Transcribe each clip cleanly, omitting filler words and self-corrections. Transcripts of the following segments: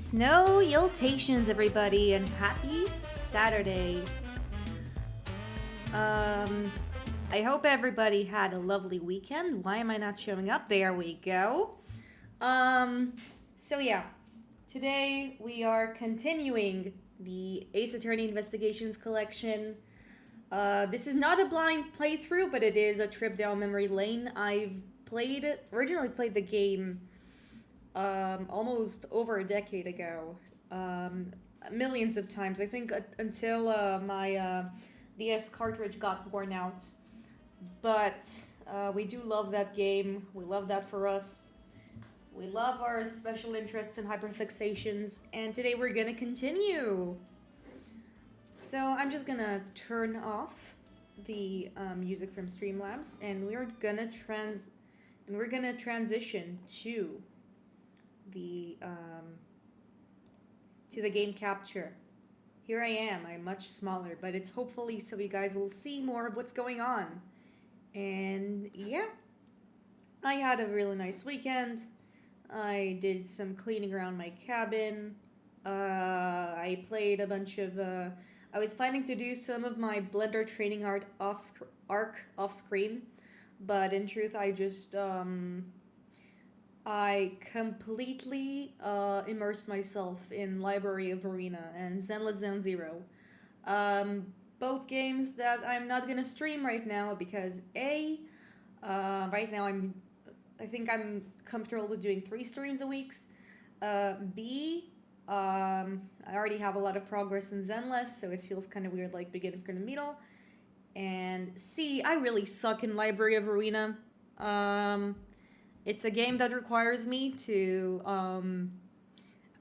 Snowultations, everybody, and happy Saturday. I hope everybody had a lovely weekend. Why am I not showing up? There we go. So yeah, today we are continuing the Ace Attorney Investigations collection. This is not a blind playthrough, but it is a trip down memory lane. I've originally played the game almost over a decade ago, millions of times. I think until my DS cartridge got worn out. But we do love that game. We love that for us. We love our special interests and hyperfixations, and today we're gonna continue. So I'm just gonna turn off the music from Streamlabs, and we're gonna transition to the game capture. Here I am. I'm much smaller, but it's hopefully so you guys will see more of what's going on. And yeah, I had a really nice weekend. I did some cleaning around my cabin. I played a bunch of. I was planning to do some of my Blender training art off screen, but in truth, I just I completely immersed myself in Library of Arena and Zenless Zone Zero. Both games that I'm not gonna stream right now because right now I think I'm comfortable with doing 3 streams a week. B, I already have a lot of progress in Zenless, so it feels kind of weird, like beginning from the middle. And C, I really suck in Library of Arena. It's a game that requires me to,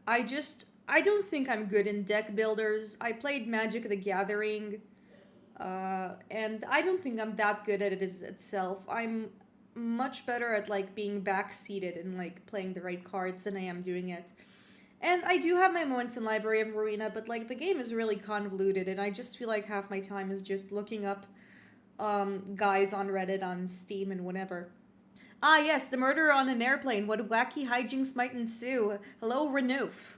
I don't think I'm good in deck builders. I played Magic the Gathering, and I don't think I'm that good at it itself. I'm much better at, like, being backseated and, like, playing the right cards than I am doing it. And I do have my moments in Library of Arena, but, like, the game is really convoluted, and I just feel like half my time is just looking up guides on Reddit, on Steam, and whatever. Ah, yes, the murder on an airplane. What wacky hijinks might ensue. Hello, Renouf.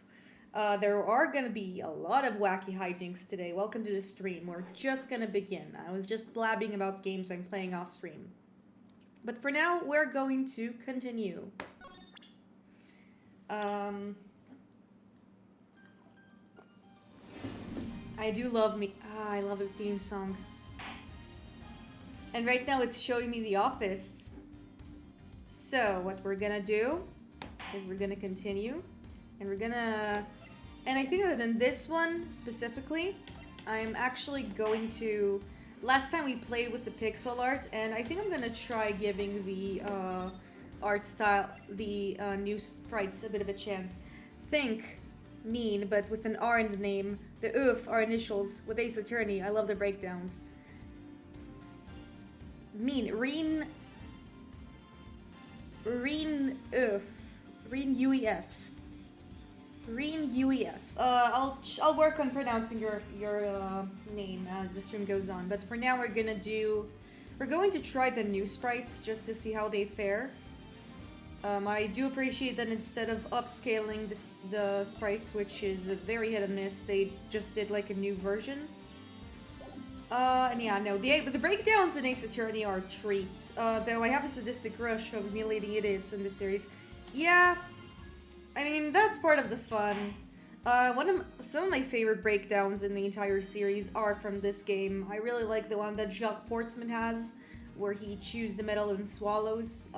There are going to be a lot of wacky hijinks today. Welcome to the stream. We're just going to begin. I was just blabbing about games I'm playing off stream. But for now, we're going to continue. I do love I love the theme song. And right now it's showing me The Office. So what we're gonna do is we're gonna continue, and and I think that in this one specifically, I'm actually going to, last time we played with the pixel art, and I think I'm gonna try giving the art style, the new sprites a bit of a chance. Think mean, but with an R in the name. The oof are initials with Ace Attorney. I love the breakdowns. Mean, Reen UEF. Reen UEF. I'll work on pronouncing your name as the stream goes on. But for now, we're going to try the new sprites just to see how they fare. I do appreciate that instead of upscaling the sprites, which is a very hit and miss, they just did like a new version. And yeah, no, the breakdowns in Ace Attorney are a treat. Though I have a sadistic rush of humiliating idiots in this series. Yeah, I mean, that's part of the fun. Some of my favorite breakdowns in the entire series are from this game. I really like the one that Jacques Portsman has, where he chews the metal and swallows.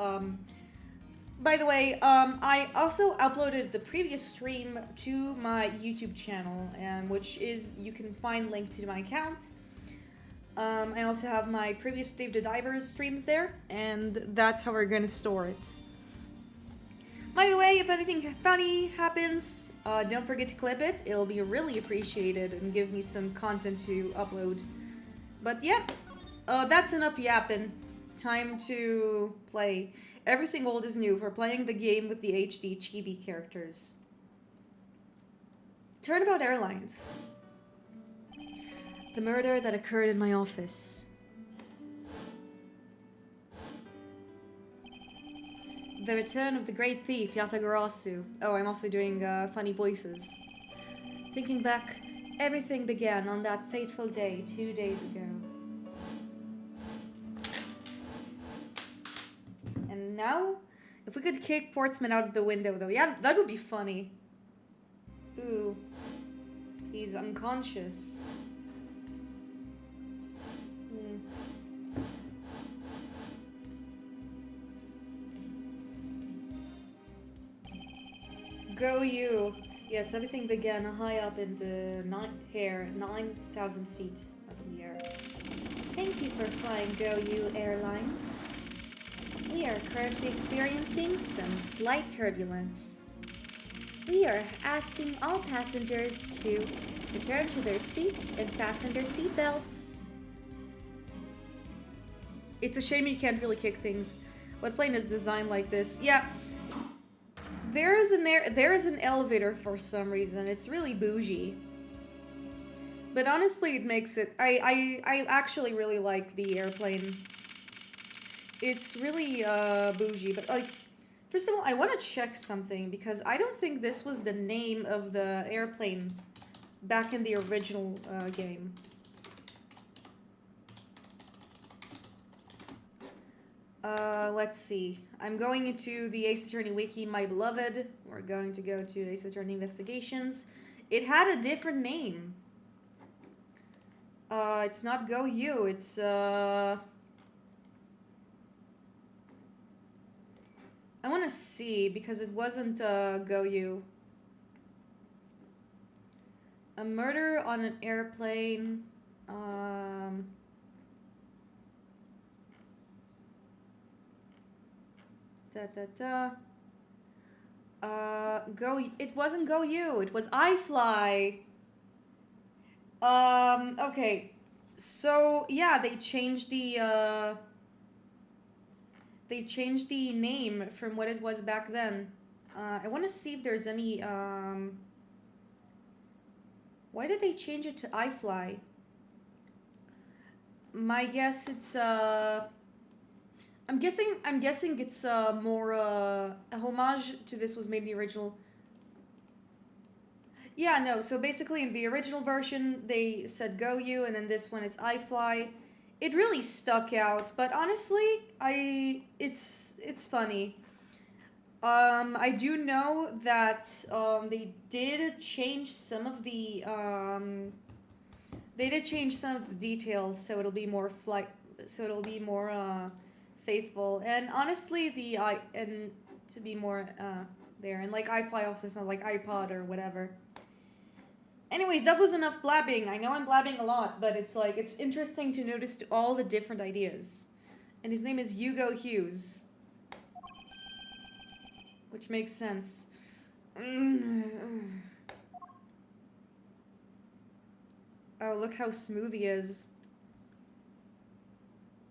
By the way, I also uploaded the previous stream to my YouTube channel, which is, you can find link to my account. I also have my previous Dave the Divers streams there, and that's how we're going to store it. By the way, if anything funny happens, don't forget to clip it. It'll be really appreciated and give me some content to upload. But yeah, that's enough yapping. Time to play. Everything old is new for playing the game with the HD chibi characters. Turnabout Airlines. The murder that occurred in my office. The return of the great thief, Yatagarasu. Oh, I'm also doing funny voices. Thinking back, everything began on that fateful day 2 days ago. And now, if we could kick Portsman out of the window, though, yeah, that would be funny. Ooh. He's unconscious. Go you! Yes, everything began high up in the 9,000 feet up in the air. Thank you for flying Go You Airlines. We are currently experiencing some slight turbulence. We are asking all passengers to return to their seats and fasten their seatbelts. It's a shame you can't really kick things. What plane is designed like this? Yeah. There is an elevator for some reason. It's really bougie. But honestly, it makes it... I actually really like the airplane. It's really bougie, but like... First of all, I want to check something because I don't think this was the name of the airplane back in the original game. Let's see. I'm going into the Ace Attorney Wiki, my beloved. We're going to go to Ace Attorney Investigations. It had a different name. It's not Go You, it's, I want to see, because it wasn't, Go You. A murder on an airplane, it wasn't Go You, it was iFly. Okay. So, yeah, they changed the name from what it was back then. I want to see if there's any, why did they change it to iFly? My guess it's, I'm guessing it's more a homage to this was made in the original. Yeah, no. So basically, in the original version, they said "Go You," and then this one it's "iFly." It really stuck out, but honestly, it's funny. I do know that they did change some of the details, so it'll be more faithful. And honestly, and to be more there, and like iFly also sounds like iPod or whatever. Anyways, that was enough blabbing. I know I'm blabbing a lot, but it's like it's interesting to notice all the different ideas. And his name is Hugo Hughes, which makes sense. Oh, look how smooth he is.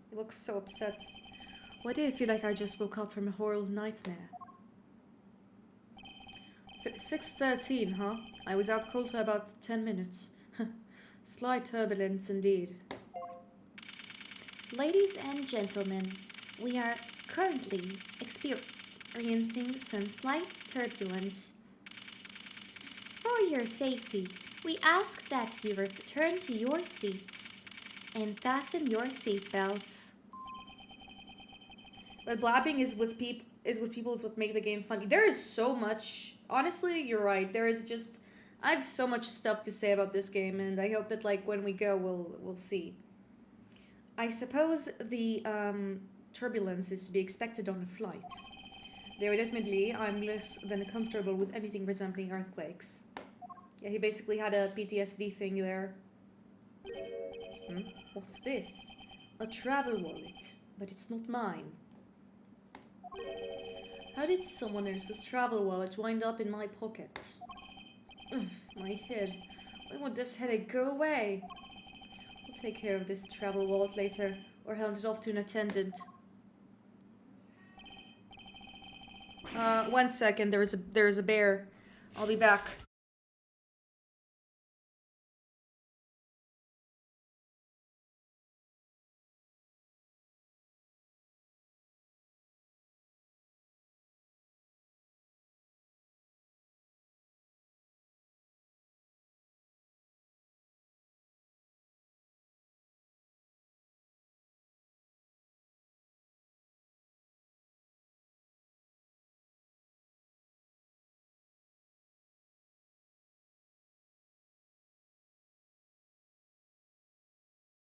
He looks so upset. Why do I feel like I just woke up from a horrible nightmare? 6:13, huh? I was out cold for about 10 minutes. Slight turbulence indeed. Ladies and gentlemen, we are currently experiencing some slight turbulence. For your safety, we ask that you return to your seats and fasten your seatbelts. But blabbing is with people is what make the game funny. There is so much. Honestly, you're right. There is just I have so much stuff to say about this game, and I hope that like when we go, we'll see. I suppose the turbulence is to be expected on a flight. Though admittedly, I'm less than comfortable with anything resembling earthquakes. Yeah, he basically had a PTSD thing there. What's this? A travel wallet, but it's not mine. How did someone else's travel wallet wind up in my pocket? Ugh, my head. Why won't this headache go away? I'll take care of this travel wallet later, or hand it off to an attendant. 1 second, there's a bear. I'll be back.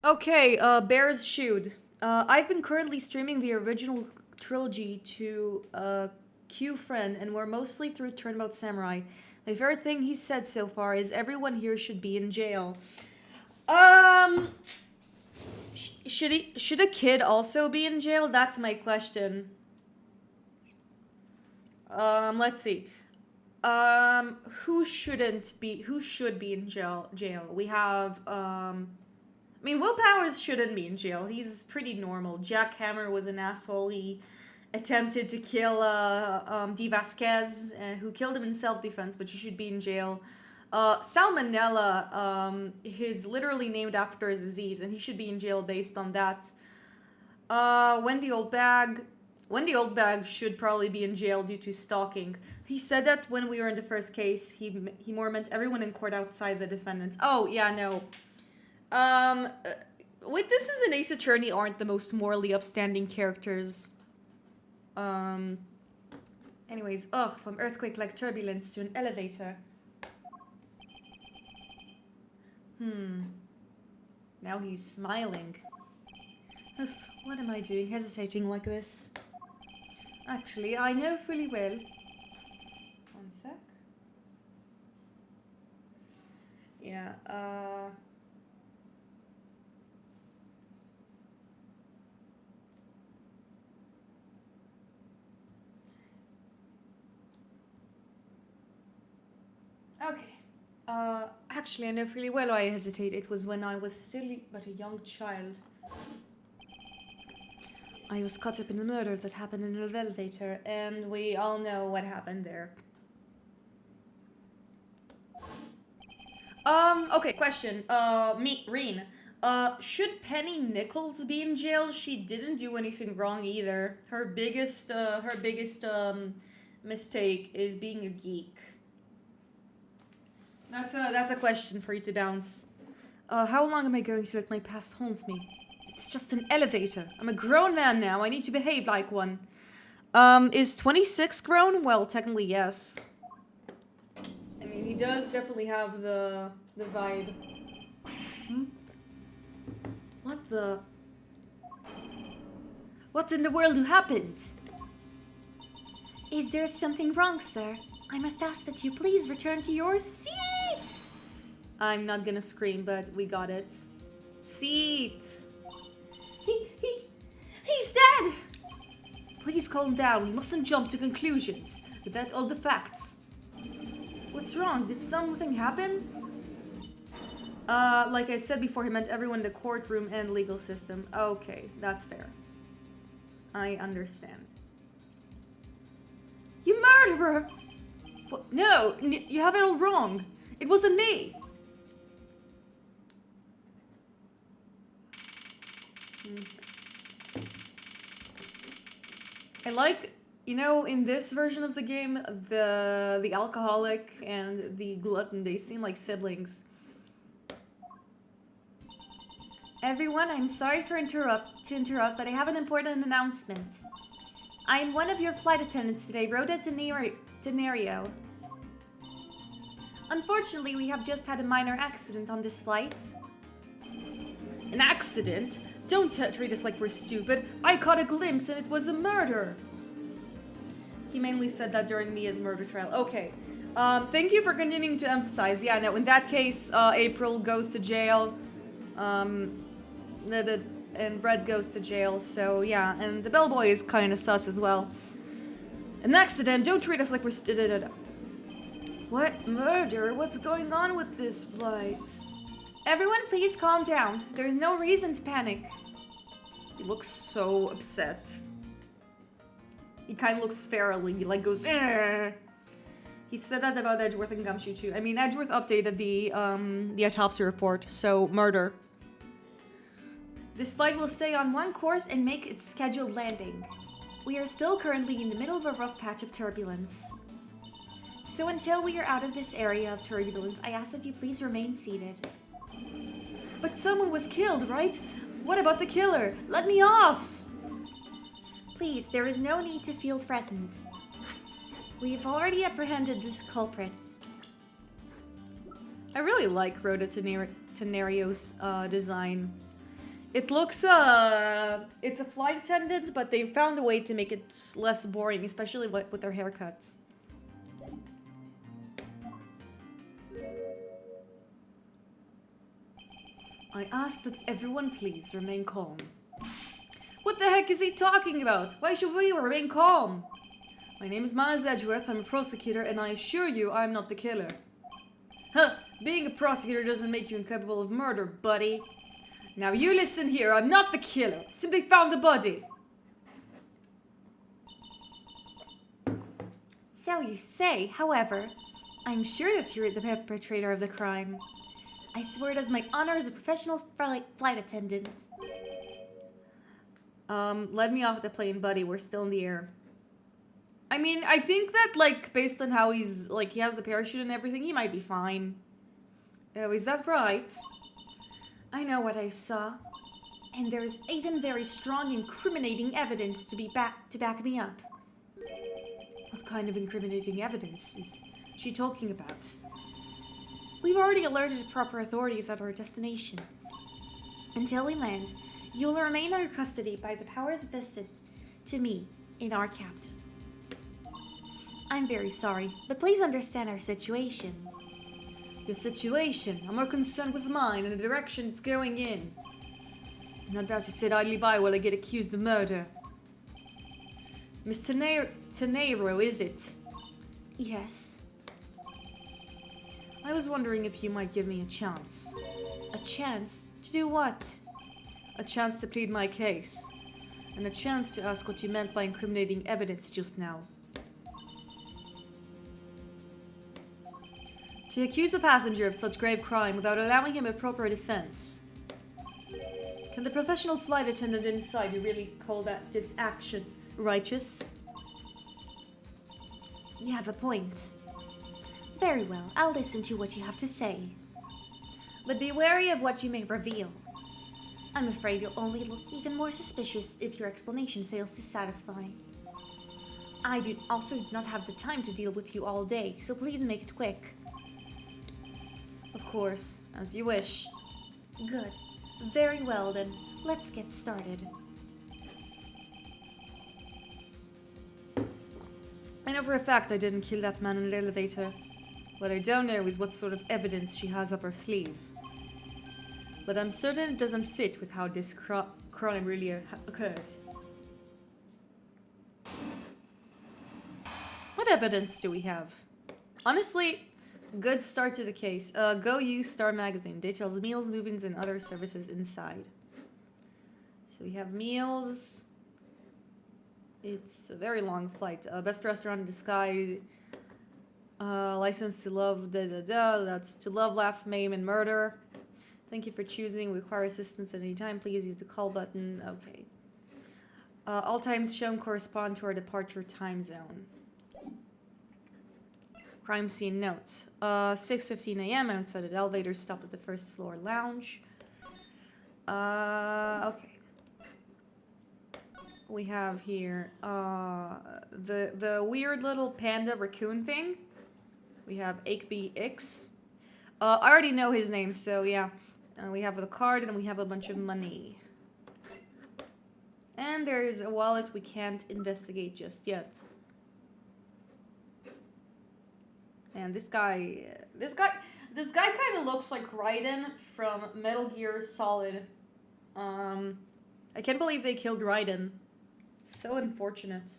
Okay, Bears Shoot. I've been currently streaming the original trilogy to Q friend, and we're mostly through Turnabout Samurai. My favorite thing he said so far is everyone here should be in jail. Um, should a kid also be in jail? That's my question. Let's see. Who should be in jail? We have, I mean, Will Powers shouldn't be in jail. He's pretty normal. Jack Hammer was an asshole. He attempted to kill, D. Vasquez, who killed him in self-defense, but he should be in jail. Salmonella, is literally named after a disease, and he should be in jail based on that. Wendy Oldbag. Wendy Oldbag should probably be in jail due to stalking. He said that when we were in the first case. He more meant everyone in court outside the defendants. Oh, yeah, no. Witnesses and Ace Attorney aren't the most morally upstanding characters. Anyways, from earthquake-like turbulence to an elevator. Now he's smiling. What am I doing, hesitating like this? Actually, I know fully well. One sec. Yeah, okay. Actually, I know really well why I hesitate. It was when I was still but a young child. I was caught up in the murder that happened in the elevator, and we all know what happened there. Okay, question. Reen. Should Penny Nichols be in jail? She didn't do anything wrong either. Her biggest mistake is being a geek. That's a question for you to bounce. How long am I going to let my past haunt me? It's just an elevator. I'm a grown man now. I need to behave like one. Is 26 grown? Well, technically, yes. I mean, he does definitely have the vibe. What in the world happened? Is there something wrong, sir? I must ask that you please return to your seat. I'm not gonna scream, but we got it. Seat. He's dead! Please calm down. We mustn't jump to conclusions without all the facts. What's wrong? Did something happen? Like I said before, he meant everyone in the courtroom and legal system. Okay, that's fair. I understand. You murderer! What? No, you have it all wrong. It wasn't me. I like, you know, in this version of the game, the alcoholic and the glutton, they seem like siblings. Everyone, I'm sorry to interrupt, but I have an important announcement. I am one of your flight attendants today, Rhoda Denario. Unfortunately, we have just had a minor accident on this flight. An accident? Don't treat us like we're stupid. I caught a glimpse and it was a murder. He mainly said that during Mia's murder trial. Okay. Thank you for continuing to emphasize. Yeah, no, in that case, April goes to jail. And Brett goes to jail. So, yeah, and the bellboy is kind of sus as well. An accident? Don't treat us like we're stupid. What murder? What's going on with this flight? Everyone, please calm down. There's no reason to panic. He looks so upset. He kind of looks ferally. He like goes. Argh. He said that about Edgeworth and Gumshoe too. I mean, Edgeworth updated the autopsy report, so murder. This flight will stay on one course and make its scheduled landing. We are still currently in the middle of a rough patch of turbulence. So until we are out of this area of turbulence, I ask that you please remain seated. But someone was killed, right? What about the killer? Let me off! Please, there is no need to feel threatened. We have already apprehended this culprit. I really like Rhoda Tenario's design. It looks, it's a flight attendant, but they found a way to make it less boring, especially with their haircuts. I ask that everyone please remain calm. What the heck is he talking about? Why should we remain calm? My name is Miles Edgeworth, I'm a prosecutor, and I assure you I'm not the killer. Huh, being a prosecutor doesn't make you incapable of murder, buddy. Now you listen here, I'm not the killer. Simply found the body. So you say, however, I'm sure that you're the perpetrator of the crime. I swear it as my honor as a professional flight attendant. Let me off the plane, buddy. We're still in the air. I mean, I think that, like, based on how he's, like, he has the parachute and everything, he might be fine. Oh, is that right? I know what I saw. And there's even very strong incriminating evidence to back me up. What kind of incriminating evidence is she talking about? We've already alerted proper authorities at our destination. Until we land, you will remain under custody by the powers vested to me in our captain. I'm very sorry, but please understand our situation. Your situation? I'm more concerned with mine and the direction it's going in. I'm not about to sit idly by while I get accused of murder. Miss Tenero, is it? Yes. I was wondering if you might give me a chance. A chance? To do what? A chance to plead my case. And a chance to ask what you meant by incriminating evidence just now. To accuse a passenger of such grave crime without allowing him a proper defense. Can the professional flight attendant inside you really call this action righteous? You have a point. Very well, I'll listen to what you have to say. But be wary of what you may reveal. I'm afraid you'll only look even more suspicious if your explanation fails to satisfy. I do not have the time to deal with you all day, so please make it quick. Of course, as you wish. Good. Very well then, let's get started. I know for a fact I didn't kill that man in the elevator. What I don't know is what sort of evidence she has up her sleeve. But I'm certain it doesn't fit with how this crime really occurred. What evidence do we have? Honestly, good start to the case. Go use Star Magazine. Details meals, movings, and other services inside. So we have meals. It's a very long flight. Best restaurant in the sky. License to love, That's to love, laugh, maim, and murder. Thank you for choosing. Require assistance at any time. Please use the call button. Okay. All times shown correspond to our departure time zone. Crime scene note. 6:15 a.m. outside the elevator stopped at the first floor lounge. Okay. We have here the weird little panda raccoon thing. We have X. I already know his name, so yeah. We have the card and we have a bunch of money. And there is a wallet we can't investigate just yet. And this guy kind of looks like Raiden from Metal Gear Solid. I can't believe they killed Raiden. So unfortunate.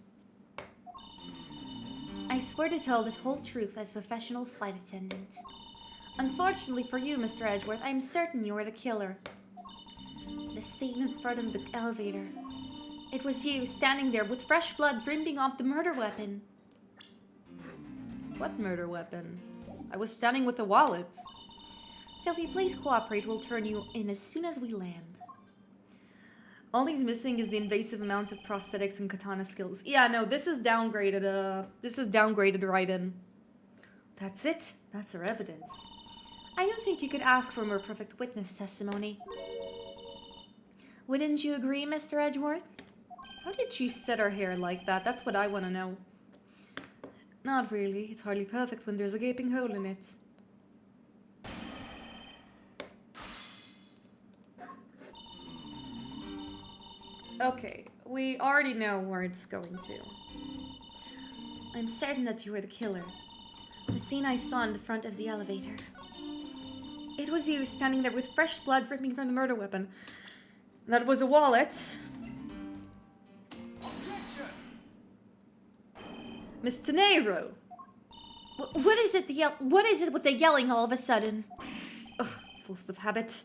I swear to tell the whole truth as a professional flight attendant. Unfortunately for you, Mr. Edgeworth, I'm certain you are the killer. The scene in front of the elevator. It was you, standing there with fresh blood dripping off the murder weapon. What murder weapon? I was standing with the wallet. So if you please cooperate, we'll turn you in as soon as we land. All he's missing is the invasive amount of prosthetics and katana skills. Yeah, no, this is downgraded, Raiden. That's it. That's our evidence. I don't think you could ask for a more perfect witness testimony. Wouldn't you agree, Mr. Edgeworth? How did she set her hair like that? That's what I want to know. Not really. It's hardly perfect when there's a gaping hole in it. Okay, we already know where it's going to. I'm certain that you were the killer. The scene I saw in the front of the elevator. It was you standing there with fresh blood dripping from the murder weapon. That was a wallet. Mr. Nero! What is it with the yelling all of a sudden? Ugh, force of habit.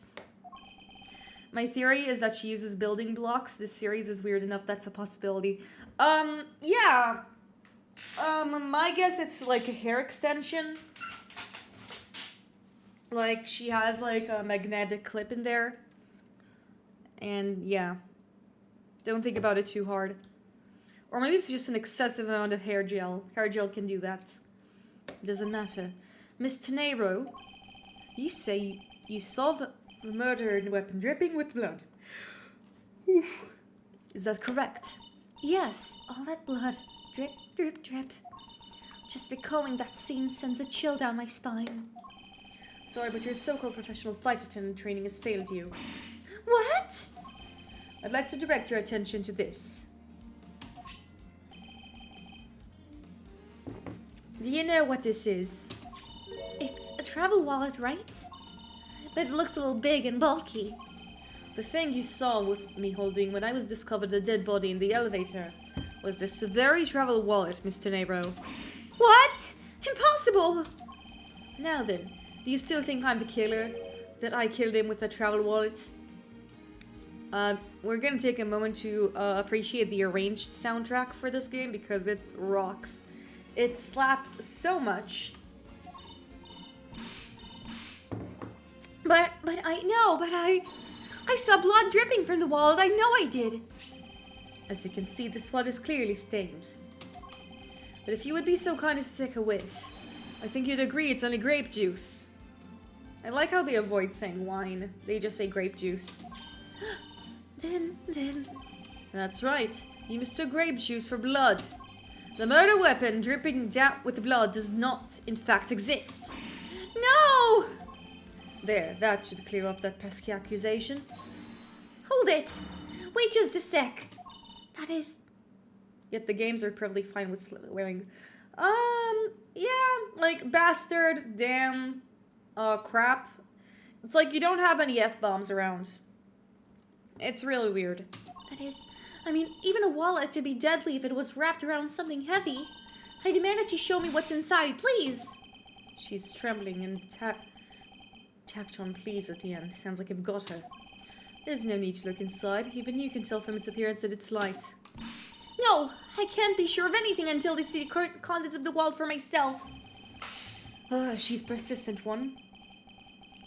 My theory is that she uses building blocks. This series is weird enough that's a possibility. Yeah. My guess it's like a hair extension. Like, she has like a magnetic clip in there. And yeah. Don't think about it too hard. Or maybe it's just an excessive amount of hair gel. Hair gel can do that. It doesn't matter. Miss Tenero, you say you saw the murdered weapon dripping with blood. Oof. Is that correct? Yes, all that blood. Drip, drip, drip. Just recalling that scene sends a chill down my spine. Sorry, but your so-called professional flight attendant training has failed you. What? I'd like to direct your attention to this. Do you know what this is? It's a travel wallet, right? But it looks a little big and bulky. The thing you saw with me holding when I was discovered a dead body in the elevator was this very travel wallet, Mr. Nero. What? Impossible! Now then, do you still think I'm the killer? That I killed him with a travel wallet? We're gonna take a moment to appreciate the arranged soundtrack for this game because it rocks. It slaps so much. But I saw blood dripping from the wallet. I know I did. As you can see, this wallet is clearly stained. But if you would be so kind as to take a whiff, I think you'd agree it's only grape juice. I like how they avoid saying wine. They just say grape juice. Then... That's right. You mistook grape juice for blood. The murder weapon dripping down with blood does not, in fact, exist. No! There, that should clear up that pesky accusation. Hold it! Wait just a sec. That is... Yet the games are perfectly fine with swearing. Yeah, like bastard, damn, crap. It's like you don't have any F-bombs around. It's really weird. That is... I mean, even a wallet could be deadly if it was wrapped around something heavy. I demand that you show me what's inside, please. She's trembling and tacked on please at the end. Sounds like you've got her. There's no need to look inside. Even you can tell from its appearance that it's light. No, I can't be sure of anything until I see the current contents of the wallet for myself. She's persistent one.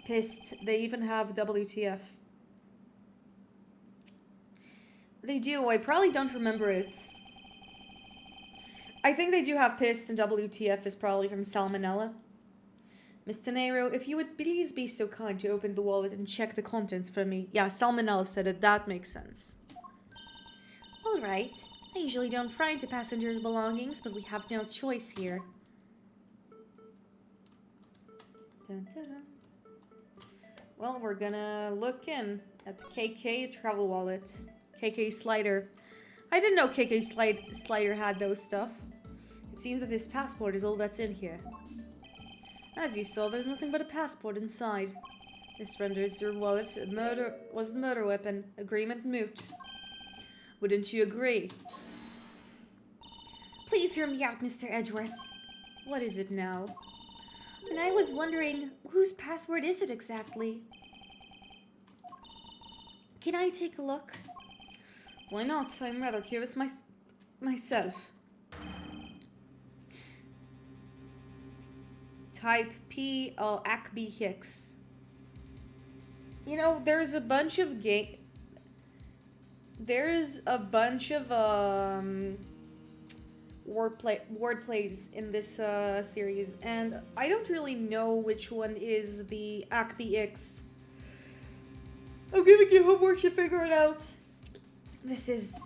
Pissed. They even have WTF. They do. I probably don't remember it. I think they do have pissed, and WTF is probably from Salmonella. Mr. Nero, if you would please be so kind to open the wallet and check the contents for me. Yeah, Salmonella said it. That makes sense. All right. I usually don't pry into passengers' belongings, but we have no choice here. Dun, dun, dun. Well, we're gonna look in at the KK travel wallet. KK Slider. I didn't know KK Slider had those stuff. It seems that this passport is all that's in here. As you saw, there's nothing but a passport inside. This renders your wallet a murder weapon. Agreement moot. Wouldn't you agree? Please hear me out, Mr. Edgeworth. What is it now? And I was wondering, whose password is it exactly? Can I take a look? Why not? I'm rather curious myself. Type P. Acby Hicks. You know, there's a bunch of wordplays in this series, and I don't really know which one is the Acby Hicks. I'm giving you homework to figure it out. This is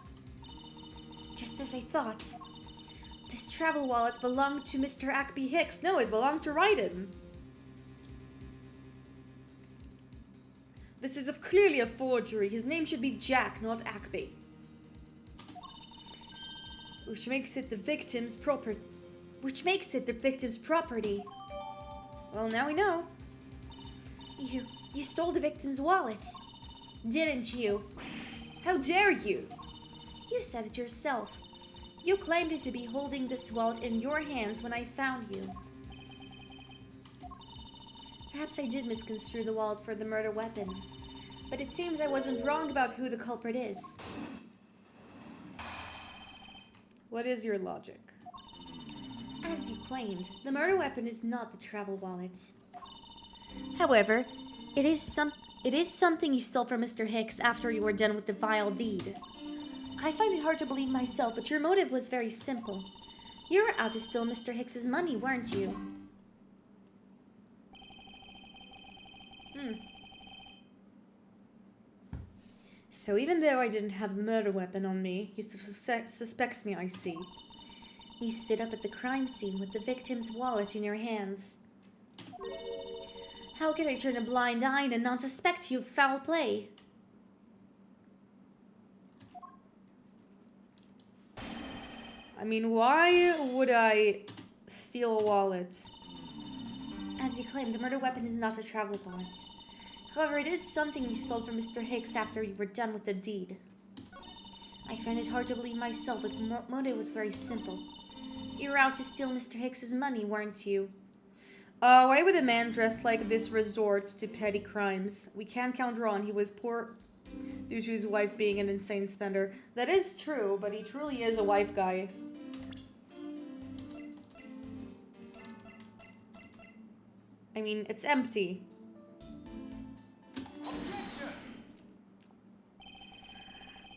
just as I thought. This travel wallet belonged to Mr. Acby Hicks. No, it belonged to Raiden. This is clearly a forgery. His name should be Jack, not Acby. Which makes it the victim's property. Well, now we know. You stole the victim's wallet, didn't you? How dare you? You said it yourself. You claimed to be holding this wallet in your hands when I found you. Perhaps I did misconstrue the wallet for the murder weapon, but it seems I wasn't wrong about who the culprit is. What is your logic? As you claimed, the murder weapon is not the travel wallet. However, it is something you stole from Mr. Hicks after you were done with the vile deed. I find it hard to believe myself, but your motive was very simple. You were out to steal Mr. Hicks's money, weren't you? So even though I didn't have the murder weapon on me, you still suspect me, I see. You stood up at the crime scene with the victim's wallet in your hands. How can I turn a blind eye and not suspect you of foul play? I mean, why would I steal a wallet? As you claim, the murder weapon is not a travel wallet. However, it is something you stole from Mr. Hicks after you were done with the deed. I find it hard to believe myself, but the motive was very simple. You were out to steal Mr. Hicks's money, weren't you? Why would a man dressed like this resort to petty crimes? We can't count Ron. He was poor due to his wife being an insane spender. That is true, but he truly is a wife guy. I mean, it's empty.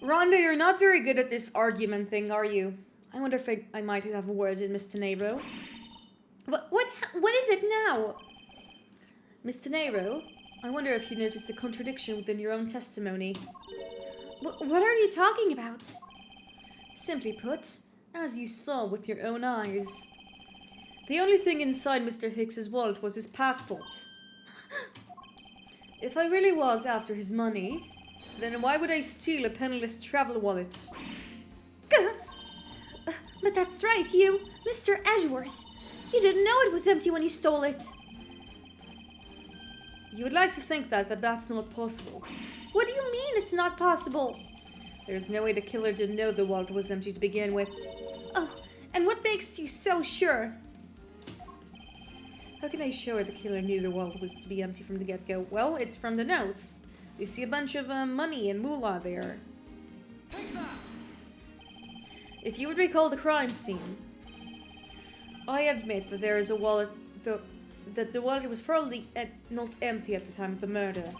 Rhonda, you're not very good at this argument thing, are you? I wonder if I might have a word in Miss Tenebro. What is it now? Miss Tenebro, I wonder if you noticed the contradiction within your own testimony. What are you talking about? Simply put, as you saw with your own eyes. The only thing inside Mr. Hicks's wallet was his passport. If I really was after his money, then why would I steal a penniless travel wallet? But that's right, Mr. Edgeworth. You didn't know it was empty when you stole it. You would like to think that that's not possible. What do you mean it's not possible? There's no way the killer didn't know the wallet was empty to begin with. Oh, and what makes you so sure? How can I show her the killer knew the wallet was to be empty from the get-go? Well, it's from the notes. You see a bunch of money and moolah there. If you would recall the crime scene, I admit that there is a wallet, that the wallet was probably not empty at the time of the murder.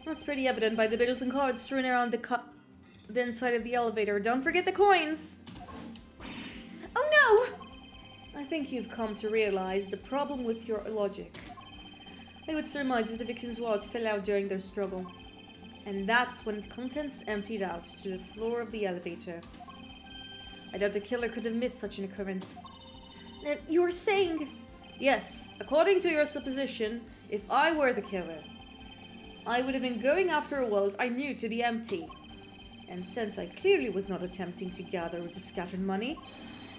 That's pretty evident by the bills and cards strewn around the inside of the elevator. Don't forget the coins! Oh no! I think you've come to realize the problem with your logic. I would surmise that the victim's wallet fell out during their struggle. And that's when the contents emptied out to the floor of the elevator. I doubt the killer could have missed such an occurrence. Then you're saying... Yes, according to your supposition, if I were the killer, I would have been going after a wallet I knew to be empty. And since I clearly was not attempting to gather the scattered money,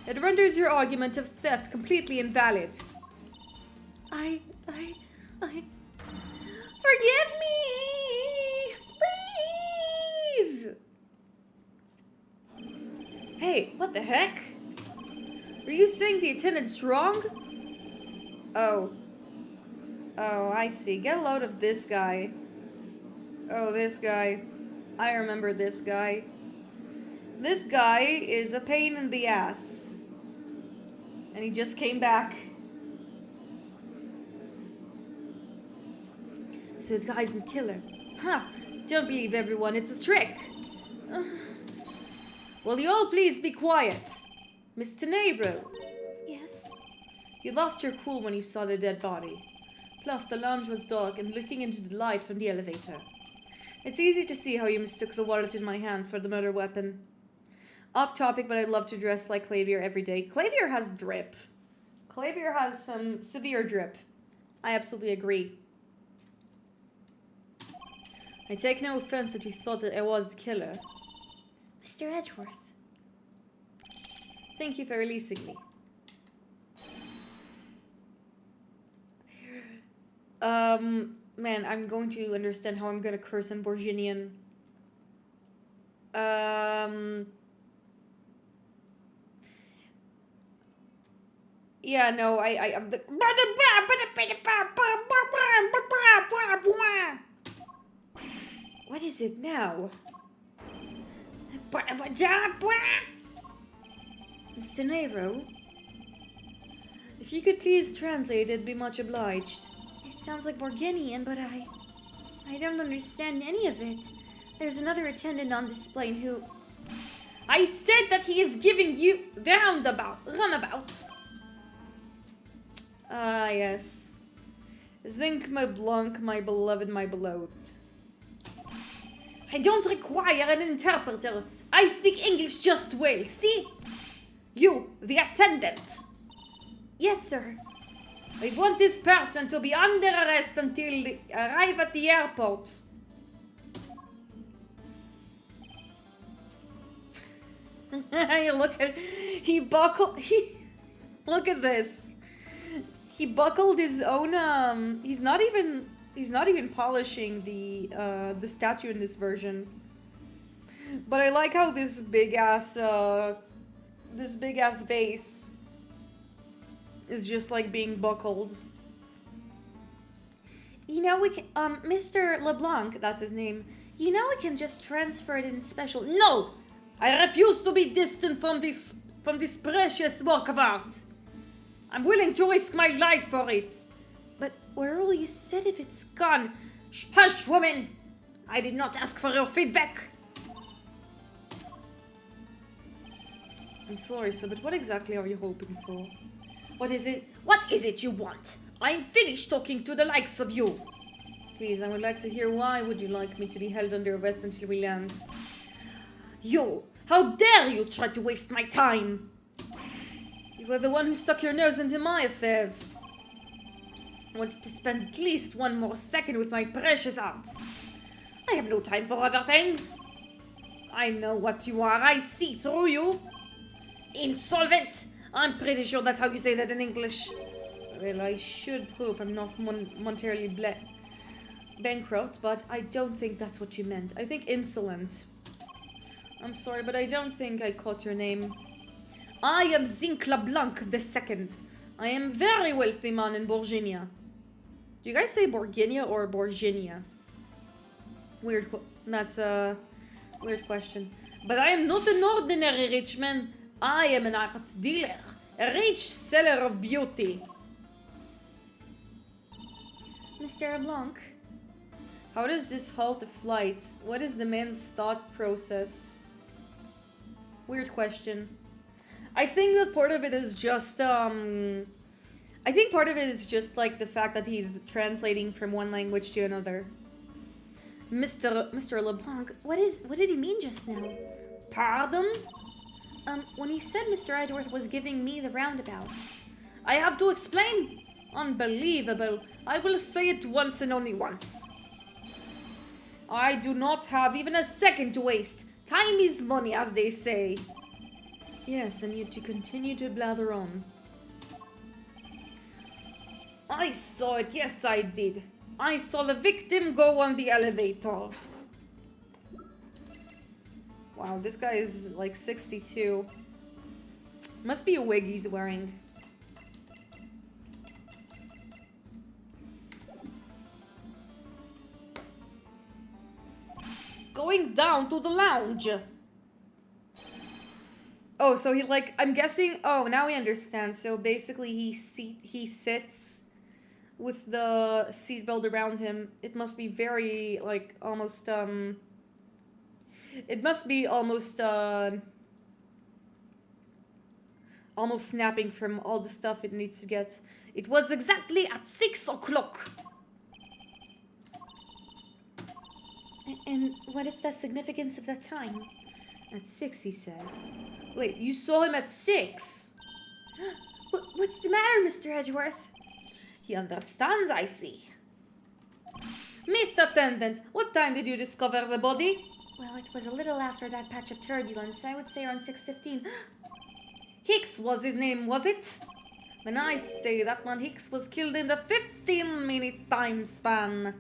it renders your argument of theft completely invalid. I... Forgive me! Please! Hey, what the heck? Are you saying the attendant's wrong? Oh, I see. Get a load of this guy. Oh, this guy. I remember this guy. This guy is a pain in the ass. And he just came back. So the guy's the killer. Ha! Don't believe everyone, it's a trick. Will you all please be quiet? Miss Tenebro. Yes? You lost your cool when you saw the dead body. Plus, the lounge was dark and looking into the light from the elevator. It's easy to see how you mistook the wallet in my hand for the murder weapon. Off topic, but I'd love to dress like Clavier every day. Clavier has drip. Clavier has some severe drip. I absolutely agree. I take no offense that you thought that I was the killer. Mr. Edgeworth. Thank you for releasing me. Man, I'm going to understand how I'm gonna curse in Borginian. Yeah, no, I'm the. What is it now? Mr. Nero? If you could please translate, it'd be much obliged. It sounds like Borginian, but I don't understand any of it. There's another attendant on this plane who... I said that he is giving you the runabout. Ah, yes. Zinc my blanc, my beloved, my beloved. I don't require an interpreter. I speak English just well, see? You, the attendant. Yes, sir. I want this person to be under arrest until they arrive at the airport. Look at this. He buckled his own he's not even polishing the statue in this version. But I like how this big ass vase is just like being buckled. You know, we can, Mr. LeBlanc, that's his name. You know, we can just transfer it in special. No! I refuse to be distant from this precious work of art. I'm willing to risk my life for it. But where will you sit if it's gone? Hush, woman! I did not ask for your feedback. I'm sorry, sir, but what exactly are you hoping for? What is it you want? I'm finished talking to the likes of you. Please, I would like to hear why would you like me to be held under arrest until we land? You! How dare you try to waste my time? You were the one who stuck your nose into my affairs. I wanted to spend at least one more second with my precious art. I have no time for other things. I know what you are. I see through you. Insolvent. I'm pretty sure that's how you say that in English. Well, I should hope I'm not monetarily bankrupt, but I don't think that's what you meant. I think insolent. I'm sorry, but I don't think I caught your name. I am Zinc LeBlanc II. I am very wealthy man in Borginia. Do you guys say Borginia or Borginia? That's a weird question. But I am not an ordinary rich man. I am an art dealer. A rich seller of beauty. Mr. LeBlanc? How does this halt a flight? What is the man's thought process? Weird question. I think that part of it is just like the fact that he's translating from one language to another. Mr. LeBlanc, what did he mean just now? Pardon? When he said Mr. Edgeworth was giving me the roundabout. I have to explain? Unbelievable. I will say it once and only once. I do not have even a second to waste. Time is money, as they say. Yes, and yet you continue to blather on. I saw it, yes I did. I saw the victim go on the elevator. Wow, this guy is like 62. Must be a wig he's wearing. Going down to the lounge. Oh, so he like, I'm guessing, oh, now we understand. So basically he sits with the seatbelt around him. It must be very, like, almost, it must be almost snapping from all the stuff it needs to get. It was exactly at 6 o'clock. And what is the significance of that time? At 6, he says. Wait, you saw him at 6? What's the matter, Mr. Edgeworth? He understands, I see. Miss Attendant, what time did you discover the body? Well, it was a little after that patch of turbulence, so I would say around 6:15. Hicks was his name, was it? Then I say that man Hicks was killed in the 15-minute time span.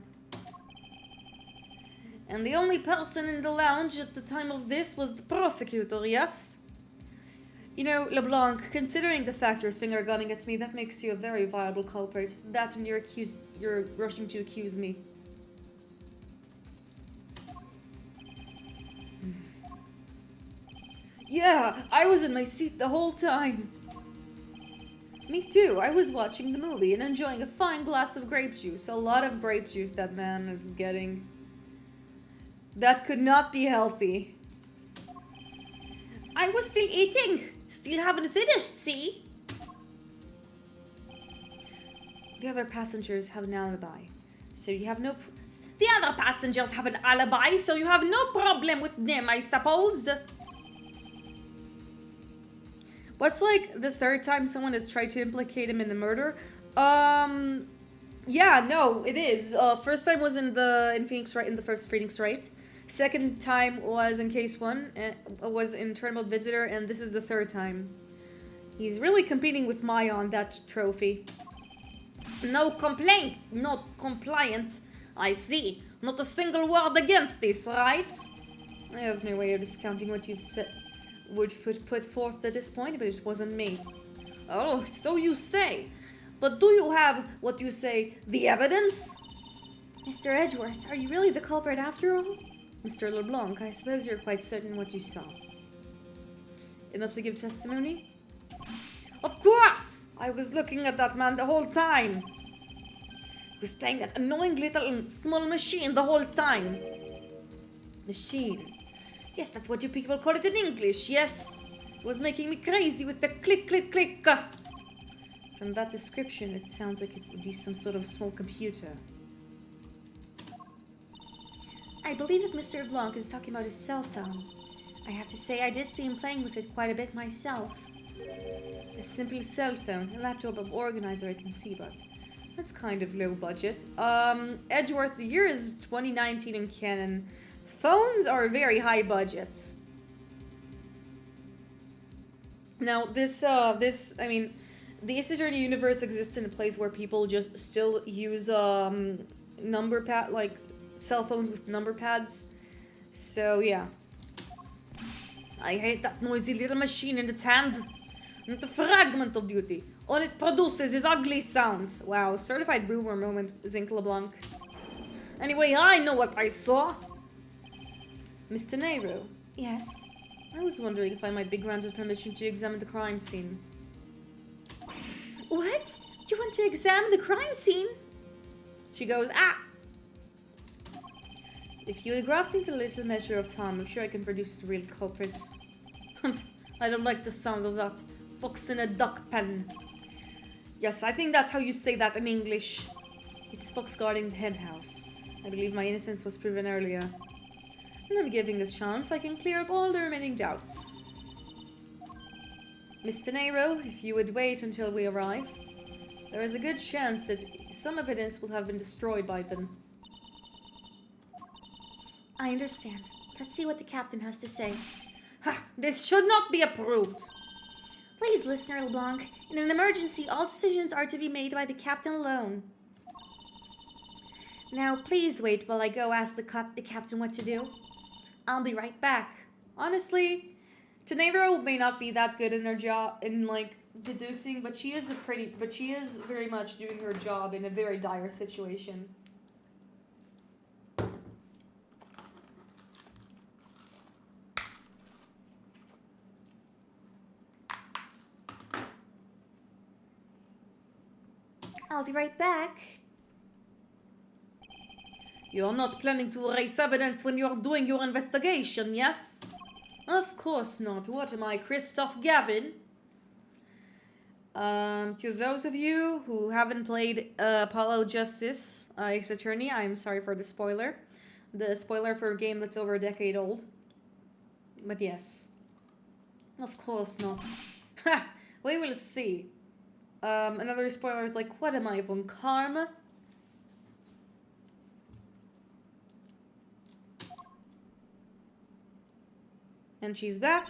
And the only person in the lounge at the time of this was the prosecutor, yes? You know, LeBlanc, considering the fact you're finger gunning at me, that makes you a very viable culprit. That and you're rushing to accuse me. Yeah, I was in my seat the whole time. Me too. I was watching the movie and enjoying a fine glass of grape juice. A lot of grape juice that man was getting. That could not be healthy. I was still eating. Still haven't finished, see? The other passengers have an alibi. So you have no... The other passengers have an alibi, so you have no problem with them, I suppose. What's like the third time someone has tried to implicate him in the murder? Yeah, no, it is. First time was in Phoenix Wright, in the first Phoenix Wright. Second time was in Case 1, was in Turnabout Visitor, and this is the third time. He's really competing with Maya on that trophy. No complaint, not compliant. I see. Not a single word against this, right? I have no way of discounting what you've said. Would put forth at this point, but it wasn't me. Oh, so you say. But do you have, what you say, the evidence? Mr. Edgeworth, are you really the culprit after all? Mr. LeBlanc, I suppose you're quite certain what you saw. Enough to give testimony? Of course! I was looking at that man the whole time. He was playing that annoying little small machine the whole time. Machine. Yes, that's what you people call it in English, yes. It was making me crazy with the click, click, click. From that description, it sounds like it would be some sort of small computer. I believe that Mr. Blanc is talking about his cell phone. I have to say I did see him playing with it quite a bit myself. A simple cell phone, a laptop of organizer I can see, but that's kind of low budget. Edgeworth, the year is 2019 in canon. Phones are very high budget. Now, I mean, the Ace Attorney universe exists in a place where people just still use number pad, like cell phones with number pads. So yeah, I hate that noisy little machine in its hand. Not a fragment of beauty. All it produces is ugly sounds. Wow, certified boomer moment, Zinc LeBlanc. Anyway, I know what I saw. Mr. Nero. Yes? I was wondering if I might be granted permission to examine the crime scene. What? You want to examine the crime scene? She goes, ah! If you grant me the little measure of time, I'm sure I can produce the real culprit. I don't like the sound of that. Fox in a duck pen. Yes, I think that's how you say that in English. It's Fox guarding the hen house. I believe my innocence was proven earlier. And I'm giving a chance I can clear up all the remaining doubts. Mr. Nero, if you would wait until we arrive, there is a good chance that some evidence will have been destroyed by then. I understand. Let's see what the captain has to say. Ha! This should not be approved! Please, Listener LeBlanc, in an emergency, all decisions are to be made by the captain alone. Now, please wait while I go ask the captain what to do. I'll be right back. Honestly, Tenero may not be that good in her job, in like deducing, but she is very much doing her job in a very dire situation. I'll be right back. You're not planning to erase evidence when you're doing your investigation, yes? Of course not. What am I, Christoph Gavin? To those of you who haven't played Apollo Justice, Ace Attorney, I'm sorry for the spoiler. The spoiler for a game that's over a decade old. But yes. Of course not. Ha! We will see. Another spoiler is like, what am I, Von Karma? And she's back.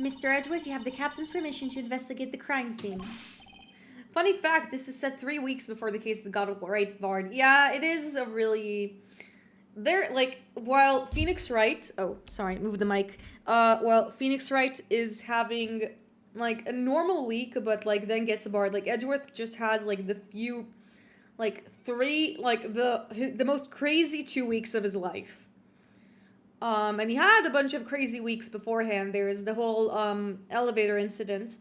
Mr. Edgeworth, you have the captain's permission to investigate the crime scene. Funny fact, this is set 3 weeks before the case that got right barred. Yeah, it is a really... They're, like, while Phoenix Wright... Oh, sorry, move the mic. While Phoenix Wright is having, like, a normal week, but, like, then gets barred. Like, Edgeworth just has, like, the few... Like, 3... Like, the most crazy 2 weeks of his life. And he had a bunch of crazy weeks beforehand. There is the whole, elevator incident.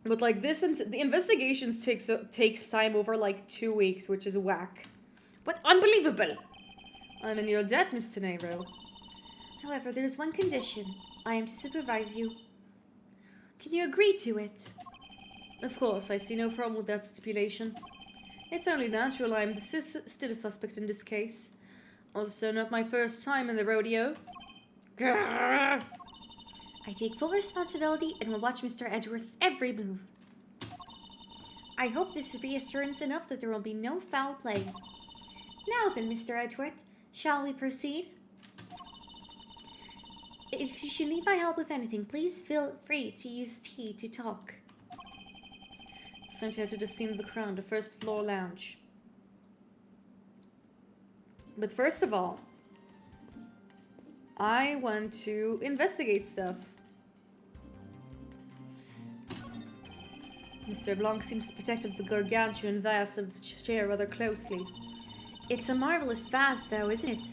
But, like, the investigations takes time over, like, 2 weeks, which is whack. But unbelievable! I'm in your debt, Miss Tenero. However, there is one condition. I am to supervise you. Can you agree to it? Of course, I see no problem with that stipulation. It's only natural I am still a suspect in this case. Also, not my first time in the rodeo. Grrr. I take full responsibility and will watch Mr. Edgeworth's every move. I hope this is reassurance enough that there will be no foul play. Now then, Mr. Edgeworth, shall we proceed? If you should need my help with anything, please feel free to use tea to talk. Sent here to the scene of the crime, the first floor lounge. But first of all, I want to investigate stuff. Mr. Blanc seems protective of the gargantuan vase of the chair rather closely. It's a marvelous vase, though, isn't it?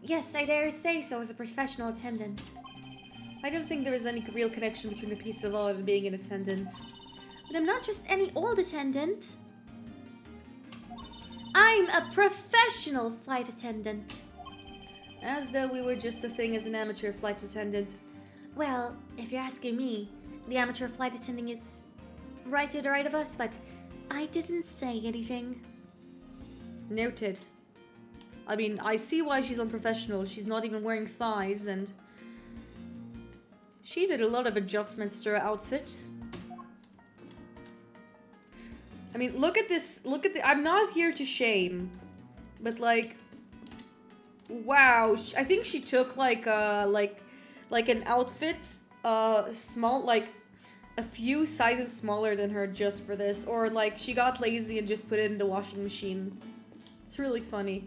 Yes, I dare say so as a professional attendant. I don't think there is any real connection between a piece of art and being an attendant. But I'm not just any old attendant. I'm a professional flight attendant. As though we were just a thing as an amateur flight attendant. Well, if you're asking me, the amateur flight attendant is right to the right of us, but I didn't say anything. Noted. I mean, I see why she's unprofessional. She's not even wearing thighs, and she did a lot of adjustments to her outfit. I mean, look at this. Look at the... I'm not here to shame, but, like, wow. I think she took, like an outfit, small, like, a few sizes smaller than her just for this. Or, like, she got lazy and just put it in the washing machine. It's really funny.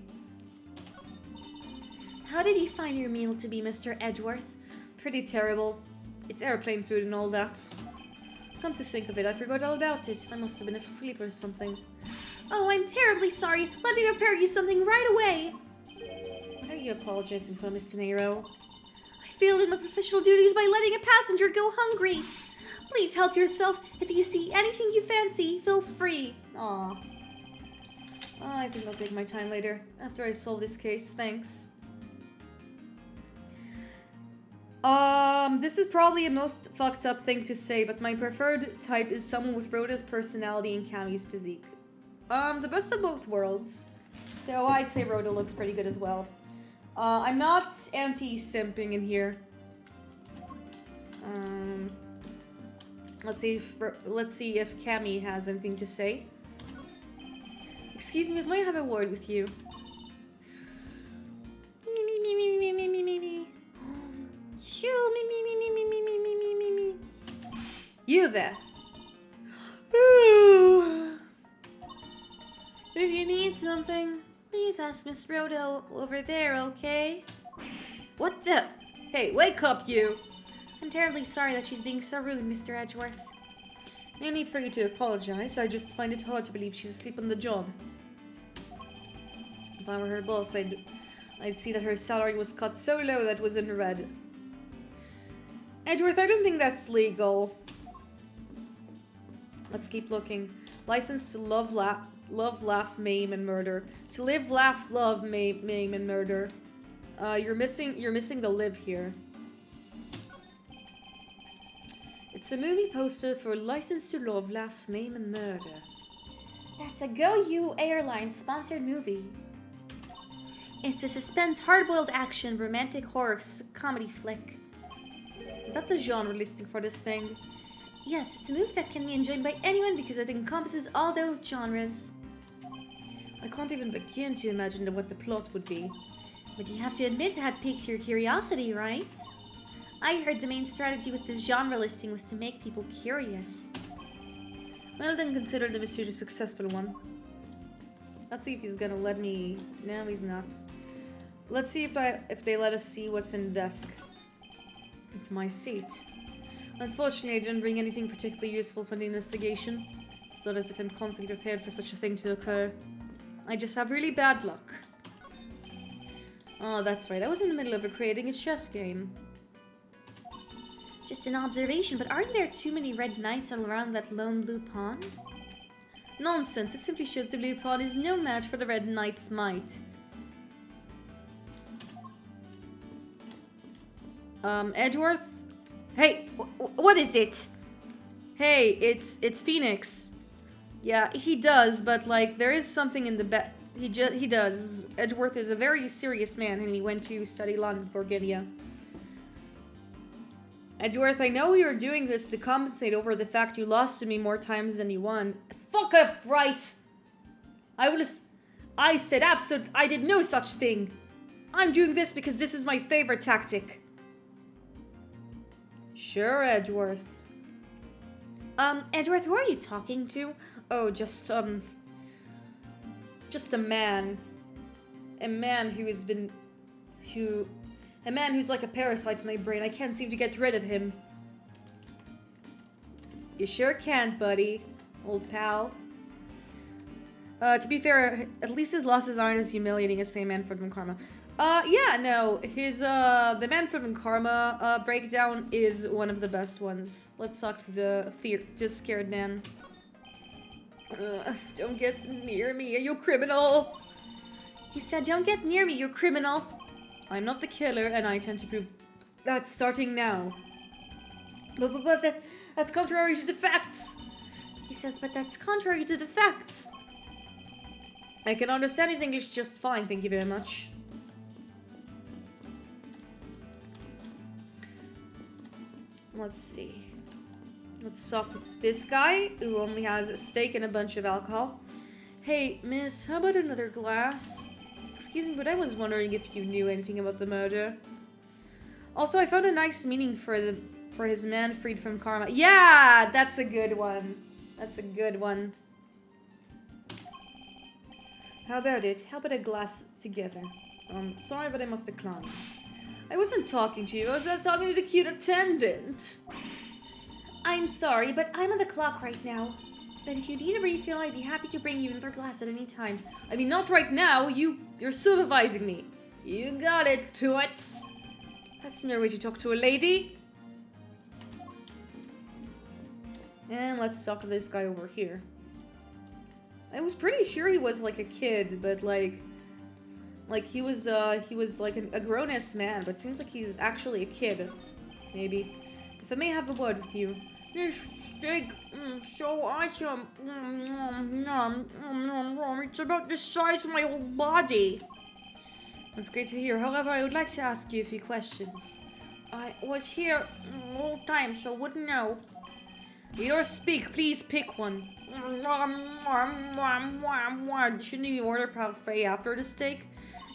How did you find your meal to be, Mr. Edgeworth? Pretty terrible. It's airplane food and all that. Come to think of it, I forgot all about it. I must have been asleep or something. Oh, I'm terribly sorry. Let me prepare you something right away. What are you apologizing for, Miss Tenero? I failed in my professional duties by letting a passenger go hungry. Please help yourself. If you see anything you fancy, feel free. Aw. I think I'll take my time later, after I solve this case, thanks. This is probably a most fucked up thing to say, but my preferred type is someone with Rhoda's personality and Cammie's physique. The best of both worlds. Though I'd say Rhoda looks pretty good as well. I'm not anti-simping in here. Let's see if Cammie has anything to say. Excuse me, may I have a word with you? You there. If you need something, please ask Miss Rhoda over there, okay? What the? Hey, wake up, you! I'm terribly sorry that she's being so rude, Mr. Edgeworth. No need for you to apologize. I just find it hard to believe she's asleep on the job. If I were her boss, I'd see that her salary was cut so low that it was in red. Edgeworth, I don't think that's legal. Let's keep looking. License to love, laugh, maim, and murder. To live, laugh, love, maim, and murder. You're missing the live here. It's a movie poster for License to Love, Laugh, Maim, and Murder. That's a Go You Airlines sponsored movie. It's a suspense, hard-boiled action, romantic horror comedy flick. Is that the genre listing for this thing? Yes, it's a movie that can be enjoyed by anyone because it encompasses all those genres. I can't even begin to imagine what the plot would be. But you have to admit it had piqued your curiosity, right? I heard the main strategy with this genre listing was to make people curious. Well, then consider the mystery a successful one. Let's see if he's gonna let me... No, he's not. Let's see if they let us see what's in the desk. It's my seat. Unfortunately, I didn't bring anything particularly useful for the investigation. It's not as if I'm constantly prepared for such a thing to occur. I just have really bad luck. Oh, that's right. I was in the middle of creating a chess game. Just an observation, but aren't there too many red knights all around that lone blue pawn? Nonsense. It simply shows the blue pawn is no match for the red knight's might. Edgeworth? Hey, what is it? Hey, it's Phoenix. Yeah, he does, but like there is something in the bet. He does. Edgeworth is a very serious man, and he went to study law in Burgundia. Edgeworth, I know you're doing this to compensate over the fact you lost to me more times than you won. Fuck up, right? I said absolute. I did no such thing. I'm doing this because this is my favorite tactic. Sure, Edgeworth. Edgeworth, who are you talking to? Oh, just a man. A man who's like a parasite in my brain. I can't seem to get rid of him. You sure can't, buddy. Old pal. To be fair, at least his losses aren't as humiliating as, say, Manfred von Karma. Yeah, no. The Manfred von Karma, breakdown is one of the best ones. Let's talk to the just scared man. Don't get near me, you criminal! He said, don't get near me, you criminal! I'm not the killer, and I intend to prove that starting now. But that's contrary to the facts! He says, but that's contrary to the facts! I can understand his English just fine, thank you very much. Let's see. Let's talk with this guy, who only has a steak and a bunch of alcohol. Hey, miss, how about another glass? Excuse me, but I was wondering if you knew anything about the murder. Also, I found a nice meaning for his man freed from karma. Yeah, that's a good one. That's a good one. How about it? How about a glass together? Sorry, but I must decline. I wasn't talking to you. I was talking to the cute attendant. I'm sorry, but I'm on the clock right now. But if you need a refill, I'd be happy to bring you another glass at any time. I mean, not right now. You're supervising me. You got it, toots. That's no way to talk to a lady. And let's talk to this guy over here. I was pretty sure he was like a kid, but like he was like a grown-ass man, but seems like he's actually a kid. Maybe. If I may have a word with you. This steak, so awesome. It's about the size of my whole body. That's great to hear. However, I would like to ask you a few questions. I was here the whole time, so wouldn't know. You speak, please pick one. Shouldn't you order parfait after the steak?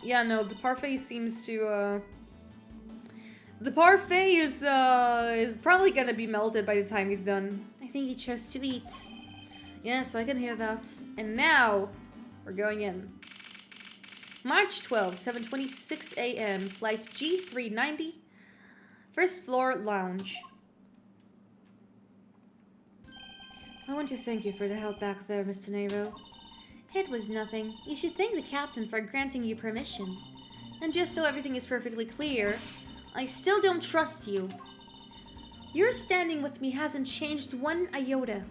Yeah, no, the parfait seems to, The parfait is probably gonna be melted by the time he's done. I think he chose to eat. Yes, I can hear that. And now, we're going in. March 12th, 7:26 a.m., flight G390, first floor lounge. I want to thank you for the help back there, Mr. Nero. It was nothing. You should thank the captain for granting you permission. And just so everything is perfectly clear, I still don't trust you. Your standing with me hasn't changed one iota.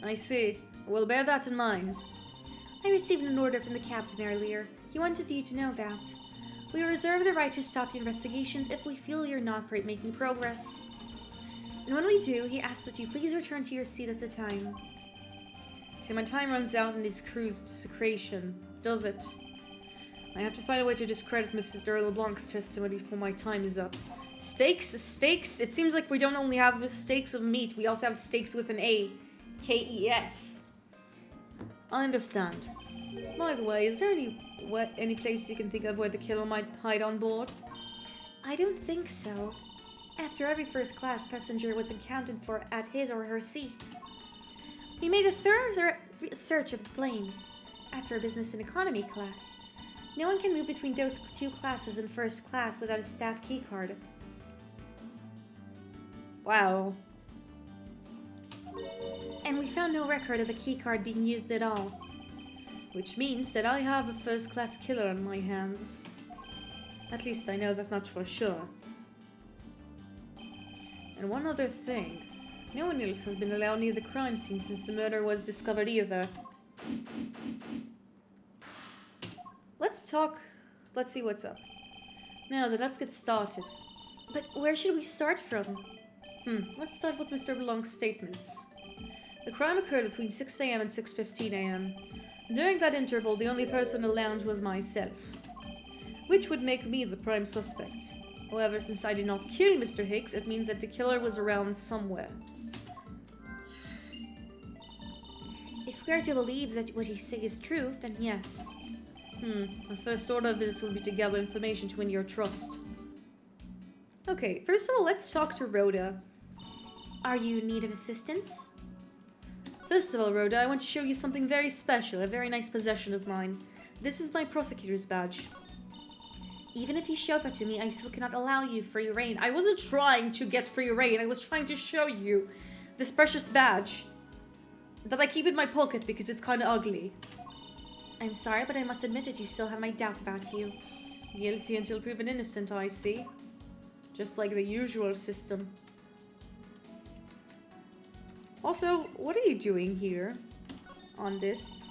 I see. We'll bear that in mind. I received an order from the captain earlier. He wanted you to know that. We reserve the right to stop your investigations if we feel you're not making progress. And when we do, he asks that you please return to your seat at the time. See, my time runs out in this cruise desecration, does it? I have to find a way to discredit Mr. LeBlanc's testimony before my time is up. Steaks? Steaks? It seems like we don't only have steaks of meat, we also have steaks with an A. K-E-S. I understand. By the way, is there any place you can think of where the killer might hide on board? I don't think so. after every first-class passenger was accounted for at his or her seat. We made a thorough search of the plane. As for business and economy class, no one can move between those two classes in first class without a staff keycard. Wow. And we found no record of the keycard being used at all. Which means that I have a first-class killer on my hands. At least I know that much for sure. And one other thing. No one else has been allowed near the crime scene since the murder was discovered either. Let's see what's up. Now then, let's get started. But where should we start from? Let's start with Mr. Blanc's statements. The crime occurred between 6 a.m. and 6:15 a.m. During that interval, the only person in the lounge was myself, which would make me the prime suspect. However, since I did not kill Mr. Hicks, it means that the killer was around somewhere. If we are to believe that what you say is true, then yes. The first order of this will be to gather information to win your trust. Okay, first of all, let's talk to Rhoda. Are you in need of assistance? First of all, Rhoda, I want to show you something very special, a very nice possession of mine. This is my prosecutor's badge. Even if you show that to me, I still cannot allow you free reign. I wasn't trying to get free reign, I was trying to show you this precious badge that I keep in my pocket because it's kind of ugly. I'm sorry, but I must admit that you still have my doubts about you. Guilty until proven innocent, I see. Just like the usual system. Also, what are you doing here on this?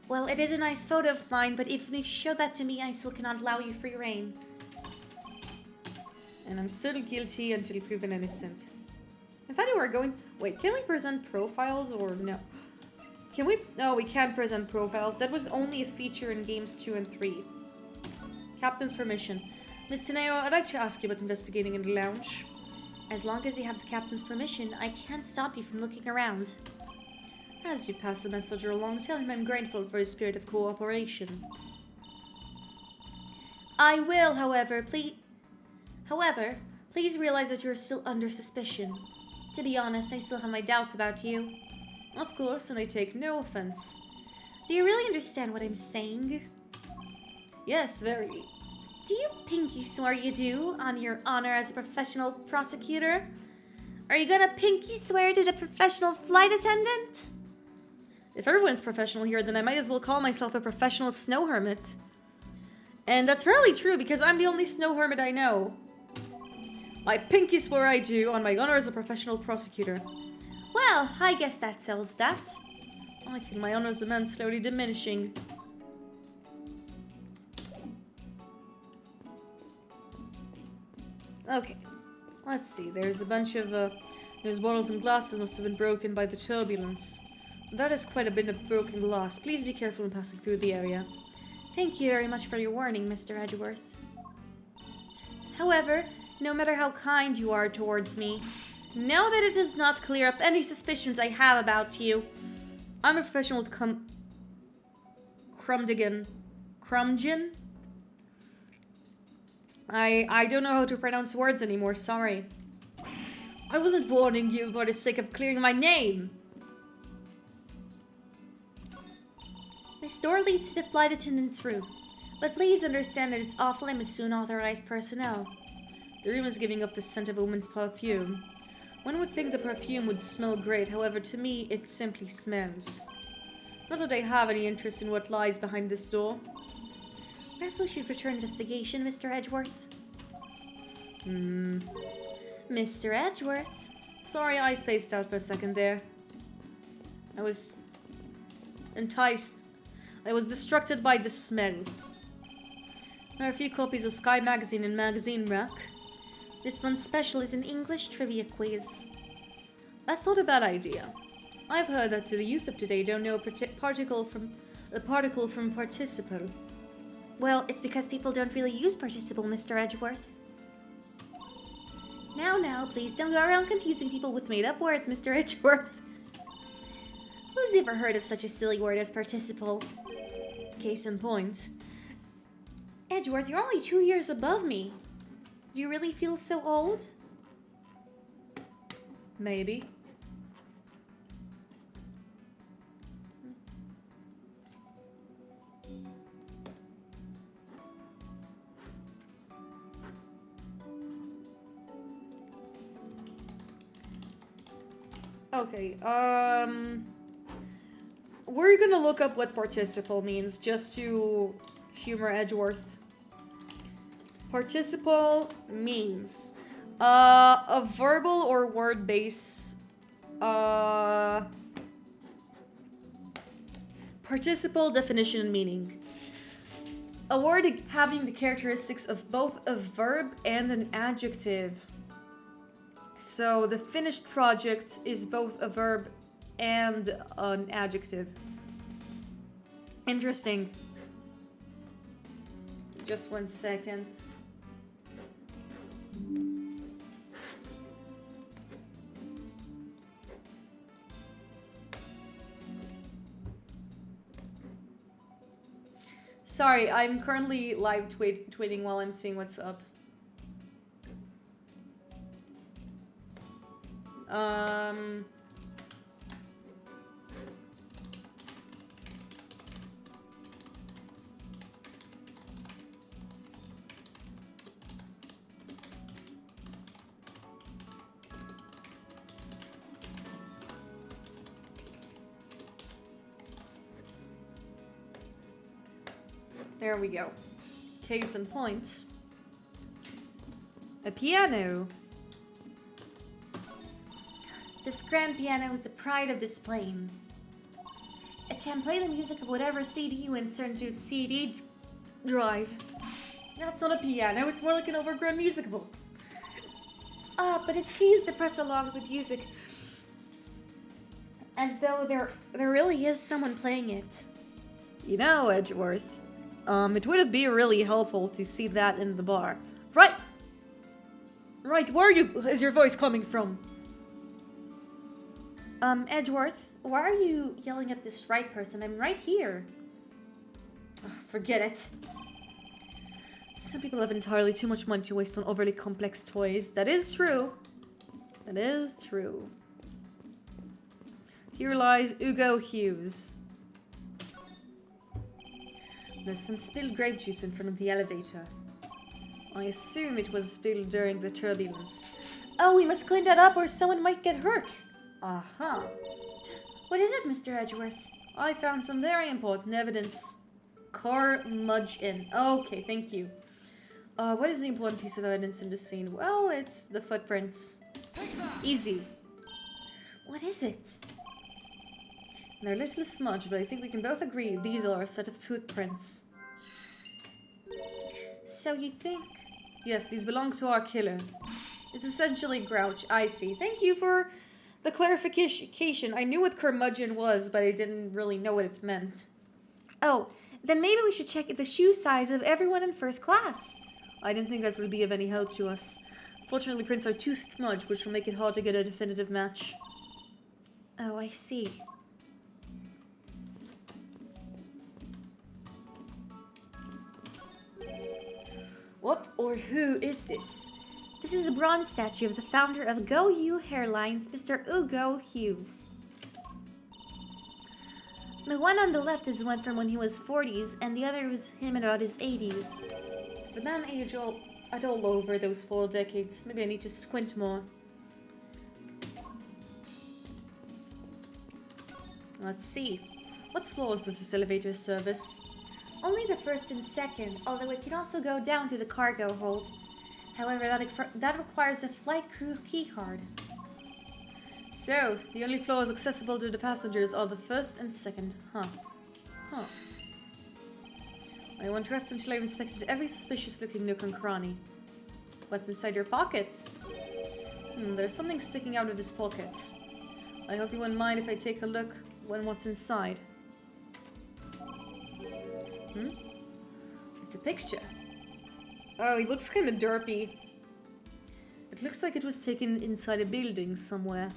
Well, it is a nice photo of mine, but if you show that to me, I still cannot allow you free reign. And I'm still guilty until proven innocent. I thought you were going... Wait, can we present profiles or no? Can we... No, we can't present profiles. That was only a feature in games 2 and 3. Captain's permission. Miss Teneo, I'd like to ask you about investigating in the lounge. As long as you have the captain's permission, I can't stop you from looking around. As you pass the messenger along, tell him I'm grateful for his spirit of cooperation. I will, however, please realize that you're still under suspicion. To be honest, I still have my doubts about you. Of course, and I take no offense. Do you really understand what I'm saying? Yes, very. Do you pinky swear you do on your honor as a professional prosecutor? Are you gonna pinky swear to the professional flight attendant? If everyone's professional here, then I might as well call myself a professional snow hermit. And that's really true because I'm the only snow hermit I know. I pinky swear I do on my honor as a professional prosecutor. Well, I guess that settles that. I feel my honor as a man slowly diminishing. Okay, let's see. There's a bunch of, those bottles and glasses must have been broken by the turbulence. That is quite a bit of broken glass. Please be careful in passing through the area. Thank you very much for your warning, Mr. Edgeworth. However, no matter how kind you are towards me, know that it does not clear up any suspicions I have about you. I'm a professional Crumdigan. Crumgin? I don't know how to pronounce words anymore, sorry. I wasn't warning you for the sake of clearing my name. This door leads to the flight attendant's room, but please understand that it's off limits to unauthorized personnel. The room is giving off the scent of a woman's perfume. One would think the perfume would smell great, however, to me, it simply smells. Not that I have any interest in what lies behind this door. Perhaps we should return investigation, Mr. Edgeworth. Mr. Edgeworth. Sorry, I spaced out for a second there. I was enticed. I was distracted by the smell. There are a few copies of Sky Magazine in magazine rack. This month's special is an English trivia quiz. That's not a bad idea. I've heard that the youth of today don't know a particle from participle. Well, it's because people don't really use participle, Mr. Edgeworth. Now, please don't go around confusing people with made-up words, Mr. Edgeworth. Who's ever heard of such a silly word as participle? Case in point. Edgeworth, you're only 2 years above me. Do you really feel so old? Maybe. Okay, we're gonna look up what participle means just to humor Edgeworth. Participle means a verbal or word base. Participle definition and meaning. A word having the characteristics of both a verb and an adjective. So the finished project is both a verb and an adjective. Interesting. Just 1 second. Sorry, I'm currently live tweeting while I'm seeing what's up. There we go. Case in point. A piano. This grand piano is the pride of this plane. It can play the music of whatever CD you insert into its CD drive. That's not a piano, it's more like an overgrown music box. But its keys to press along with the music. As though there really is someone playing it. You know, Edgeworth, it would be really helpful to see that in the bar. Right! Right, where is your voice coming from? Edgeworth, why are you yelling at this right person? I'm right here. Ugh, forget it. Some people have entirely too much money to waste on overly complex toys. That is true. That is true. Here lies Hugo Hughes. There's some spilled grape juice in front of the elevator. I assume it was spilled during the turbulence. Oh, we must clean that up or someone might get hurt. Aha. What is it, Mr. Edgeworth? I found some very important evidence. Curmudgeon. Okay, thank you. What is the important piece of evidence in this scene? Well, it's the footprints. Easy. What is it? They're a little smudged, but I think we can both agree these are a set of footprints. So you think? Yes, these belong to our killer. It's essentially Grouch. I see. Thank you for the clarification. I knew what curmudgeon was, but I didn't really know what it meant. Oh, then maybe we should check the shoe size of everyone in first class. I didn't think that would be of any help to us. Fortunately, prints are too smudged, which will make it hard to get a definitive match. Oh, I see. What or who is this? This is a bronze statue of the founder of Go You Hairlines, Mr. Hugo Hughes. The one on the left is one from when he was 40s, and the other was him about his 80s. If the man aged at all over those 4 decades, maybe I need to squint more. Let's see. What floors does this elevator service? Only the first and second, although it can also go down to the cargo hold. However, that requires a flight crew keycard. So, the only floors accessible to the passengers are the first and second. Huh. I won't rest until I've inspected every suspicious-looking nook and cranny. What's inside your pocket? There's something sticking out of his pocket. I hope you won't mind if I take a look at what's inside. It's a picture. Oh, he looks kind of derpy. It looks like it was taken inside a building somewhere.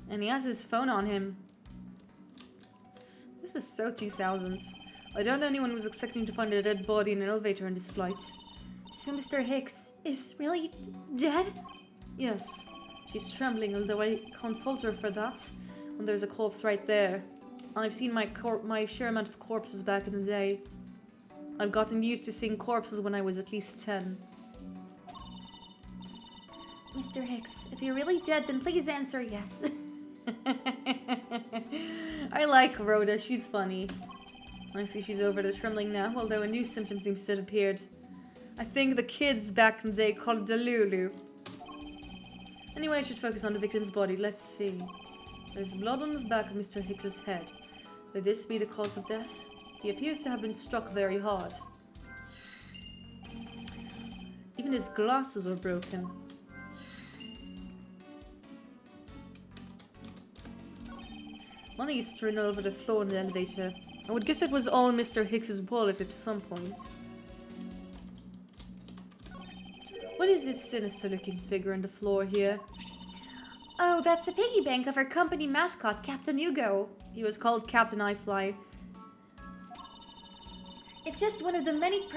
And he has his phone on him. This is so 2000s. I doubt anyone was expecting to find a dead body in an elevator in this flight. So Mr. Hicks is really dead? Yes. She's trembling, although I can't fault her for that, when there's a corpse right there. I've seen my share amount of corpses back in the day. I've gotten used to seeing corpses when I was at least 10. Mr. Hicks, if you're really dead, then please answer yes. I like Rhoda, she's funny. I see she's over the trembling now, although a new symptom seems to have appeared. I think the kids back in the day called it Delulu. Anyway, I should focus on the victim's body. Let's see. There's blood on the back of Mr. Hicks's head. Could this be the cause of death? He appears to have been struck very hard. Even his glasses are broken. Money is strewn all over the floor in the elevator. I would guess it was all Mr. Hicks's wallet at some point. What is this sinister-looking figure on the floor here? Oh, that's the piggy bank of our company mascot, Captain Hugo. He was called Captain Eyefly. It's just one of the many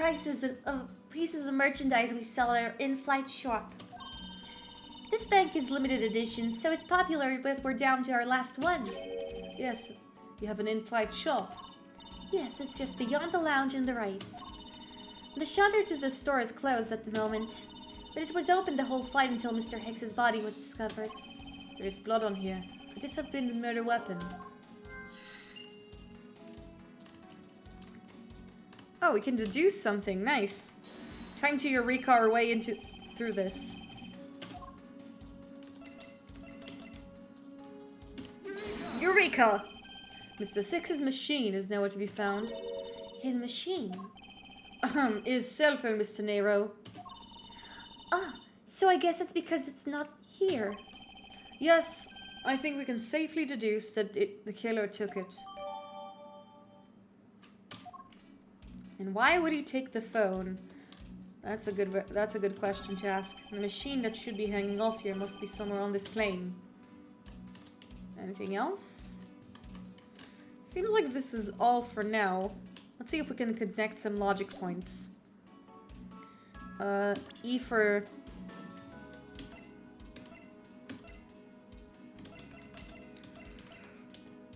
pieces of merchandise we sell at our in-flight shop. This bank is limited edition, so it's popular, but we're down to our last one. Yes, you have an in-flight shop. Yes, it's just beyond the lounge on the right. The shutter to the store is closed at the moment, but it was open the whole flight until Mr. Hicks's body was discovered. There is blood on here. Could this have been the murder weapon? Oh, we can deduce something. Nice. Time to Eureka our way through this. Eureka! Mr. Six's machine is nowhere to be found. His machine? His cell phone, Mr. Nero. Ah, so I guess it's because it's not here. Yes, I think we can safely deduce that the killer took it. And why would he take the phone? That's a good question to ask. The machine that should be hanging off here must be somewhere on this plane. Anything else? Seems like this is all for now. Let's see if we can connect some logic points. E for...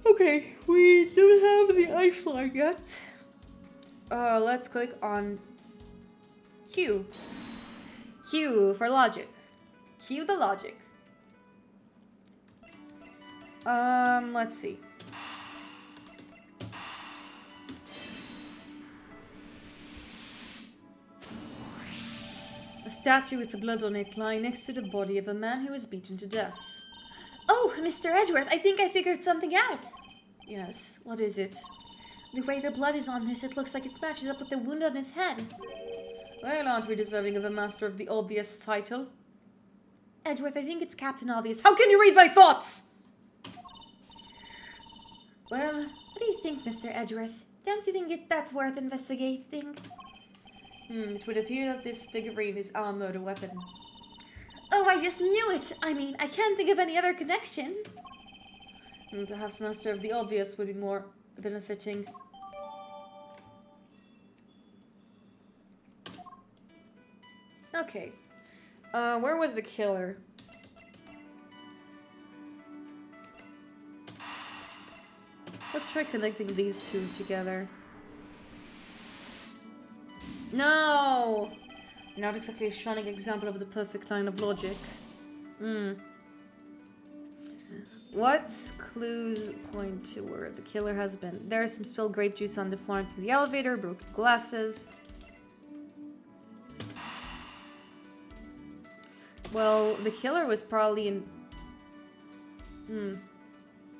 Okay, we don't have the Eyefly yet. Let's click on Q. Q for logic. Q the logic. Let's see. A statue with the blood on it lying next to the body of a man who was beaten to death. Oh, Mr. Edgeworth, I think I figured something out. Yes, what is it? The way the blood is on this, it looks like it matches up with the wound on his head. Well, aren't we deserving of a Master of the Obvious title? Edgeworth, I think it's Captain Obvious. How can you read my thoughts? Well, what do you think, Mr. Edgeworth? Don't you think that's worth investigating? It would appear that this figurine is our murder weapon. Oh, I just knew it! I mean, I can't think of any other connection. Perhaps Master of the Obvious would be more benefiting. Okay. Where was the killer? Let's try connecting these two together. No! Not exactly a shining example of the perfect line of logic. What clues point to where the killer has been? There is some spilled grape juice on the floor into the elevator, broken glasses. Well, the killer was probably in...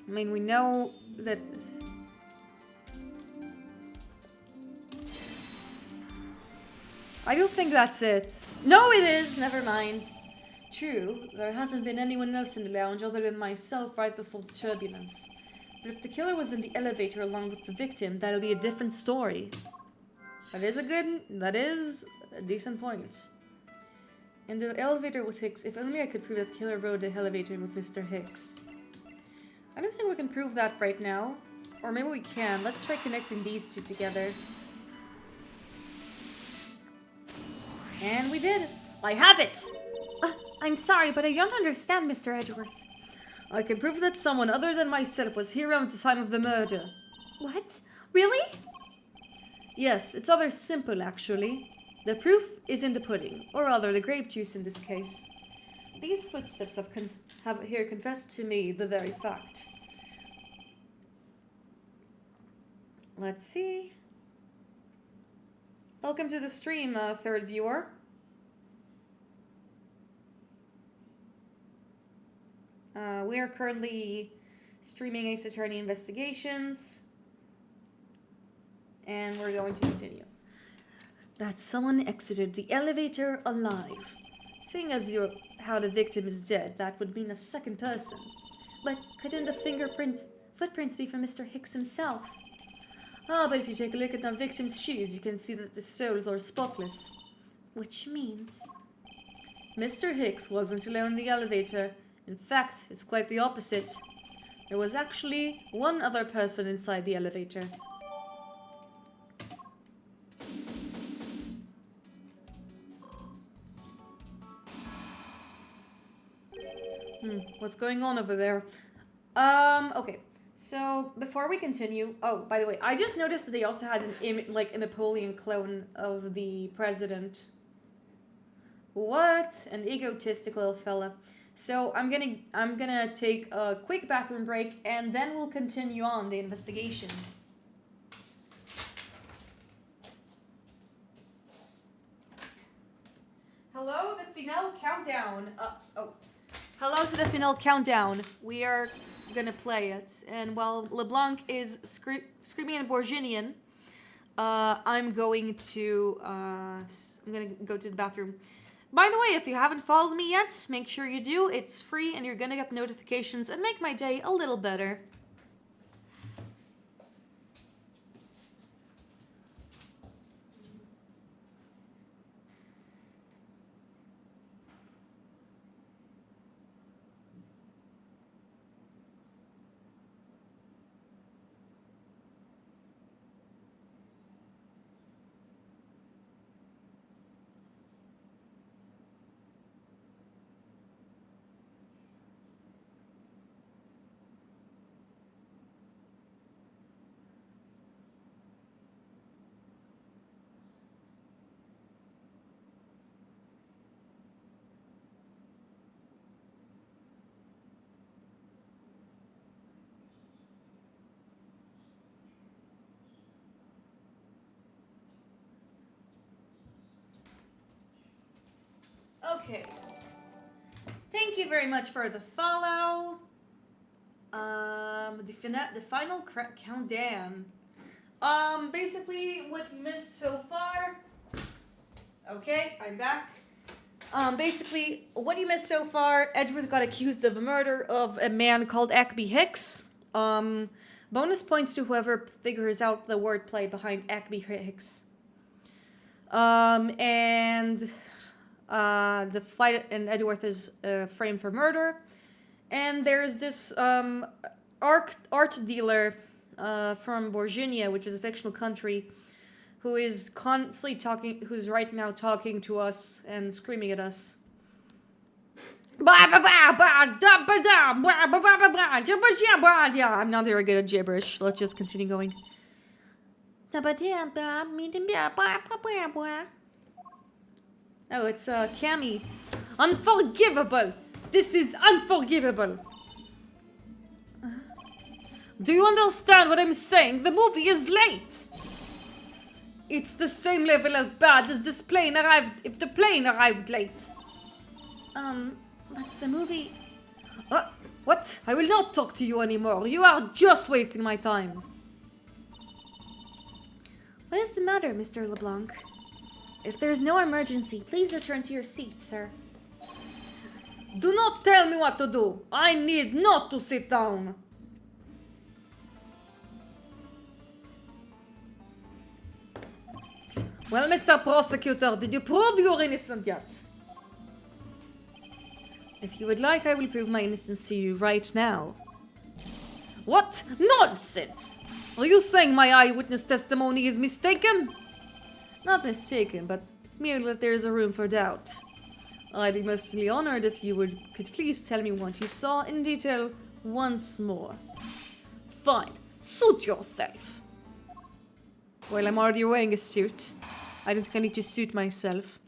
I mean, we know that... I don't think that's it. No, it is! Never mind. True, there hasn't been anyone else in the lounge other than myself right before the turbulence. But if the killer was in the elevator along with the victim, that'll be a different story. That is a decent point. In the elevator with Hicks, if only I could prove that the killer rode the elevator with Mr. Hicks. I don't think we can prove that right now. Or maybe we can. Let's try connecting these two together. And we did. I have it! I'm sorry, but I don't understand, Mr. Edgeworth. I can prove that someone other than myself was here around the time of the murder. What? Really? Yes, it's rather simple, actually. The proof is in the pudding, or rather the grape juice in this case. These footsteps have here confessed to me the very fact. Let's see. Welcome to the stream, third viewer. We are currently streaming Ace Attorney Investigations. And we're going to continue. That someone exited the elevator alive. Seeing as how the victim is dead, that would mean a second person. But couldn't the footprints be from Mr. Hicks himself? Ah, but if you take a look at the victim's shoes, you can see that the soles are spotless. Which means... Mr. Hicks wasn't alone in the elevator. In fact, it's quite the opposite. There was actually one other person inside the elevator. What's going on over there? Okay. So, before we continue... Oh, by the way, I just noticed that they also had a Napoleon clone of the president. What? An egotistical little fella. So, I'm gonna take a quick bathroom break, and then we'll continue on the investigation. Hello, the final countdown. Hello to the final countdown. We are gonna play it, and while LeBlanc is screaming in Bourguignon, I'm gonna go to the bathroom. By the way, if you haven't followed me yet, make sure you do. It's free, and you're gonna get notifications and make my day a little better. Okay. Thank you very much for the follow. The final countdown. Basically, what you missed so far. Okay, I'm back. Basically, what you missed so far, Edgeworth got accused of a murder of a man called Acme Hicks. Bonus points to whoever figures out the wordplay behind Acme Hicks. The flight in Edgeworth is framed for murder. And there's this art dealer from Bourguignon, which is a fictional country, who is constantly who's right now talking to us and screaming at us. I'm not very good at gibberish. Let's just continue going. Oh, it's Cammy. Unforgivable! This is unforgivable! Do you understand what I'm saying? The movie is late! It's the same level of bad as this plane arrived if the plane arrived late. But the movie... What? I will not talk to you anymore. You are just wasting my time. What is the matter, Mr. LeBlanc? If there is no emergency, please return to your seat, sir. Do not tell me what to do. I need not to sit down. Well, Mr. Prosecutor, did you prove you're innocent yet? If you would like, I will prove my innocence to you right now. What? Nonsense! Are you saying my eyewitness testimony is mistaken? Not mistaken, but merely that there is a room for doubt. I'd be mostly honored if you could please tell me what you saw in detail once more. Fine. Suit yourself. Well, I'm already wearing a suit. I don't think I need to suit myself.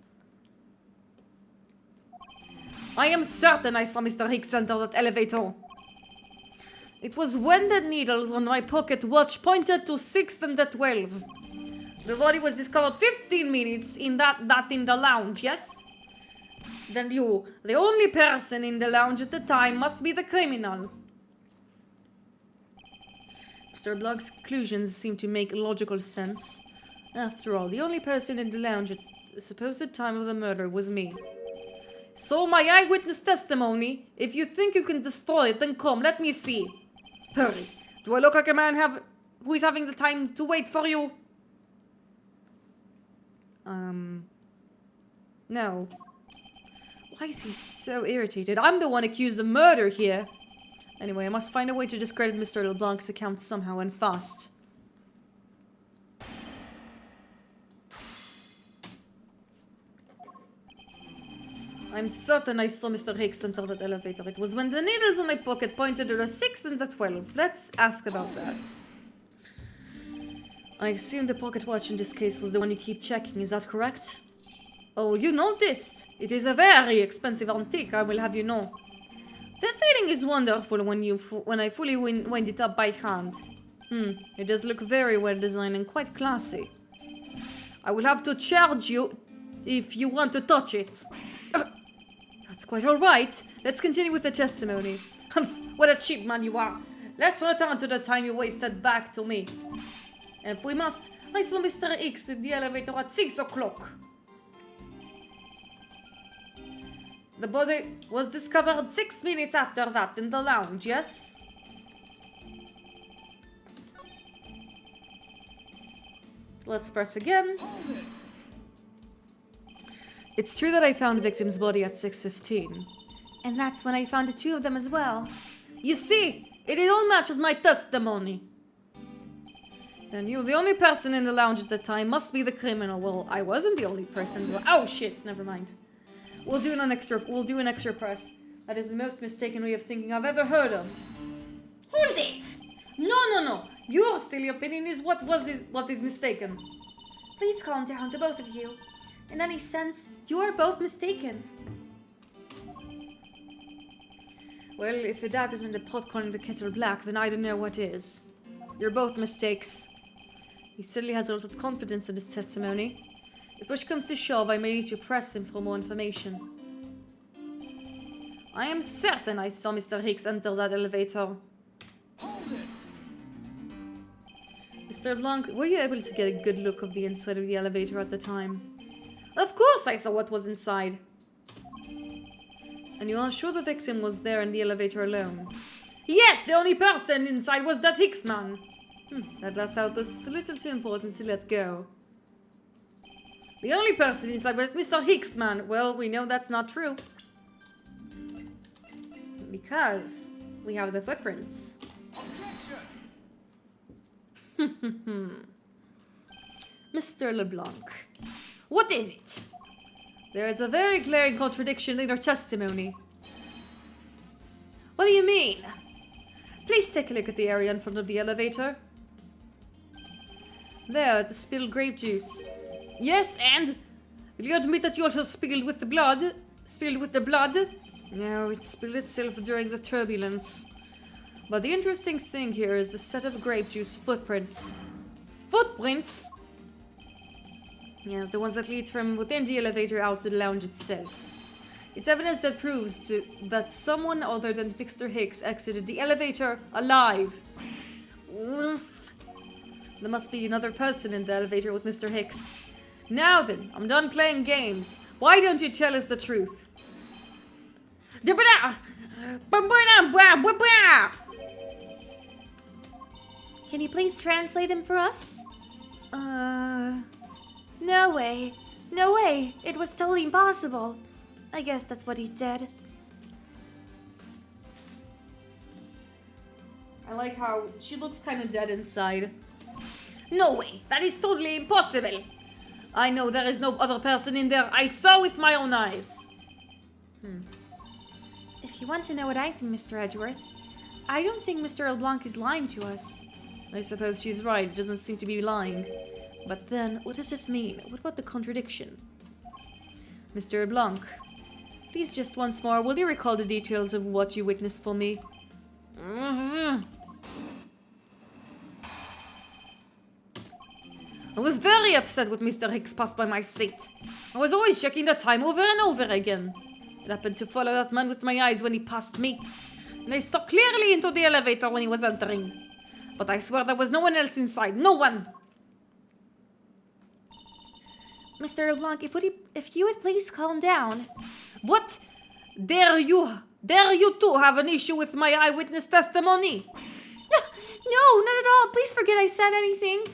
I am certain I saw Mr. Hicks enter that elevator. It was when the needles on my pocket watch pointed to 6 and the 12. The body was discovered 15 minutes in that in the lounge, yes? Then you, the only person in the lounge at the time, must be the criminal. Mr. Block's conclusions seem to make logical sense. After all, the only person in the lounge at the supposed time of the murder was me. So my eyewitness testimony, if you think you can destroy it, then come, let me see. Hurry. Do I look like a man who is having the time to wait for you? No. Why is he so irritated? I'm the one accused of murder here. Anyway, I must find a way to discredit Mr. LeBlanc's account somehow and fast. I'm certain I saw Mr. Hicks enter that elevator. It was when the needles in my pocket pointed to the 6 and the 12. Let's ask about that. I assume the pocket watch in this case was the one you keep checking, is that correct? Oh, you noticed. It is a very expensive antique, I will have you know. The feeling is wonderful when I fully wind it up by hand. It does look very well designed and quite classy. I will have to charge you if you want to touch it. That's quite alright. Let's continue with the testimony. What a cheap man you are. Let's return to the time you wasted back to me. And if we must, I saw Mr. X in the elevator at 6 o'clock. The body was discovered 6 minutes after that in the lounge, yes? Let's press again. It's true that I found victim's body at 6:15. And that's when I found the two of them as well. You see, it all matches my testimony. Then you, the only person in the lounge at the time, must be the criminal. Well, I wasn't the only person. Oh shit, never mind. We'll do an extra press. That is the most mistaken way of thinking I've ever heard of. Hold it! No. Your silly opinion is what is mistaken. Please calm down, the both of you. In any sense, you are both mistaken. Well, if that isn't the pot calling the kettle black, then I don't know what is. You're both mistakes. He certainly has a lot of confidence in his testimony. If push comes to shove, I may need to press him for more information. I am certain I saw Mr. Hicks enter that elevator. Mr. Blanc, were you able to get a good look of the inside of the elevator at the time? Of course I saw what was inside. And you are sure the victim was there in the elevator alone? Yes, the only person inside was that Hicks man. That last outburst is a little too important to let go. The only person inside was Mr. Hicks man. Well, we know that's not true. Because we have the footprints. Mr. LeBlanc. What is it? There is a very glaring contradiction in your testimony. What do you mean? Please take a look at the area in front of the elevator. There, the spilled grape juice. Yes, and? Will you admit that you also spilled with the blood? Spilled with the blood? No, it spilled itself during the turbulence. But the interesting thing here is the set of grape juice footprints. Footprints? Yes, the ones that lead from within the elevator out to the lounge itself. It's evidence that proves that someone other than Mr. Hicks exited the elevator alive. Oof. There must be another person in the elevator with Mr. Hicks. Now then, I'm done playing games. Why don't you tell us the truth? Can you please translate him for us? No way. No way. It was totally impossible. I guess that's what he did. I like how she looks kind of dead inside. No way! That is totally impossible! I know there is no other person in there. I saw with my own eyes. If you want to know what I think, Mr. Edgeworth, I don't think Mr. LeBlanc is lying to us. I suppose she's right. It doesn't seem to be lying. But then, what does it mean? What about the contradiction? Mr. LeBlanc, please just once more, will you recall the details of what you witnessed for me? I was very upset when Mr. Hicks passed by my seat. I was always checking the time over and over again. I happened to follow that man with my eyes when he passed me, and I saw clearly into the elevator when he was entering. But I swear there was no one else inside. No one! Mr. LeBlanc, if you would please calm down. What? Dare you two have an issue with my eyewitness testimony? No, not at all. Please forget I said anything.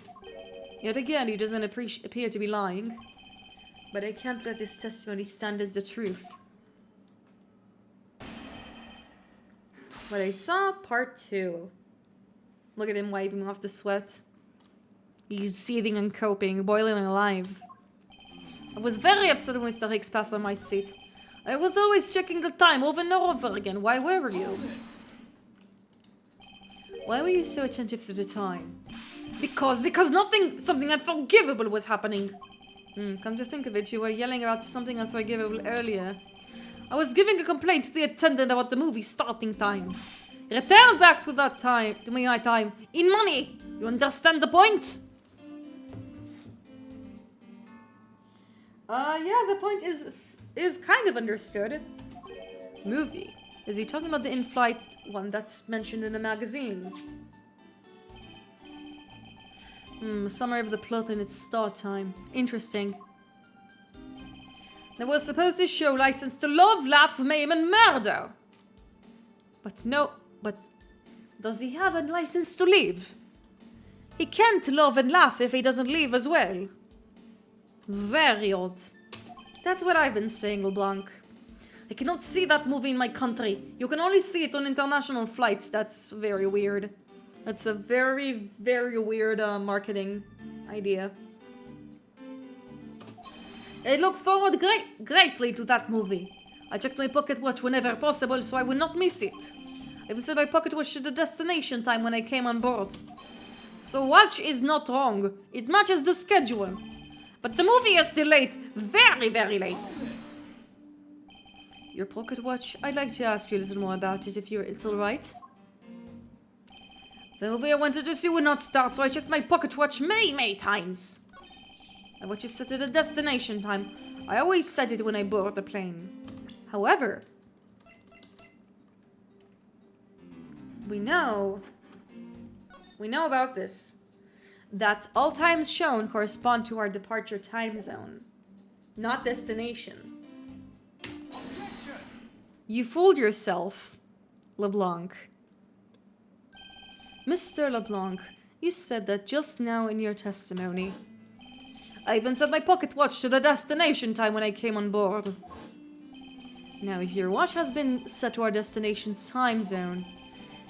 Yet again, he doesn't appear to be lying. But I can't let his testimony stand as the truth. What I saw, part 2. Look at him wiping off the sweat. He's seething and coping, boiling alive. I was very upset when Mr. Hicks passed by my seat. I was always checking the time over and over again. Why were you? Why were you so attentive to the time? Because something unforgivable was happening. Come to think of it, you were yelling about something unforgivable earlier. I was giving a complaint to the attendant about the movie starting time. Return back to that time, to my time, in money. You understand the point? Yeah, the point is kind of understood. Movie? Is he talking about the in-flight one that's mentioned in the magazine? Summary of the plot and its start time. Interesting. They were supposed to show license to love, laugh, maim, and murder. But does he have a license to live? He can't love and laugh if he doesn't live as well. Very odd. That's what I've been saying, LeBlanc. I cannot see that movie in my country. You can only see it on international flights. That's very weird. That's a very, very weird marketing idea. I look forward greatly to that movie. I checked my pocket watch whenever possible so I will not miss it. I even set my pocket watch to the destination time when I came on board. So watch is not wrong. It matches the schedule. But the movie is still late. Very, very late. Your pocket watch? I'd like to ask you a little more about it if it's alright. The movie I wanted to see would not start, so I checked my pocket watch many, many times. My watch is set to the destination time. I always set it when I board the plane. However, we know about this. That all times shown correspond to our departure time zone, not destination. You fooled yourself, LeBlanc. Mr. LeBlanc, you said that just now in your testimony. I even set my pocket watch to the destination time when I came on board. Now, if your watch has been set to our destination's time zone,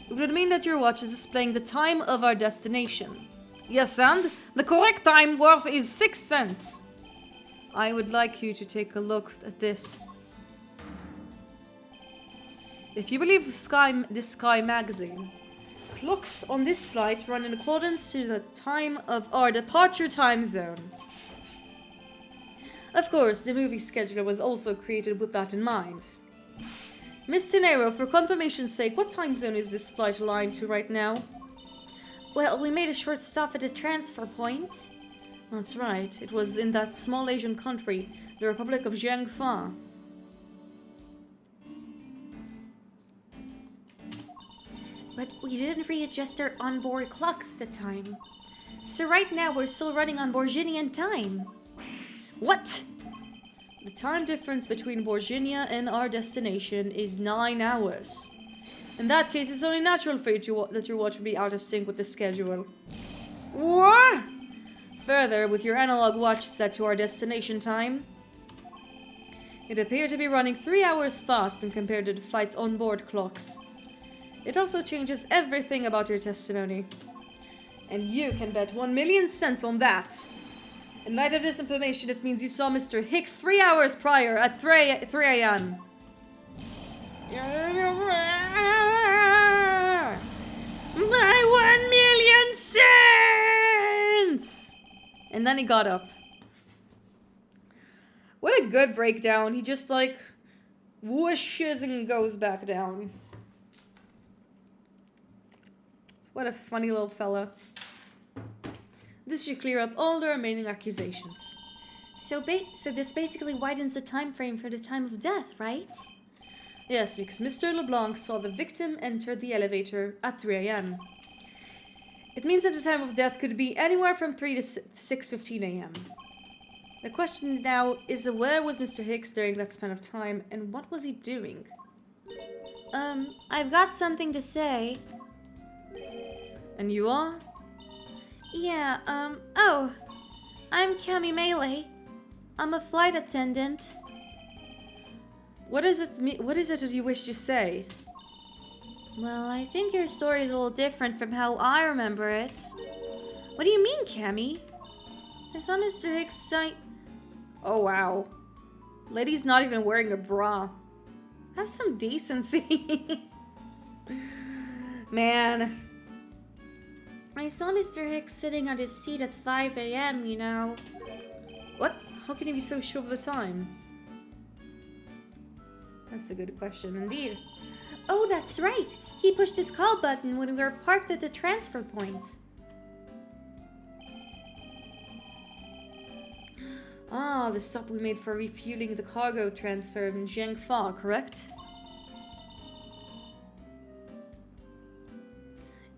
it would mean that your watch is displaying the time of our destination. Yes, and the correct time worth is 6 cents. I would like you to take a look at this. If you believe this Sky magazine, clocks on this flight run in accordance to the time of our departure time zone. Of course, the movie scheduler was also created with that in mind. Miss Tenero, for confirmation's sake, what time zone is this flight aligned to right now? Well, we made a short stop at a transfer point. That's right. It was in that small Asian country, the Republic of Jiangfa. But we didn't readjust our onboard clocks at the time. So right now we're still running on Borginian time. What? The time difference between Borginia and our destination is 9 hours. In that case, it's only natural for you that your watch would be out of sync with the schedule. What? Further, with your analog watch set to our destination time, it appeared to be running 3 hours fast when compared to the flight's onboard clocks. It also changes everything about your testimony. And you can bet 1,000,000 cents on that. In light of this information, it means you saw Mr. Hicks 3 hours prior at 3 a.m. My 1,000,000 cents! And then he got up. What a good breakdown. He just like whooshes and goes back down. What a funny little fella. This should clear up all the remaining accusations. So this basically widens the time frame for the time of death, right? Yes, because Mr. LeBlanc saw the victim enter the elevator at 3 a.m. It means that the time of death could be anywhere from 3 to 6:15 a.m. The question now is where was Mr. Hicks during that span of time, and what was he doing? I've got something to say. And you are? Yeah, I'm Cami Melee. I'm a flight attendant. What is it that you wish to say? Well, I think your story is a little different from how I remember it. What do you mean, Cammy? I saw Mr. Hicks sign... Oh, wow. Lady's not even wearing a bra. Have some decency. Man. I saw Mr. Hicks sitting on his seat at 5 a.m., you know. What? How can you be so sure of the time? That's a good question indeed. Oh, that's right. He pushed his call button when we were parked at the transfer point. Ah, the stop we made for refueling the cargo transfer in Jiangfa, correct?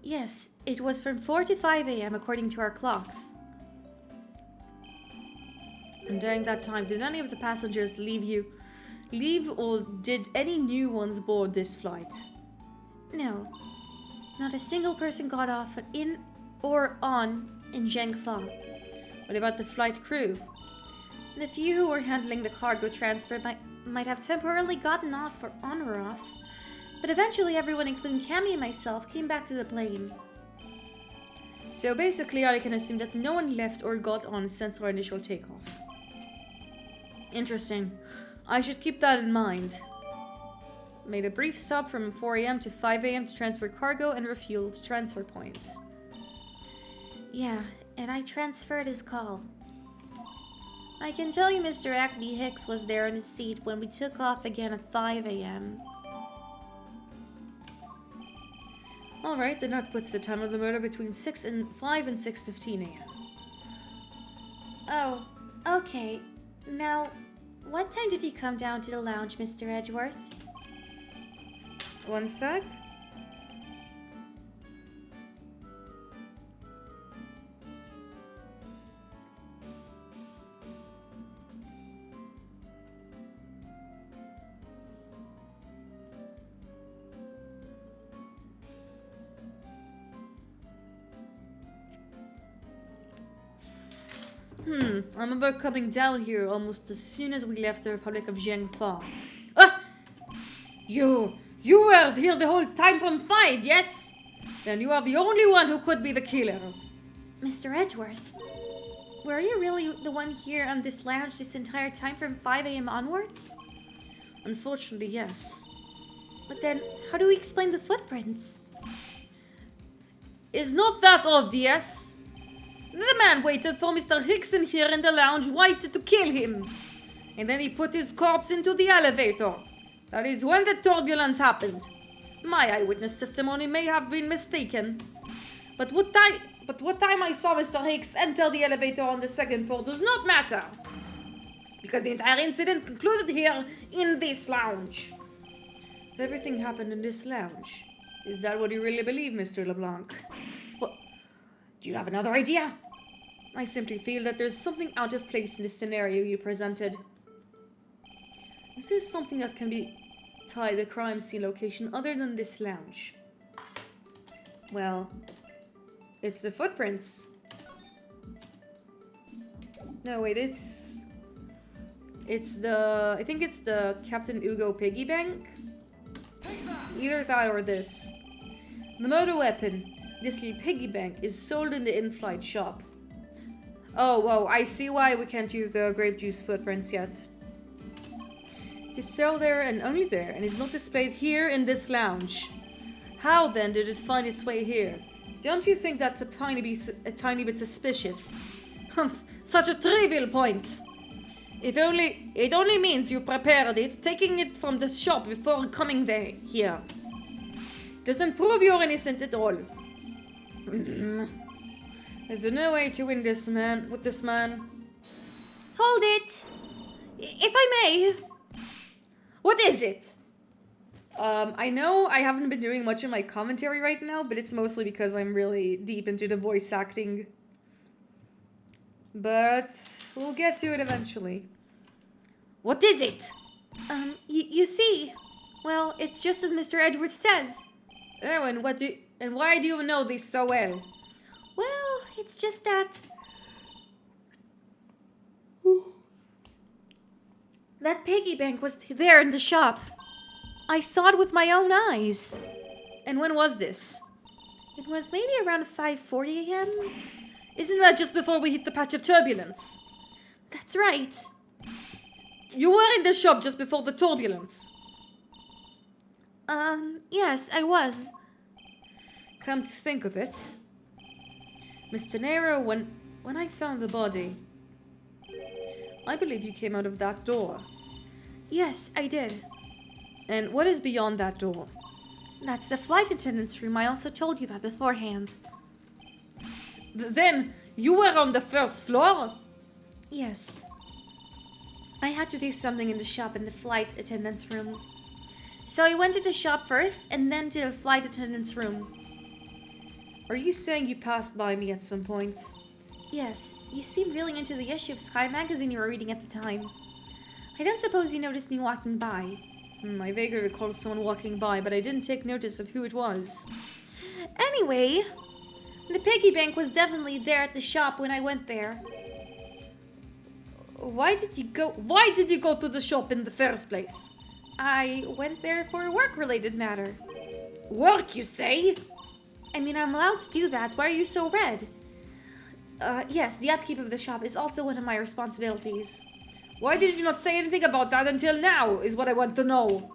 Yes, it was from 4 to 5 a.m. according to our clocks. And during that time, did any of the passengers leave, or did any new ones board this flight? No, not a single person got off in or on in Jiangfa. What about the flight crew? The few who were handling the cargo transfer might have temporarily gotten off or on or off, but eventually everyone, including Cammy and myself, came back to the plane. So basically, I can assume that no one left or got on since our initial takeoff. Interesting. I should keep that in mind. Made a brief stop from 4 a.m. to 5 a.m. to transfer cargo and refuel to transfer points. Yeah, and I transferred his call. I can tell you Mr. Acme Hicks was there in his seat when we took off again at 5 a.m. Alright, then that puts the time of the murder between 5 and 6:15 a.m. Oh, okay. Now, what time did you come down to the lounge, Mr. Edgeworth? One sec. I remember coming down here almost as soon as we left the Republic of Jiangfa. Ah! You were here the whole time from 5, yes? Then you are the only one who could be the killer. Mr. Edgeworth, were you really the one here on this lounge this entire time from 5 a.m. onwards? Unfortunately, yes. But then, how do we explain the footprints? Is not that obvious? The man waited for Mr. Hickson here in the lounge, waited to kill him. And then he put his corpse into the elevator. That is when the turbulence happened. My eyewitness testimony may have been mistaken. But what time I saw Mr. Hicks enter the elevator on the second floor does not matter. Because the entire incident concluded here in this lounge. Everything happened in this lounge. Is that what you really believe, Mr. LeBlanc? Well, do you have another idea? I simply feel that there's something out of place in the scenario you presented. Is there something that can be tied the crime scene location other than this lounge? Well, it's the footprints. No, wait, I think it's the Captain Ugo piggy bank. Either that or this. The murder weapon, this little piggy bank, is sold in the in-flight shop. Oh, I see why we can't use the grape juice footprints yet. It is sold there and only there, and is not displayed here in this lounge. How then did it find its way here? Don't you think that's a tiny bit suspicious? Humph, such a trivial point. It only means you prepared it, taking it from the shop before coming here. Doesn't prove you're innocent at all. There's no way to win this man with this man. Hold it! If I may. What is it? I know I haven't been doing much in my commentary right now, but it's mostly because I'm really deep into the voice acting. But we'll get to it eventually. What is it? You see, well, it's just as Mr. Edgeworth says. Oh, and why do you know this so well? Well, it's just that... That piggy bank was there in the shop. I saw it with my own eyes. And when was this? It was maybe around 5:40 a.m. Isn't that just before we hit the patch of turbulence? That's right. You were in the shop just before the turbulence. Yes, I was. Come to think of it, Mr. Nero, when I found the body, I believe you came out of that door. Yes, I did. And what is beyond that door? That's the flight attendant's room. I also told you that beforehand. Then you were on the first floor? Yes. I had to do something in the shop in the flight attendant's room. So I went to the shop first and then to the flight attendant's room. Are you saying you passed by me at some point? Yes, you seemed really into the issue of Sky magazine you were reading at the time. I don't suppose you noticed me walking by. I vaguely recall someone walking by, but I didn't take notice of who it was. Anyway, the piggy bank was definitely there at the shop when I went there. Why did you go to the shop in the first place? I went there for a work-related matter. Work, you say? I mean, I'm allowed to do that. Why are you so red? Yes, the upkeep of the shop is also one of my responsibilities. Why did you not say anything about that until now, is what I want to know.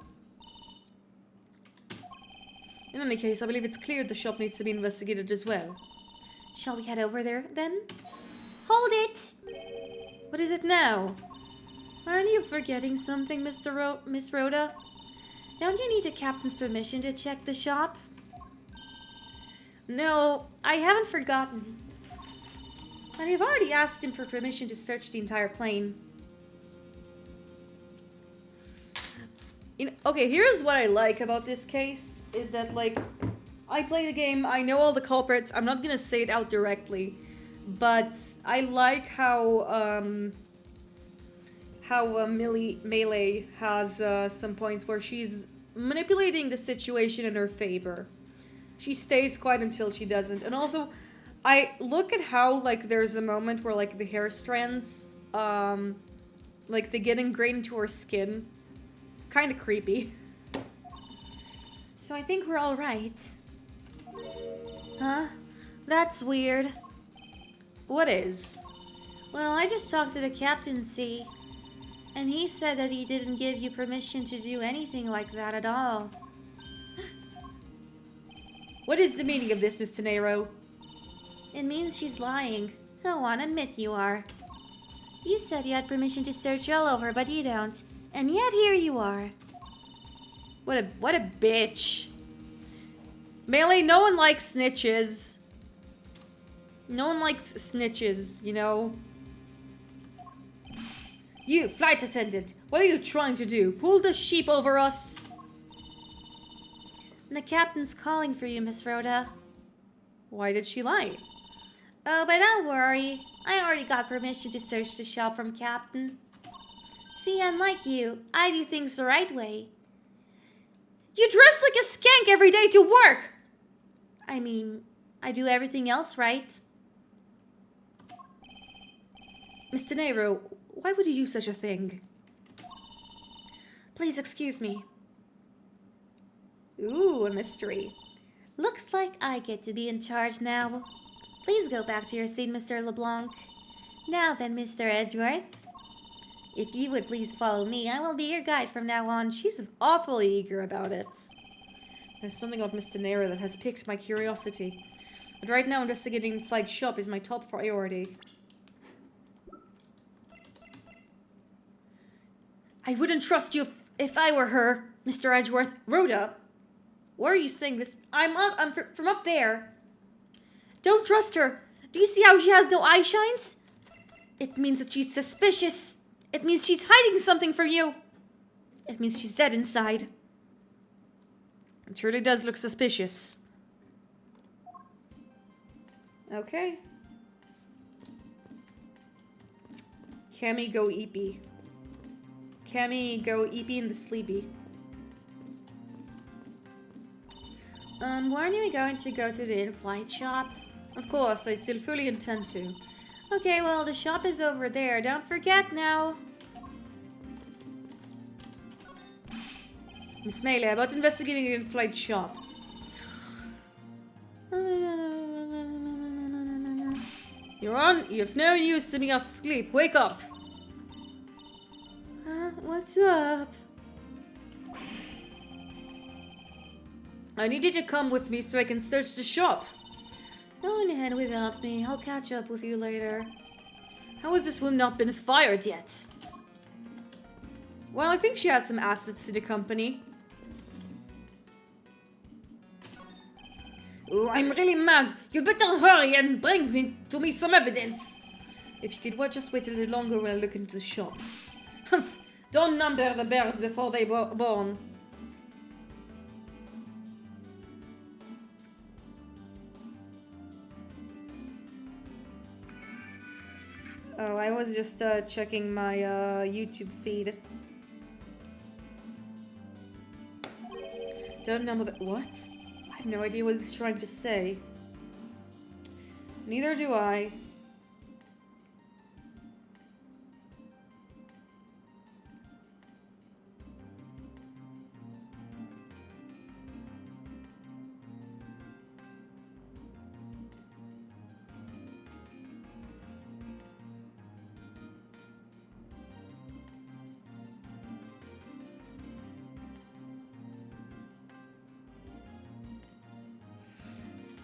In any case, I believe it's clear the shop needs to be investigated as well. Shall we head over there, then? Hold it! What is it now? Aren't you forgetting something, Miss Rhoda? Don't you need the captain's permission to check the shop? No, I haven't forgotten. And I've already asked him for permission to search the entire plane. Okay, here's what I like about this case, is that, like, I play the game, I know all the culprits, I'm not gonna say it out directly, but I like how Melee has some points where she's manipulating the situation in her favor. She stays quiet until she doesn't, and also, I look at how, like, there's a moment where, like, the hair strands, like, they get ingrained into her skin. Kind of creepy. So I think we're all right. Huh? That's weird. What is? Well, I just talked to the captaincy, and he said that he didn't give you permission to do anything like that at all. What is the meaning of this, Mr. Nero? It means she's lying. Go on, admit you are. You said you had permission to search all over, but you don't. And yet here you are. What a bitch. Melee, no one likes snitches. No one likes snitches, you know? You, flight attendant, what are you trying to do? Pull the sheep over us? The captain's calling for you, Miss Rhoda. Why did she lie? Oh, but don't worry. I already got permission to search the shop from Captain. See, unlike you, I do things the right way. You dress like a skank every day to work! I mean, I do everything else right. Mr. Nero, why would you do such a thing? Please excuse me. Ooh, a mystery. Looks like I get to be in charge now. Please go back to your seat, Mr. LeBlanc. Now then, Mr. Edgeworth. If you would please follow me, I will be your guide from now on. She's awfully eager about it. There's something about Miss Daenerys that has piqued my curiosity. But right now, investigating Flight Shop is my top priority. I wouldn't trust you if I were her, Mr. Edgeworth. Rhoda, why are you saying this? I'm from up there. Don't trust her. Do you see how she has no eye shines? It means that she's suspicious. It means she's hiding something from you. It means she's dead inside. It really does look suspicious. Okay. Cammy go eepy. Cammy go eepy and the sleepy. Weren't you going to go to the in-flight shop? Of course, I still fully intend to. Okay, well, the shop is over there. Don't forget now. Miss Melee, about investigating the in-flight shop. You're on. You have no use to me asleep. Wake up. What's up? I need you to come with me so I can search the shop. Go on ahead without me. I'll catch up with you later. How has this woman not been fired yet? Well, I think she has some assets to the company. Oh, I'm really mad. You better hurry and bring to me some evidence. If you could just wait a little longer when I look into the shop. Humph. Don't number the birds before they were born. Oh, I was just checking my YouTube feed. Don't number the... What? I have no idea what he's trying to say. Neither do I.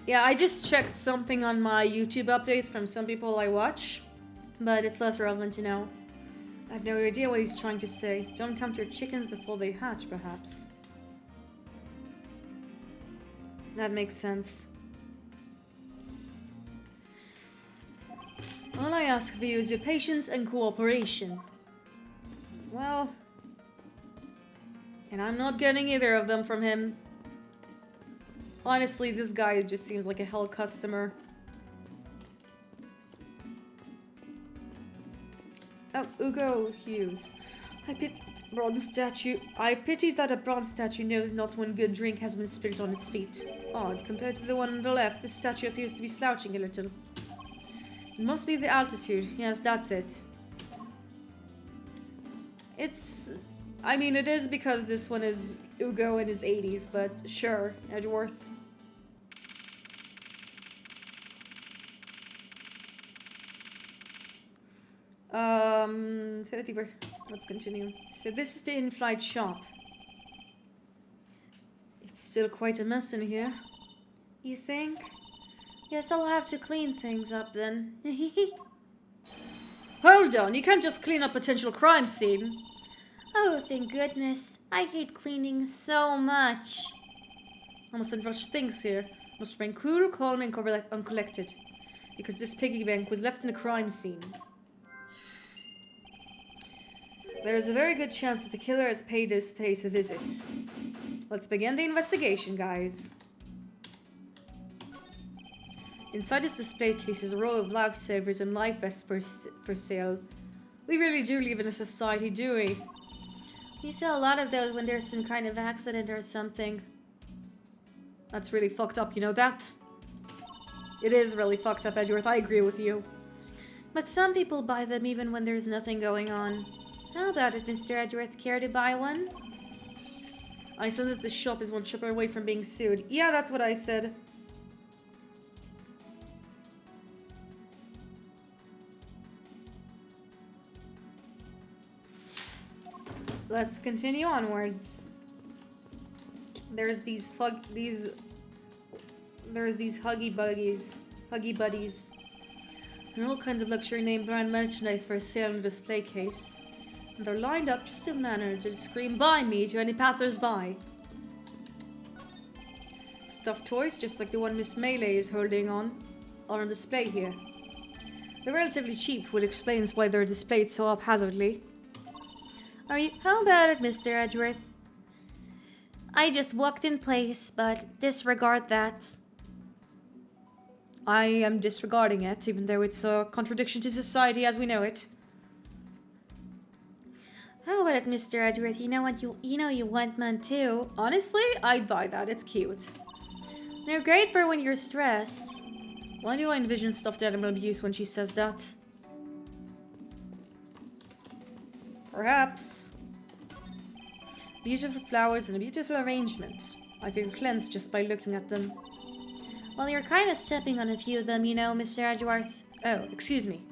Yeah, I just checked something on my YouTube updates from some people I watch, but it's less relevant to know. I have no idea what he's trying to say. Don't count your chickens before they hatch, perhaps. That makes sense. All I ask of you is your patience and cooperation. Well... And I'm not getting either of them from him. Honestly, this guy just seems like a hell customer. Oh, Ugo Hughes. I pity that a bronze statue knows not when good drink has been spilled on its feet. Odd, compared to the one on the left, this statue appears to be slouching a little. It must be the altitude. Yes, that's it. I mean, it is because this one is Ugo in his 80s, but sure, Edgeworth. Let's continue. So this is the in-flight shop. It's still quite a mess in here. You think? Guess I'll have to clean things up then. Hold on, you can't just clean up potential crime scene. Oh, thank goodness. I hate cleaning so much. I mustn't rush things here. Must remain cool, calm, and uncollected. Because this piggy bank was left in the crime scene. There is a very good chance that the killer has paid this place a visit. Let's begin the investigation, guys. Inside this display case is a row of lifesavers and life vests for sale. We really do live in a society, do we? You sell a lot of those when there's some kind of accident or something. That's really fucked up, you know that? It is really fucked up, Edgeworth, I agree with you. But some people buy them even when there's nothing going on. How about it, Mr. Edgeworth? Care to buy one? I said that the shop is one shop away from being sued. Yeah, that's what I said. Let's continue onwards. There's these huggy buddies. There are all kinds of luxury name brand merchandise for sale in a display case. And they're lined up just in manner to scream "Buy me" to any passers-by. Stuffed toys, just like the one Miss Melee is holding on, are on display here. They're relatively cheap, which explains why they're displayed so haphazardly. How about it, Mr. Edgeworth? I just walked in place, but disregard that. I am disregarding it, even though it's a contradiction to society as we know it. How about it, Mr. Edgeworth? You know you want one too. Honestly, I'd buy that. It's cute. They're great for when you're stressed. Why do I envision stuffed animal abuse when she says that? Perhaps. Beautiful flowers and a beautiful arrangement. I feel cleansed just by looking at them. Well, you're kind of stepping on a few of them, you know, Mr. Edgeworth. Oh, excuse me.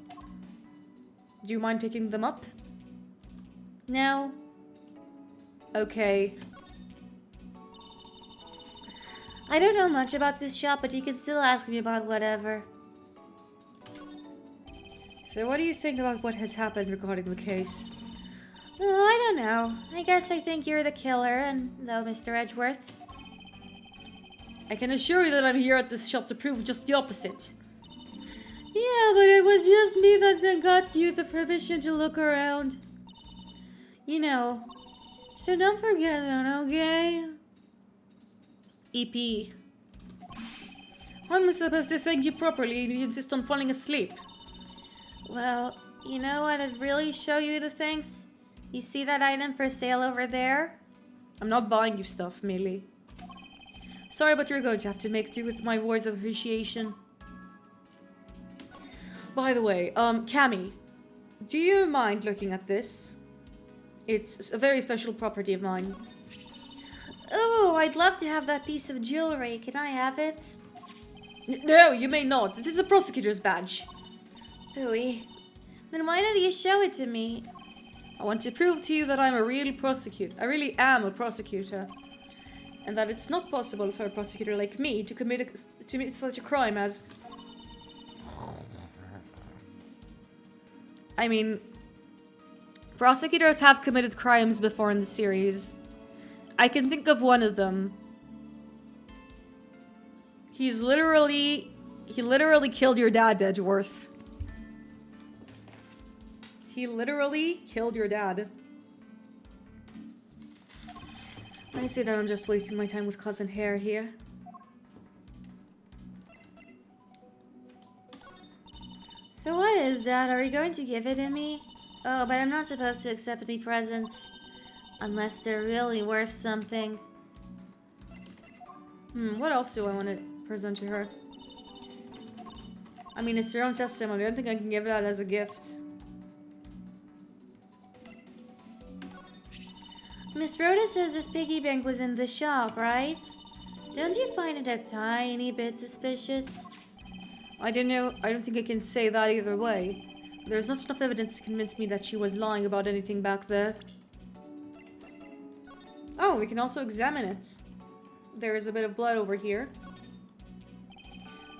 Do you mind picking them up? No. Okay. I don't know much about this shop, but you can still ask me about whatever. So what do you think about what has happened regarding the case? Oh, I don't know. I guess I think you're the killer, and though, Mr. Edgeworth. I can assure you that I'm here at this shop to prove just the opposite. Yeah, but it was just me that got you the permission to look around. You know. So don't forget that, okay? EP. How am I supposed to thank you properly if you insist on falling asleep? Well, you know what'd really show you the thanks? You see that item for sale over there? I'm not buying you stuff, Millie. Sorry, but you're going to have to make do with my words of appreciation. By the way, Cammy, do you mind looking at this? It's a very special property of mine. Oh, I'd love to have that piece of jewelry. Can I have it? No, you may not. It is a prosecutor's badge. Ooey. Then why don't you show it to me? I want to prove to you that I'm a real prosecutor. I really am a prosecutor. And that it's not possible for a prosecutor like me to commit such a crime as... I mean, prosecutors have committed crimes before in the series. I can think of one of them. He literally killed your dad, Edgeworth. He literally killed your dad. I say that I'm just wasting my time with Cousin Hare here. So what is that? Are you going to give it to me? Oh, but I'm not supposed to accept any presents. Unless they're really worth something. What else do I want to present to her? I mean, it's your own testimony. I don't think I can give that as a gift. Miss Rhoda says this piggy bank was in the shop, right? Don't you find it a tiny bit suspicious? I don't know. I don't think I can say that either way. There's not enough evidence to convince me that she was lying about anything back there. Oh, we can also examine it. There is a bit of blood over here.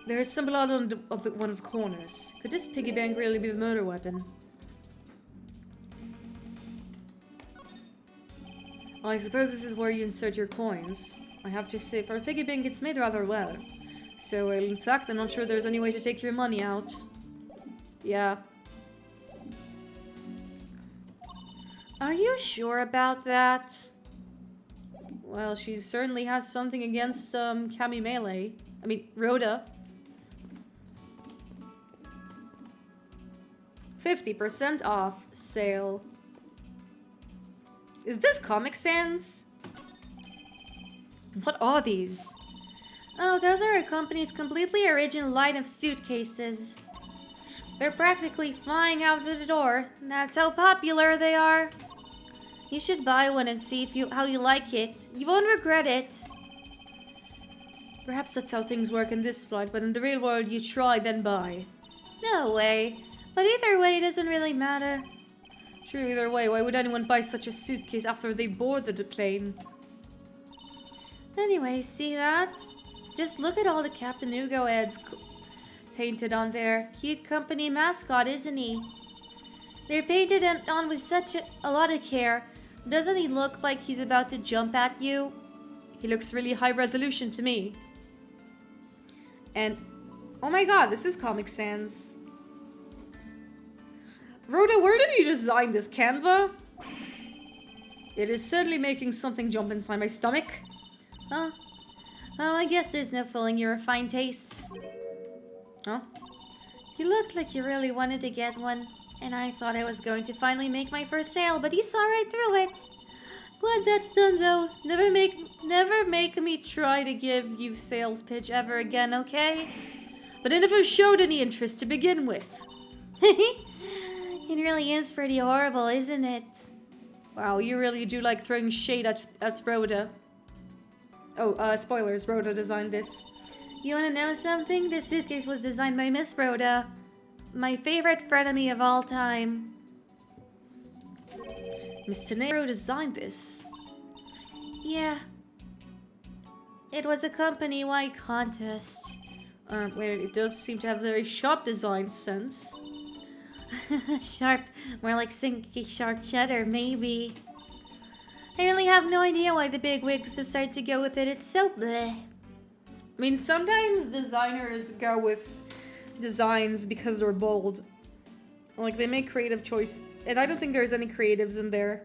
There is some blood on one of the corners. Could this piggy bank really be the murder weapon? Well, I suppose this is where you insert your coins. I have to say, for a piggy bank, it's made rather well. So, in fact, I'm not sure there's any way to take your money out. Yeah. Are you sure about that? Well, she certainly has something against, Cammy Melee. I mean, Rhoda. 50% off sale. Is this Comic Sans? What are these? Oh, those are a company's completely original line of suitcases. They're practically flying out the door. That's how popular they are. You should buy one and see how you like it. You won't regret it. Perhaps that's how things work in this flight, but in the real world you try, then buy. No way. But either way, it doesn't really matter. Sure, either way, why would anyone buy such a suitcase after they boarded the plane? Anyway, see that? Just look at all the Captain Hugo ads painted on there. Cute company mascot, isn't he? They're painted on with such a lot of care. Doesn't he look like he's about to jump at you? He looks really high resolution to me. And, oh my god, this is Comic Sans. Rhoda, where did you design this, Canva? It is certainly making something jump inside my stomach. Huh? Oh, I guess there's no fooling your refined tastes. Huh? You looked like you really wanted to get one, and I thought I was going to finally make my first sale, but you saw right through it. Glad that's done, though. Never make me try to give you sales pitch ever again, okay? But I never showed any interest to begin with. It really is pretty horrible, isn't it? Wow, you really do like throwing shade at Rhoda. Oh, spoilers, Rhoda designed this. You wanna know something? This suitcase was designed by Miss Rhoda. My favorite frenemy of all time. Miss Tenero designed this. Yeah. It was a company-wide contest. Wait, it does seem to have a very sharp design sense. Sharp. More like sinky sharp cheddar, maybe. I really have no idea why the big wigs decided to go with it. It's so bleh. I mean, sometimes designers go with designs because they're bold. Like, they make creative choice. And I don't think there's any creatives in there.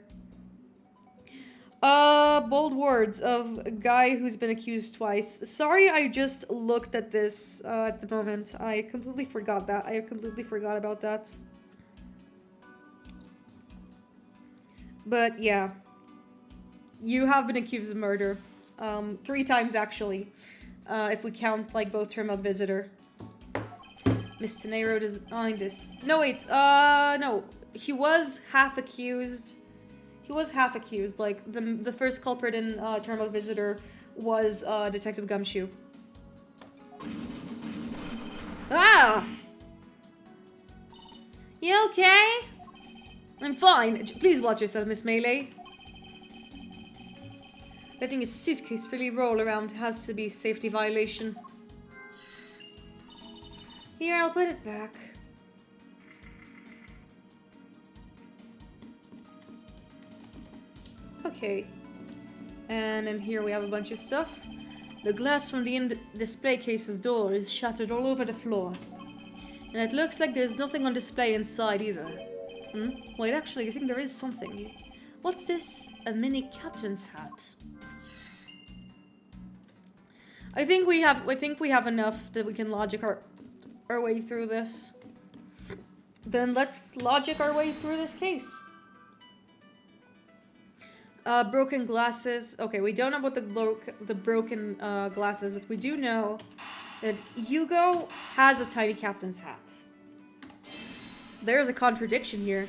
Bold words of a guy who's been accused twice. Sorry, I just looked at this at the moment. I completely forgot that. I completely forgot about that. But yeah. You have been accused of murder. 3 times actually. If we count like both term of visitor. Miss Tenero designed this. No wait, no. He was half accused. He was half accused. Like the first culprit in term of visitor was Detective Gumshoe. Ah! You okay? I'm fine. Please watch yourself, Miss Melee. Letting a suitcase freely roll around has to be a safety violation. Here, I'll put it back. Okay. And in here we have a bunch of stuff. The glass from the display case's door is shattered all over the floor. And it looks like there's nothing on display inside either. Wait, actually, I think there is something. What's this? A mini captain's hat. I think we have enough that we can logic our way through this. Then let's logic our way through this case. Broken glasses. Okay, we don't know about the broken glasses, but we do know that Hugo has a tiny captain's hat. There's a contradiction here.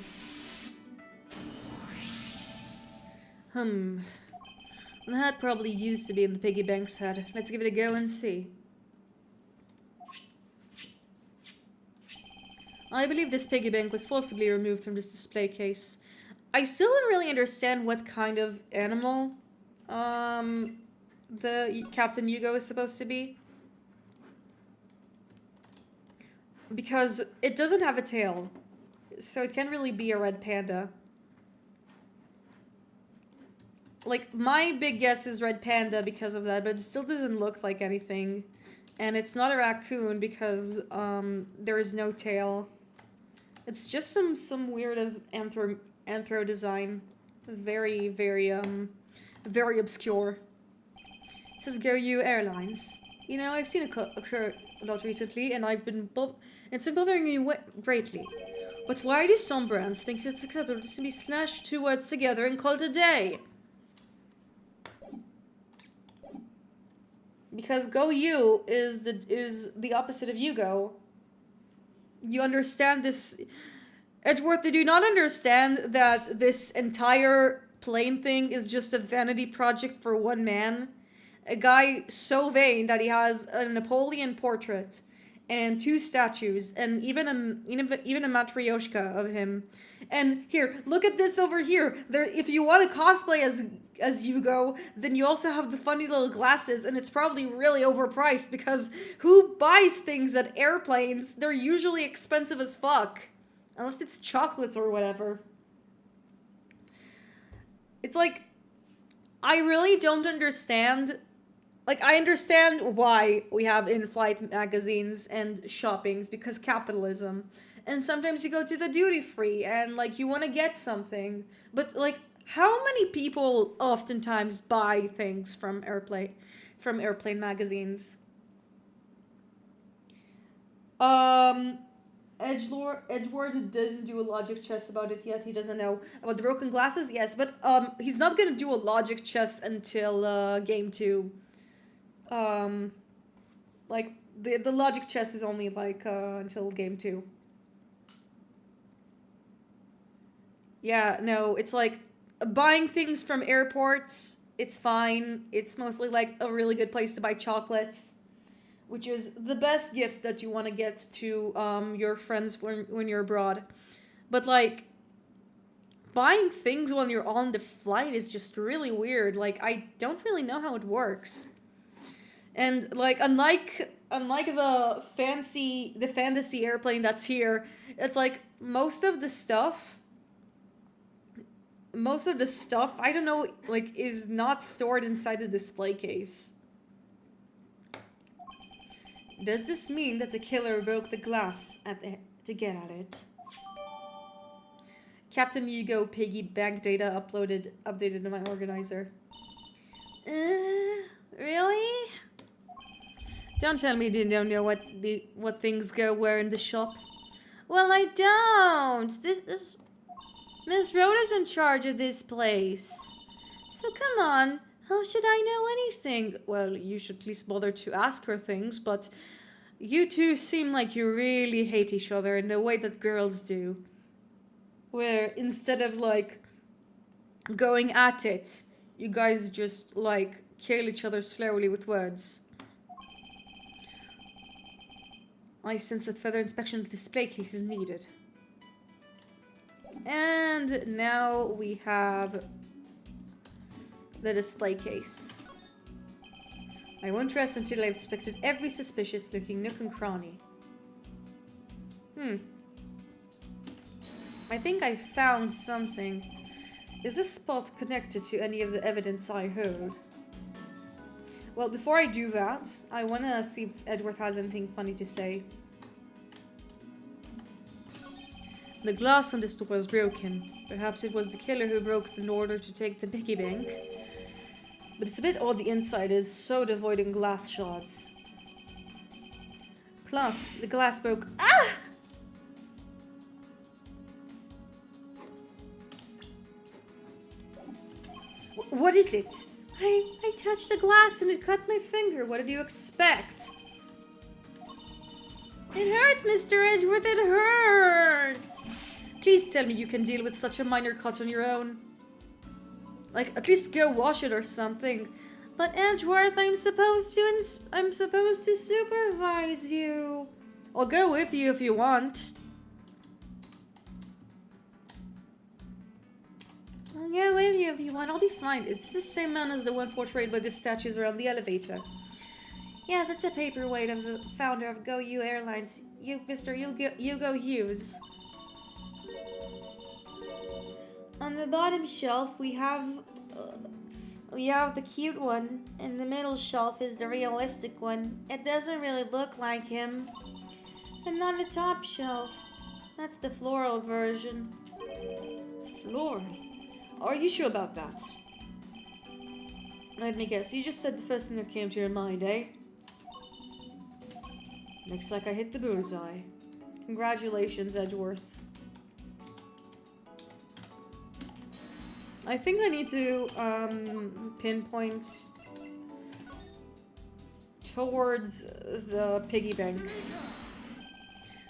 The hat probably used to be in the piggy bank's head. Let's give it a go and see. I believe this piggy bank was forcibly removed from this display case. I still don't really understand what kind of animal the Captain Hugo is supposed to be. Because it doesn't have a tail. So it can't really be a red panda. Like, my big guess is red panda because of that, but it still doesn't look like anything. And it's not a raccoon because there is no tail. It's just some weird of anthro design. Very, very obscure. It says Go You Airlines. You know, I've seen it occur a lot recently, and it's been bothering me greatly. But why do some brands think it's acceptable to be snatched 2 words together and called a day? Because Go You is the opposite of Hugo. You understand this? Edgeworth, they do not understand that this entire plane thing is just a vanity project for one man. A guy so vain that he has a Napoleon portrait and 2 statues and even a matryoshka of him. And here, look at this over here. There, if you want to cosplay as Hugo, then you also have the funny little glasses, and it's probably really overpriced because who buys things at airplanes? They're usually expensive as fuck. Unless it's chocolates or whatever. It's like, I really don't understand. Like, I understand why we have in-flight magazines and shoppings, because capitalism. And sometimes you go to the duty-free and, like, you want to get something. But, like, how many people oftentimes buy things from airplane magazines? Edgeworth didn't do a logic chess about it yet. He doesn't know about the broken glasses. Yes, but he's not gonna do a logic chess until game 2. Like the logic chess is only like until game 2. Yeah, no, it's like buying things from airports. It's fine. It's mostly like a really good place to buy chocolates, which is the best gifts that you want to get to your friends when you're abroad. But, like, buying things when you're on the flight is just really weird. Like, I don't really know how it works. And, like, unlike the fantasy airplane that's here, it's like most of the stuff, I don't know, like, is not stored inside the display case. Does this mean that the killer broke the glass to get at it? Captain Hugo Piggy bank data updated to my organizer. Really? Don't tell me you don't know what things go where in the shop. Well, I don't. This Miss Rhoda's in charge of this place. So come on. How should I know anything? Well, you should at least bother to ask her things, but you two seem like you really hate each other in the way that girls do. Where instead of, like, going at it, you guys just, like, kill each other slowly with words. I sense that further inspection of the display case is needed. And now we have the display case. I won't rest until I've inspected every suspicious looking nook and cranny. I think I found something. Is this spot connected to any of the evidence I heard? Well, before I do that, I want to see if Edgeworth has anything funny to say. The glass on this door is broken. Perhaps it was the killer who broke it in order to take the piggy bank. But it's a bit odd the inside is so devoid of glass shards. Plus, the glass broke. Ah! What is it? I touched the glass and it cut my finger. What did you expect? It hurts, Mr. Edgeworth, it hurts! Please tell me you can deal with such a minor cut on your own. Like, at least go wash it or something. But Edgeworth, I'm supposed to supervise you. I'll go with you if you want. I'll go with you if you want. I'll be fine. Is this the same man as the one portrayed by the statues around the elevator? Yeah, that's a paperweight of the founder of Go You Airlines, Mr. Hugo Hughes. On the bottom shelf, we have the cute one, and the middle shelf is the realistic one. It doesn't really look like him. And on the top shelf, that's the floral version. Floral? Are you sure about that? Let me guess, you just said the first thing that came to your mind, eh? Looks like I hit the bullseye. Congratulations, Edgeworth. I think I need to pinpoint towards the piggy bank.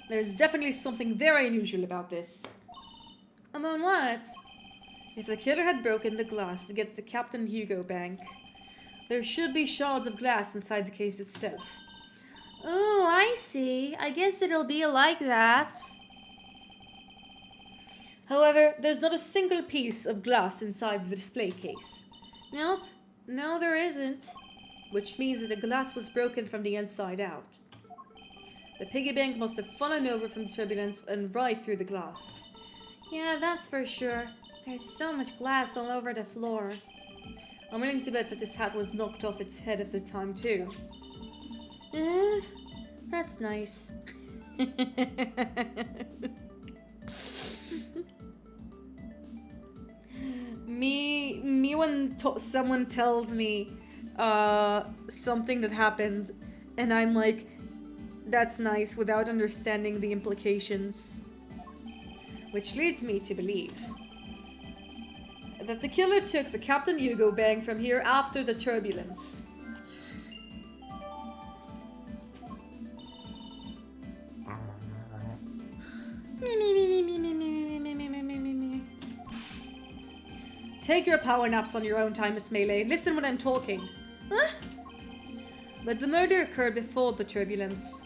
There's definitely something very unusual about this. About what? If the killer had broken the glass to get the Captain Hugo bank, there should be shards of glass inside the case itself. Oh, I see. I guess it'll be like that. However, there's not a single piece of glass inside the display case. Nope. No, there isn't. Which means that the glass was broken from the inside out. The piggy bank must have fallen over from the turbulence and right through the glass. Yeah, that's for sure. There's so much glass all over the floor. I'm willing to bet that this hat was knocked off its head at the time too. That's nice. Me when someone tells me something that happened and I'm like, that's nice, without understanding the implications. Which leads me to believe that the killer took the Captain Hugo bang from here after the turbulence. Take your power naps on your own time, Miss Melee. Listen when I'm talking. Huh? But the murder occurred before the turbulence,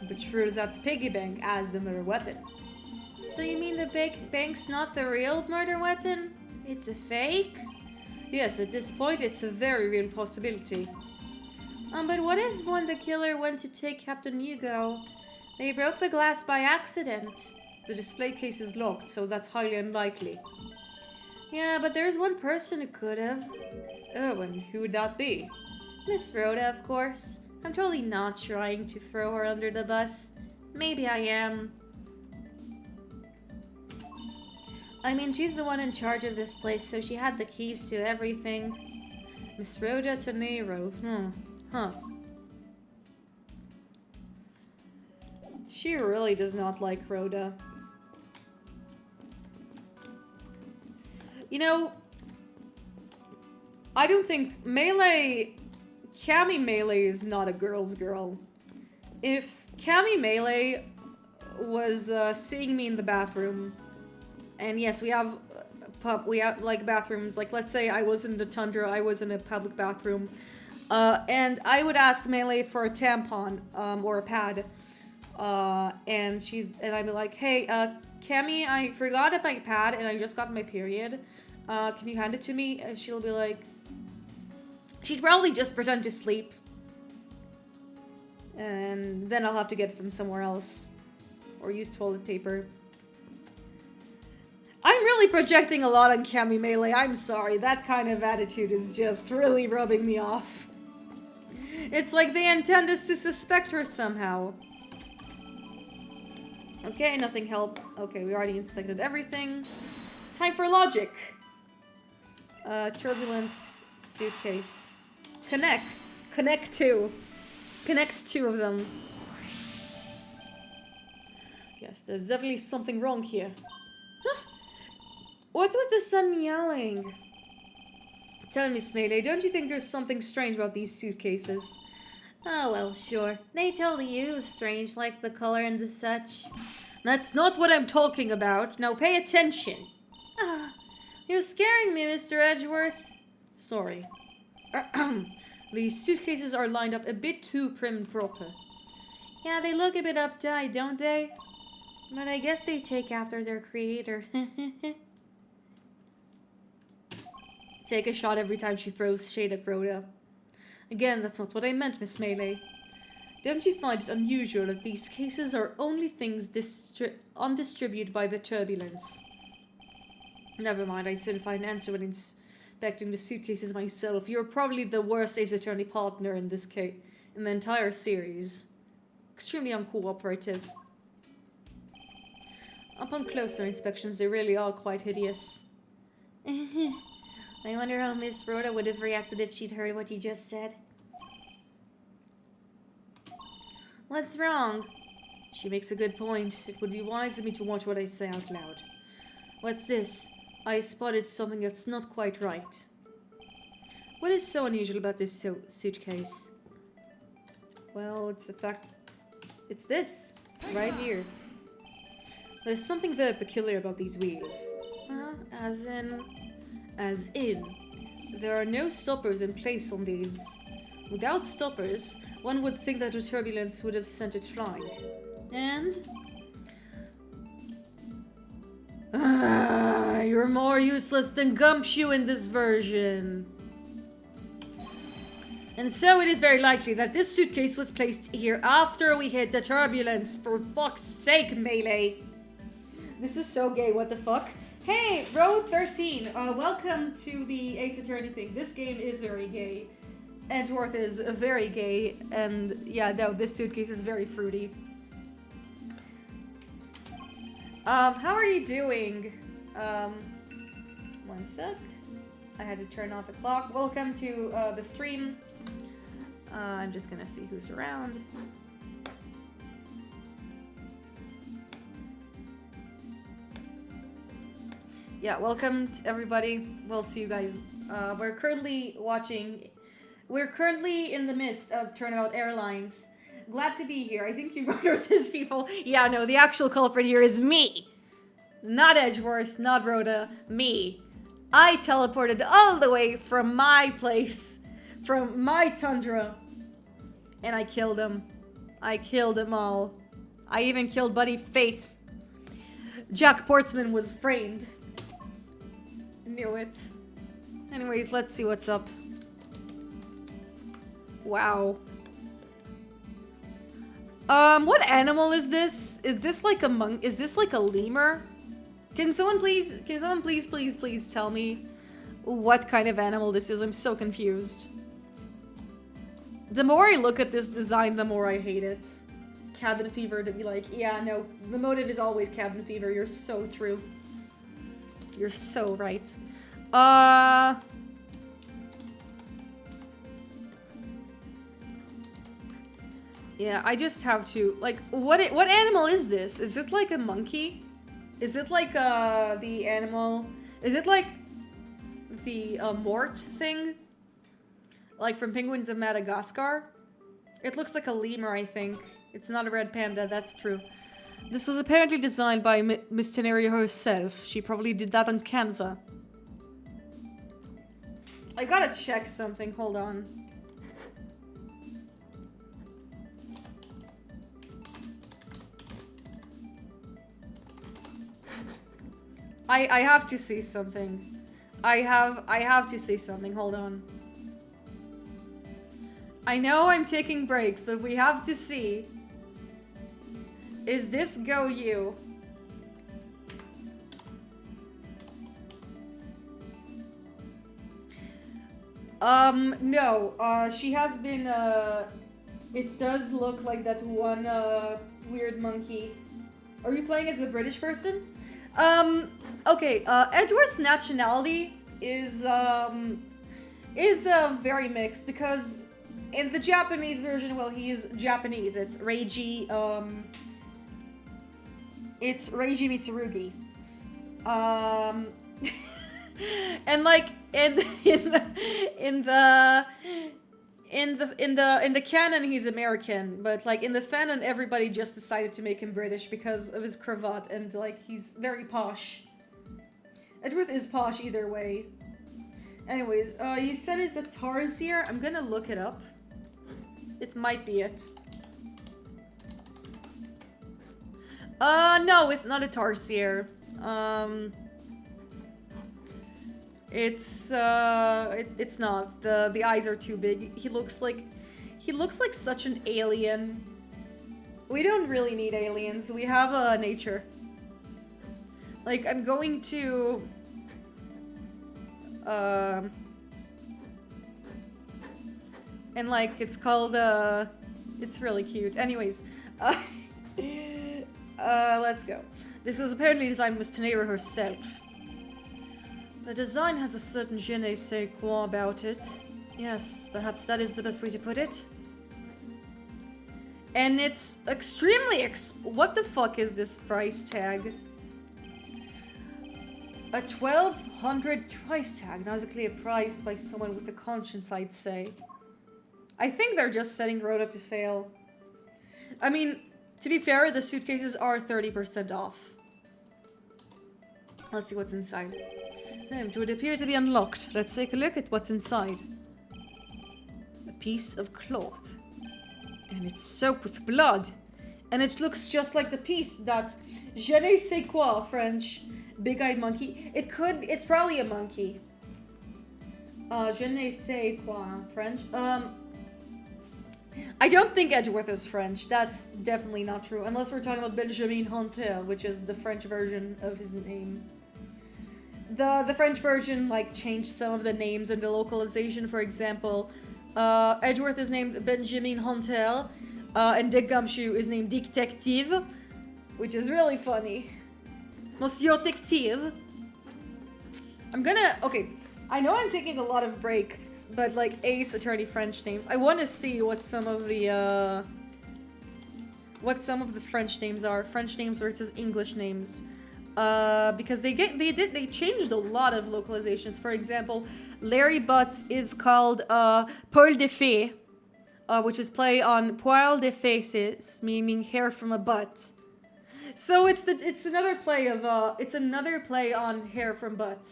which rules out the piggy bank as the murder weapon. So you mean the bank's not the real murder weapon? It's a fake? Yes, at this point it's a very real possibility. But what if when the killer went to take Captain Hugo, they broke the glass by accident? The display case is locked, so that's highly unlikely. Yeah, but there's one person who could have. Oh, and who would that be? Miss Rhoda, of course. I'm totally not trying to throw her under the bus. Maybe I am. I mean, she's the one in charge of this place, so she had the keys to everything. Miss Rhoda Tonero. Huh. She really does not like Rhoda. You know, I don't think Cammy Melee is not a girl's girl. If Cammy Melee was seeing me in the bathroom, and yes, we have like bathrooms, like let's say I was in the Tundra, I was in a public bathroom, and I would ask Melee for a tampon or a pad, and I'd be like, hey, Cammy, I forgot my pad and I just got my period. Can you hand it to me? And she'll be like, she'd probably just pretend to sleep. And then I'll have to get it from somewhere else. Or use toilet paper. I'm really projecting a lot on Cammy Melee. I'm sorry. That kind of attitude is just really rubbing me off. It's like they intend us to suspect her somehow. Okay, nothing helped. Okay, we already inspected everything. Time for logic. Turbulence, suitcase. Connect two of them. Yes, there's definitely something wrong here. What's with the sun yelling? Tell me, Miss Melee, don't you think there's something strange about these suitcases? Oh, well, sure. They totally use strange, like the color and the such. That's not what I'm talking about. Now pay attention. You're scaring me, Mr. Edgeworth. Sorry. These suitcases are lined up a bit too prim and proper. Yeah, they look a bit uptight, don't they? But I guess they take after their creator. Take a shot every time she throws shade at Rhoda. Again, that's not what I meant, Miss Melee. Don't you find it unusual that these cases are only things undistributed by the turbulence? Never mind, I'd soon find an answer when inspecting the suitcases myself. You're probably the worst Ace Attorney partner in this case, in the entire series. Extremely uncooperative. Upon closer inspections, they really are quite hideous. I wonder how Miss Rhoda would have reacted if she'd heard what you just said. What's wrong? She makes a good point. It would be wise of me to watch what I say out loud. What's this? I spotted something that's not quite right. What is so unusual about this suitcase? Well, it's the fact... It's this, right here. There's something very peculiar about these wheels. As in. There are no stoppers in place on these. Without stoppers, one would think that the turbulence would have sent it flying. And? You're more useless than Gumshoe in this version. And so it is very likely that this suitcase was placed here after we hit the turbulence. For fuck's sake, Melee. This is so gay, what the fuck? Hey, row 13, welcome to the Ace Attorney thing. This game is very gay. Edgeworth is very gay, and yeah, no, this suitcase is very fruity. How are you doing? One sec. I had to turn off the clock. Welcome to the stream. I'm just gonna see who's around. Yeah, welcome to everybody. We'll see you guys. We're currently in the midst of Turnabout Airlines. Glad to be here. I think you murdered these people. Yeah, no, the actual culprit here is me. Not Edgeworth, not Rhoda, me. I teleported all the way from my place, from my tundra, and I killed them. I killed them all. I even killed Buddy Faith. Jack Portsman was framed. Knew it. Anyways, let's see what's up. Wow. What animal is this? Is this like a monk? Is this like a lemur? Can someone please tell me what kind of animal this is? I'm so confused. The more I look at this design, the more I hate it. Cabin fever to be like, yeah, no, the motive is always cabin fever. You're so true. You're so right. Yeah, I just have to, like, what animal is this? Is it like a monkey? Is it like the animal? Is it like the mort thing? Like from Penguins of Madagascar? It looks like a lemur, I think. It's not a red panda, that's true. This was apparently designed by Miss Teneria herself. She probably did that on Canva. I gotta check something, hold on. I have to see something. I have to see something, hold on. I know I'm taking breaks, but we have to see. Is this Go You? No. She has been, it does look like that one, weird monkey. Are you playing as a British person? Okay, Edgeworth's nationality is very mixed because in the Japanese version, well, he's Japanese. It's Reiji Mitsurugi. And like in the canon he's American, but like in the fanon everybody just decided to make him British because of his cravat and like he's very posh. Edgeworth is posh either way. Anyways, you said it's a tarsier. I'm gonna look it up. It might be it. No, it's not a tarsier. It's not. The eyes are too big. He looks like such an alien. We don't really need aliens. We have nature. Like I'm going to and like it's called it's really cute. Anyways, let's go. This was apparently designed by Teneria herself. The design has a certain je ne sais quoi about it. Yes, perhaps that is the best way to put it. And it's extremely what the fuck is this price tag? A 1200 price tag, not exactly a price by someone with a conscience, I'd say. I think they're just setting Rhoda to fail. I mean, to be fair, the suitcases are 30% off. Let's see what's inside. It would appear to be unlocked. Let's take a look at what's inside. A piece of cloth. And it's soaked with blood. And it looks just like the piece that je ne sais quoi, French. Big-eyed monkey. It's probably a monkey. Je ne sais quoi, French. I don't think Edgeworth is French. That's definitely not true. Unless we're talking about Benjamin Hontel, which is the French version of his name. The French version, like, changed some of the names and the localization. For example, Edgeworth is named Benjamin Hontel, and Dick Gumshoe is named Detective, which is really funny. Monsieur Detective. Okay, I know I'm taking a lot of breaks, but like Ace Attorney French names. I want to see what some of the French names are. French names versus English names. Because they changed a lot of localizations. For example, Larry Butts is called Poil de Fée, which is play on Poil de Faces, meaning hair from a butt. So it's another play on hair from butt.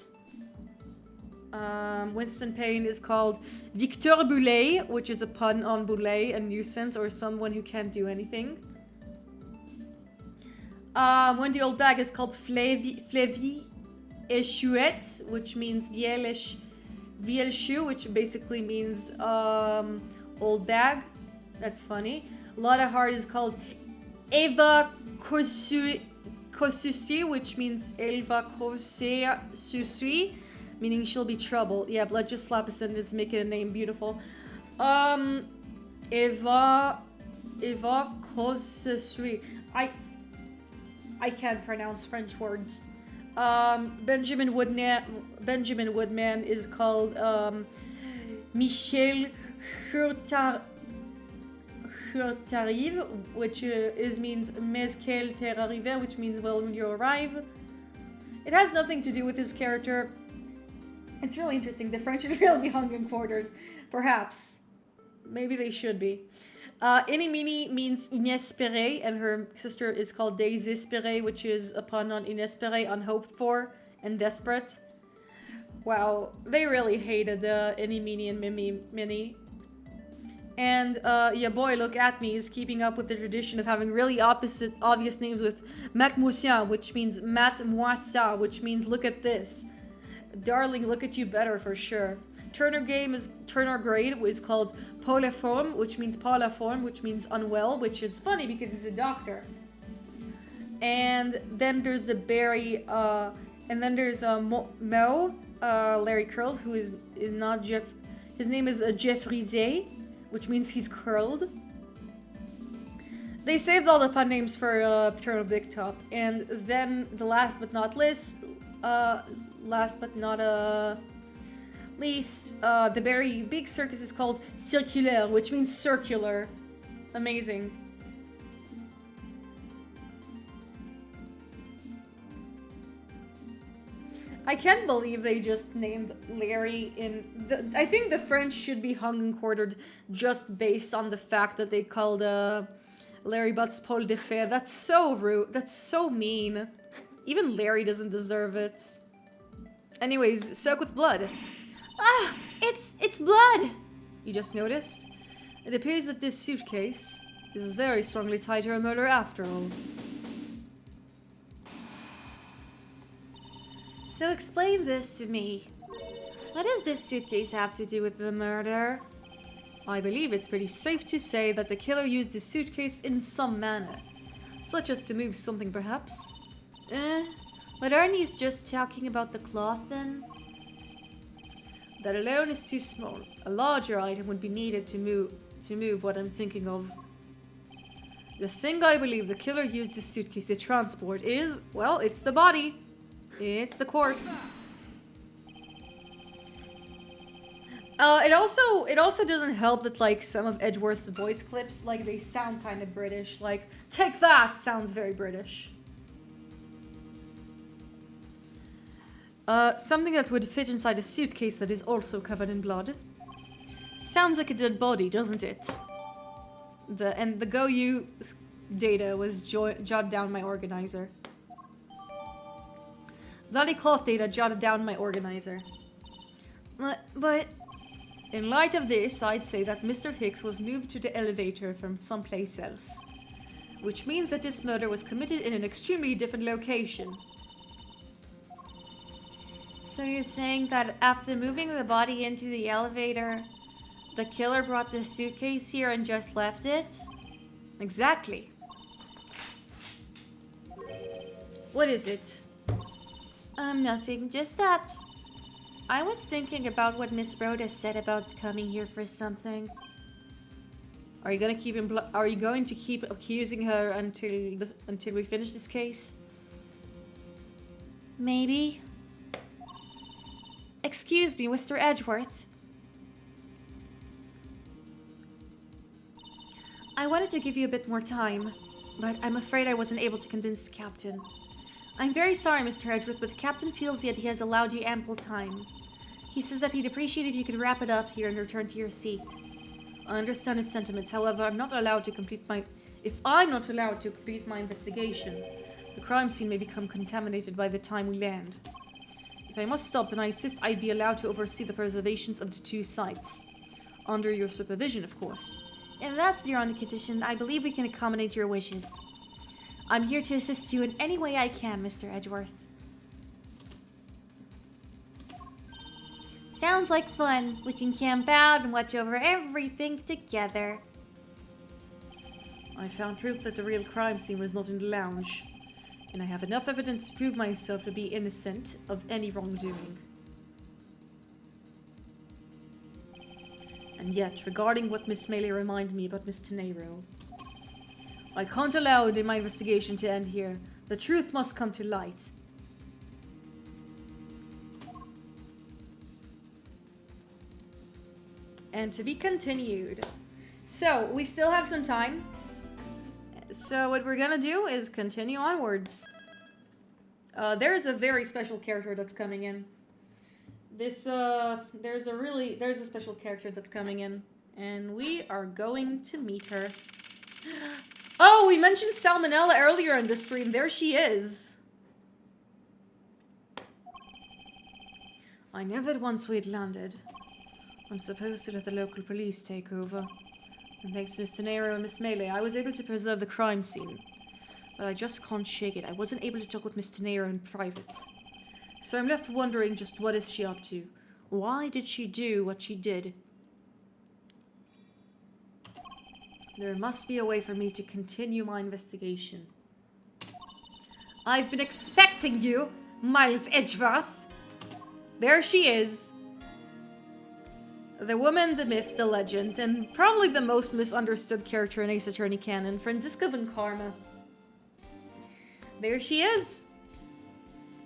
Winston Payne is called Victor Boulet, which is a pun on boulet, a nuisance or someone who can't do anything. Wendy Oldbag is called Flavie Échouette, which means Viel Shoe, which basically means old bag. That's funny. Lotta Hart is called Eva Kosusi, which means Elva Kosusui, meaning she'll be trouble. Yeah, but let's just slap a sentence, make it a name beautiful. Eva Kosusui. I can't pronounce French words. Benjamin Woodman is called Michel Hurtarive, which means Mezquel Ter Arrive, which means well when you arrive. It has nothing to do with his character. It's really interesting. The French should really be hung and quartered. Perhaps. Maybe they should be. Inimini means inespéré, and her sister is called Désespérée, which is a pun on inespéré, unhoped for, and desperate. Wow, they really hated Inimini and Minnie. And yeah, boy, look at me, is keeping up with the tradition of having really obvious names with Matmoussin, which means Matmoissa, which means look at this. Darling, look at you better for sure. Turner Grade is called Pauliforme, which means Pauliforme, which means unwell, which is funny because he's a doctor. And then there's the Barry, and then there's Mo, Larry Curled, who is not Jeff. His name is Jeff Rizet, which means he's curled. They saved all the fun names for Paternal Big Top, and then the last but not least, the very big circus is called Circulaire, which means circular. Amazing. I can't believe they just named Larry I think the French should be hung and quartered just based on the fact that they called Larry Butts Paul de Fée. That's so rude. That's so mean. Even Larry doesn't deserve it. Anyways, soak with blood. Ah! It's blood! You just noticed? It appears that this suitcase is very strongly tied to a murder after all. So explain this to me. What does this suitcase have to do with the murder? I believe it's pretty safe to say that the killer used this suitcase in some manner. Such as to move something, perhaps? But aren't you just talking about the cloth then? That alone is too small. A larger item would be needed to move what I'm thinking of. The thing I believe the killer used this suitcase to transport is, well, it's the body. It's the corpse. It also doesn't help that like some of Edgeworth's voice clips, like they sound kind of British. Like, take that sounds very British. Something that would fit inside a suitcase that is also covered in blood. Sounds like a dead body, doesn't it? The GoU data was jotted down my organizer. Bloody cloth data jotted down in my organizer. But In light of this, I'd say that Mr. Hicks was moved to the elevator from someplace else. Which means that this murder was committed in an extremely different location. so you're saying that after moving the body into the elevator, the killer brought the suitcase here and just left it? Exactly. What is it? Nothing. Just that I was thinking about what Miss Rhoda said about coming here for something. Are you going to keep accusing her until we finish this case? Maybe. Excuse me, Mr. Edgeworth. I wanted to give you a bit more time, but I'm afraid I wasn't able to convince the captain. I'm very sorry, Mr. Edgeworth, but the captain feels that he has allowed you ample time. He says that he'd appreciate if you could wrap it up here and return to your seat. I understand his sentiments, however, if I'm not allowed to complete my investigation, the crime scene may become contaminated by the time we land. If I must stop, then I insist I be allowed to oversee the preservations of the two sites. Under your supervision, of course. If that's your only condition, I believe we can accommodate your wishes. I'm here to assist you in any way I can, Mr. Edgeworth. Sounds like fun. We can camp out and watch over everything together. I found proof that the real crime scene was not in the lounge, and I have enough evidence to prove myself to be innocent of any wrongdoing. And yet, regarding what Miss Melee reminded me about Miss Tenero, I can't allow my investigation to end here. The truth must come to light. And to be continued. So, we still have some time. So what we're gonna do is continue onwards. There's a very special character that's coming in. There's a special character that's coming in. And we are going to meet her. Oh, we mentioned Salmonella earlier in the stream. There she is. I know that once we'd landed, I'm supposed to let the local police take over. And thanks to Miss Tenero and Miss Melee, I was able to preserve the crime scene. But I just can't shake it. I wasn't able to talk with Miss Tenero in private. So I'm left wondering just what is she up to? Why did she do what she did? There must be a way for me to continue my investigation. I've been expecting you, Miles Edgeworth. There she is. The woman, the myth, the legend, and probably the most misunderstood character in Ace Attorney canon, Franziska von Karma. There she is.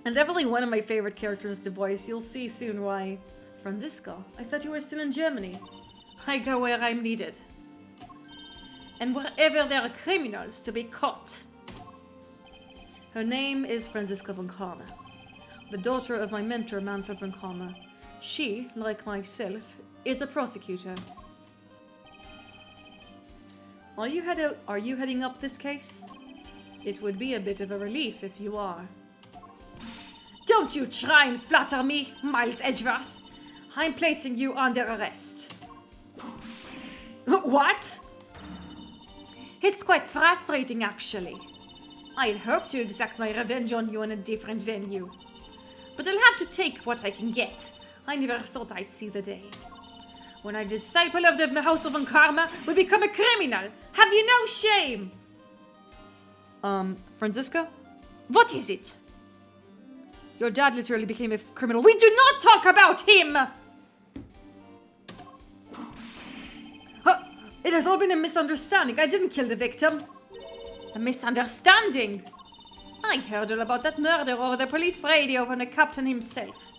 And definitely one of my favorite characters to voice. You'll see soon why. Franziska, I thought you were still in Germany. I go where I'm needed. And wherever there are criminals to be caught. Her name is Franziska von Karma, the daughter of my mentor, Manfred von Karma. She, like myself, is a prosecutor. Are you heading up this case? It would be a bit of a relief if you are. Don't you try and flatter me, Miles Edgeworth. I'm placing you under arrest. What? It's quite frustrating, actually. I'd hoped to exact my revenge on you in a different venue. But I'll have to take what I can get. I never thought I'd see the day when a disciple of the House of Karma would become a criminal. Have you no shame? Franziska? What is it? Your dad literally became a criminal. We do not talk about him! It has all been a misunderstanding. I didn't kill the victim. A misunderstanding? I heard all about that murder over the police radio from the captain himself.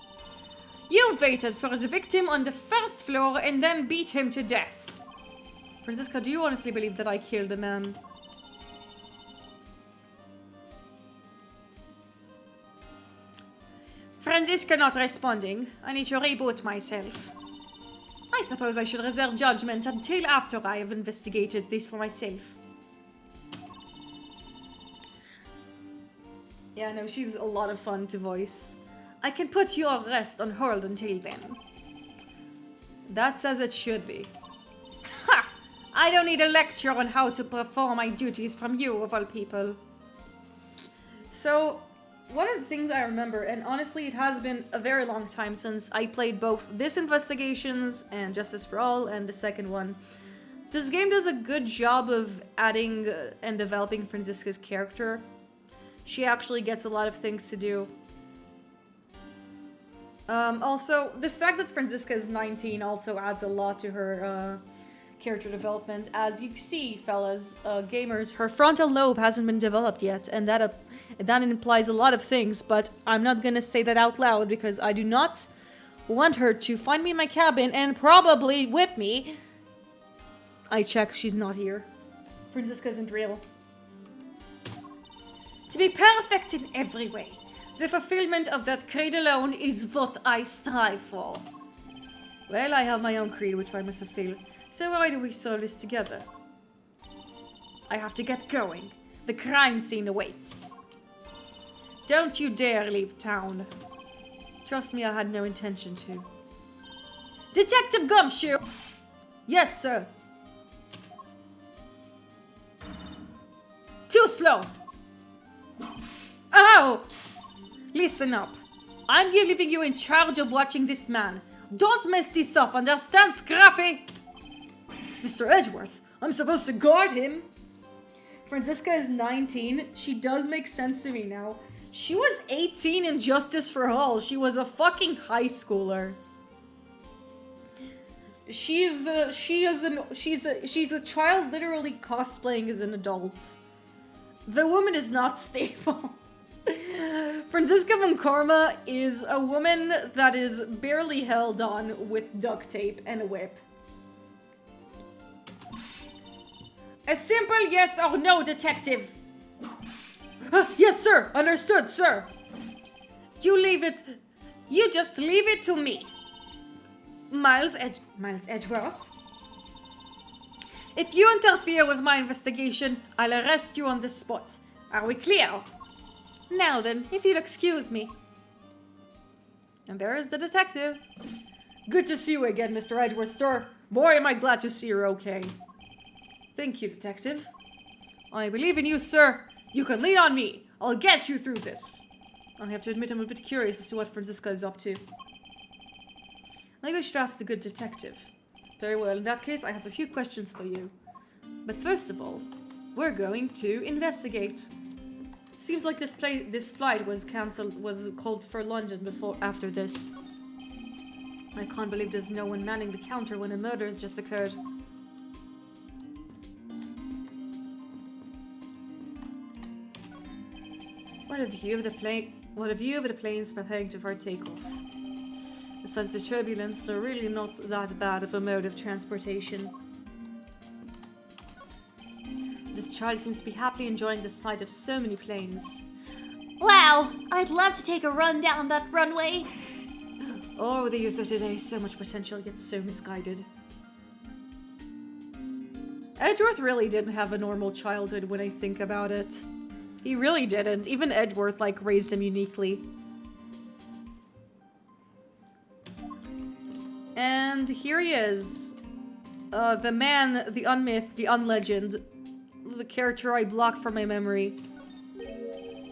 You waited for the victim on the first floor and then beat him to death. Franziska, do you honestly believe that I killed the man? Franziska not responding. I need to reboot myself. I suppose I should reserve judgment until after I have investigated this for myself. Yeah, no, she's a lot of fun to voice. I can put your rest on hold until then. That's as it should be. Ha! I don't need a lecture on how to perform my duties from you, of all people. So, one of the things I remember, and honestly it has been a very long time since I played both this Investigations and Justice for All and the second one. This game does a good job of adding and developing Franziska's character. She actually gets a lot of things to do. Also, the fact that Franziska is 19 also adds a lot to her character development. As you see, fellas, gamers, her frontal lobe hasn't been developed yet, and that implies a lot of things, but I'm not gonna say that out loud because I do not want her to find me in my cabin and probably whip me. I checked, she's not here. Franziska isn't real. To be perfect in every way. The fulfillment of that creed alone is what I strive for. Well, I have my own creed, which I must fulfill. So why do we solve this together? I have to get going. The crime scene awaits. Don't you dare leave town. Trust me, I had no intention to. Detective Gumshoe! Yes, sir. Too slow! Ow! Listen up. I'm leaving you in charge of watching this man. Don't mess this up, understand, Scruffy? Mr. Edgeworth, I'm supposed to guard him. Franziska is 19. She does make sense to me now. She was 18 in Justice for All. She was a fucking high schooler. She's a child literally cosplaying as an adult. The woman is not stable. Franziska von Karma is a woman that is barely held on with duct tape and a whip. A simple yes or no, detective. Yes, sir. Understood, sir. You just leave it to me. Miles Edgeworth. If you interfere with my investigation, I'll arrest you on the spot. Are we clear? Now then, if you'll excuse me. And there is the detective. Good to see you again, Mr. Edgeworth, sir. Boy, am I glad to see you're okay. Thank you, detective. I believe in you, sir. You can lean on me. I'll get you through this. I have to admit I'm a bit curious as to what Franziska is up to. Maybe I should ask the good detective. Very well, in that case, I have a few questions for you. But first of all, we're going to investigate. Seems like this flight was called for London after this. I can't believe there's no one manning the counter when a murder has just occurred. What a view of the planes preparing for takeoff. Besides the turbulence, they're really not that bad of a mode of transportation. This child seems to be happily enjoying the sight of so many planes. Wow, I'd love to take a run down that runway. Oh, the youth of today, so much potential, yet so misguided. Edgeworth really didn't have a normal childhood when I think about it. He really didn't. Even Edgeworth, raised him uniquely. And here he is. The man, the unmyth, the unlegend. The character I blocked from my memory.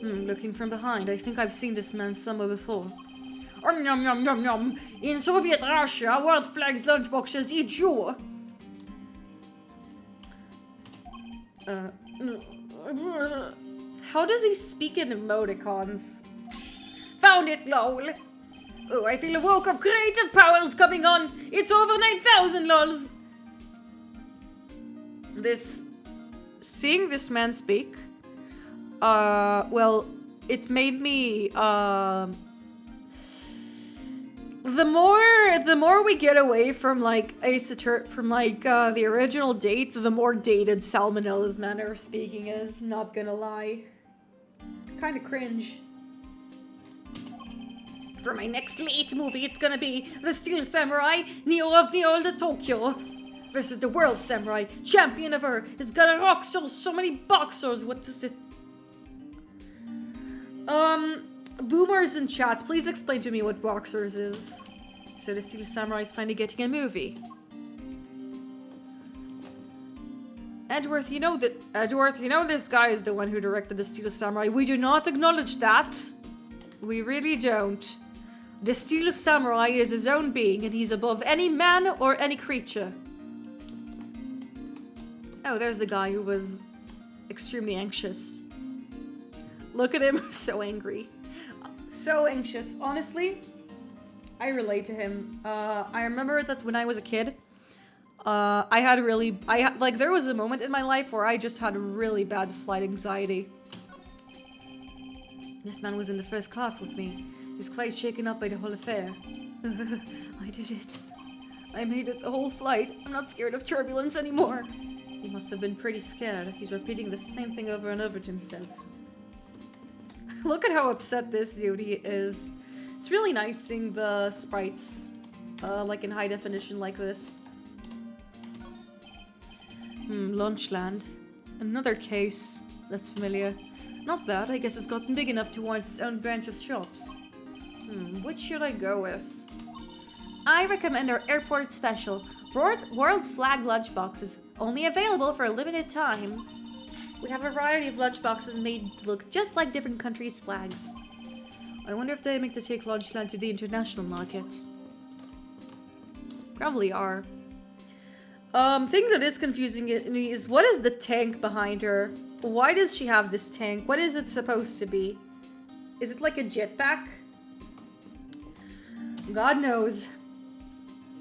Looking from behind. I think I've seen this man somewhere before. Yum yum yum yum. In Soviet Russia, world flags lunchboxes eat Jew. How does he speak in emoticons? Found it, lol. Oh, I feel a woke of creative powers coming on. It's over 9,000 lols. Seeing this man speak, well, it made me, the more we get away from the original date, the more dated Salmonella's manner of speaking is, not gonna lie. It's kind of cringe. For my next late movie, it's gonna be the Steel Samurai, Neo of Neo the Tokyo, versus the World Samurai, champion of her. It's gonna rock so many boxers. What is it? Boomers in chat, please explain to me what Boxers is. So the Steel Samurai is finally getting a movie. Edgeworth, you know this guy is the one who directed the Steel Samurai. We do not acknowledge that. We really don't. The Steel Samurai is his own being, and he's above any man or any creature. Oh, there's the guy who was extremely anxious. Look at him, so angry. So anxious. Honestly, I relate to him. I remember that when I was a kid, there was a moment in my life where I just had really bad flight anxiety. This man was in the first class with me. He was quite shaken up by the whole affair. I did it. I made it the whole flight. I'm not scared of turbulence anymore. He must have been pretty scared. He's repeating the same thing over and over to himself. Look at how upset this dude is. It's really nice seeing the sprites, like in high definition like this. Lunchland. Another case. That's familiar. Not bad. I guess it's gotten big enough to warrant its own branch of shops. Which should I go with? I recommend our airport special. World flag lunchboxes. Only available for a limited time. We have a variety of lunchboxes made to look just like different countries' flags. I wonder if they make to take Lunchland to the international market. Probably are. Thing that is confusing me is what is the tank behind her? Why does she have this tank? What is it supposed to be? Is it like a jetpack? God knows.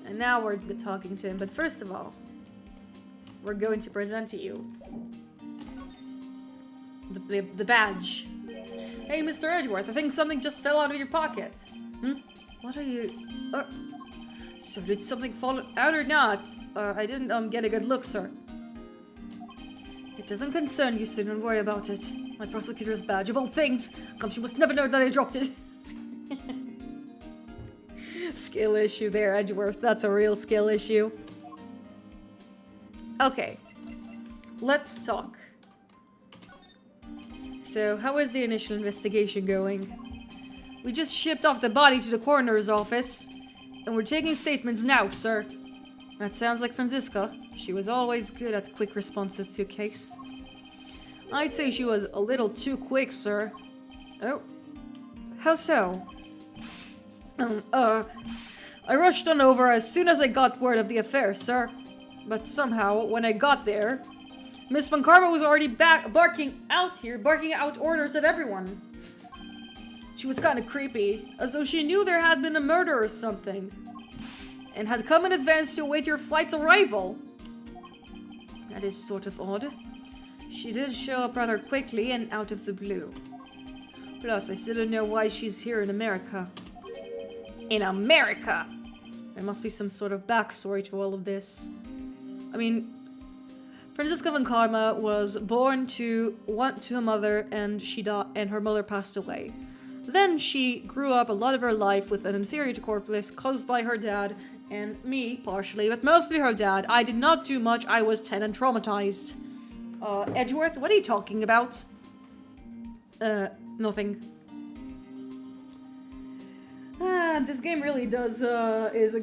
And now we're talking to him, but first of all, we're going to present to you the badge. Hey, Mr. Edgeworth, I think something just fell out of your pocket. What are you... So did something fall out or not? I didn't get a good look, sir. It doesn't concern you, so don't worry about it. My prosecutor's badge, of all things. Gumshoe must never know that I dropped it. Skill issue there, Edgeworth. That's a real skill issue. Okay. Let's talk. So, how is the initial investigation going? We just shipped off the body to the coroner's office, and we're taking statements now, sir. That sounds like Franziska. She was always good at quick responses to a case. I'd say she was a little too quick, sir. Oh. How so? I rushed on over as soon as I got word of the affair, sir. But somehow, when I got there, Miss Von Karma was already barking out orders at everyone. She was kind of creepy, as though she knew there had been a murder or something, and had come in advance to await your flight's arrival. That is sort of odd. She did show up rather quickly and out of the blue. Plus, I still don't know why she's here in America. In America! There must be some sort of backstory to all of this. I mean, Franziska Von Karma was born to a mother, and her mother passed away. Then she grew up a lot of her life with an inferior corpus caused by her dad and me, partially, but mostly her dad. I did not do much. I was 10 and traumatized. Edgeworth, what are you talking about? Nothing. This game really does is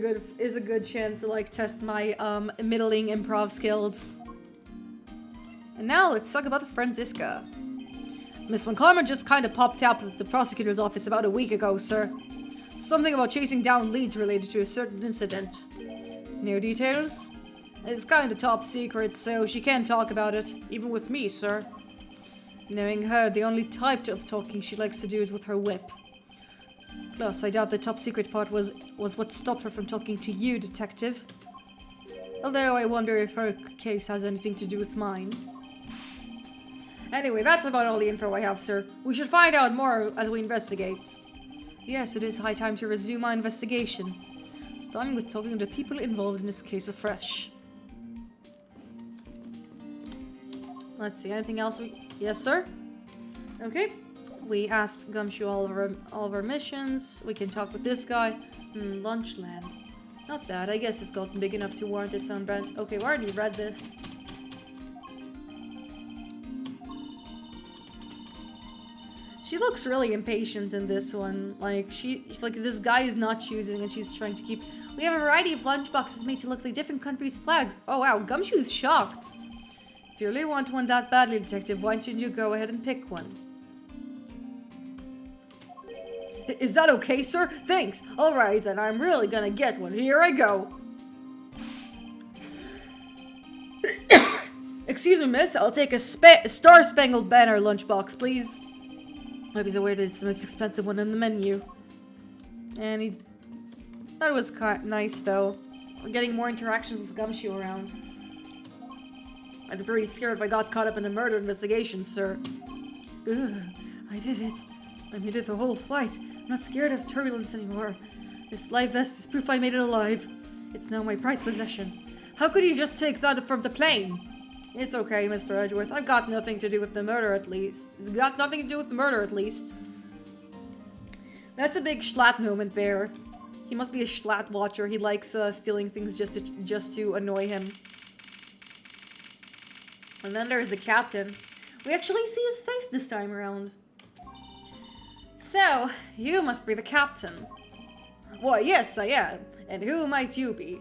a good chance to like test my middling improv skills. And now let's talk about Franziska. Miss Von Karma just kind of popped up at the prosecutor's office about a week ago, sir. Something about chasing down leads related to a certain incident. No details? It's kind of top secret, so she can't talk about it, even with me, sir. Knowing her, the only type of talking she likes to do is with her whip. Plus, I doubt the top secret part was what stopped her from talking to you, detective. Although I wonder if her case has anything to do with mine. Anyway, that's about all the info I have, sir. We should find out more as we investigate. Yes, it is high time to resume our investigation. Starting with talking to the people involved in this case afresh. Let's see, anything else Yes, sir? Okay. We asked Gumshoe all of our missions. We can talk with this guy. Lunchland. Not bad. I guess it's gotten big enough to warrant its own brand. Okay, we already read this. She looks really impatient in this one. Like, like this guy is not choosing and she's trying to keep... We have a variety of lunchboxes made to look like different countries' flags. Oh wow, Gumshoe's shocked. If you really want one that badly, Detective, why shouldn't you go ahead and pick one? Is that okay, sir? Thanks. Alright, then I'm really gonna get one. Here I go. Excuse me, miss. I'll take a Star-Spangled Banner lunchbox, please. I was aware that it's the most expensive one on the menu. And he... That was nice, though. We're getting more interactions with Gumshoe around. I'd be pretty scared if I got caught up in a murder investigation, sir. Ugh, I did it. I made it the whole flight. I'm not scared of turbulence anymore. This life vest is proof I made it alive. It's now my prized possession. How could you just take that from the plane? It's okay, Mr. Edgeworth. I've got nothing to do with the murder, at least. It's got nothing to do with the murder, at least. That's a big Schlatt moment there. He must be a Schlatt watcher. He likes stealing things just to annoy him. And then there's the captain. We actually see his face this time around. So, you must be the captain. Why, yes, I am. And who might you be?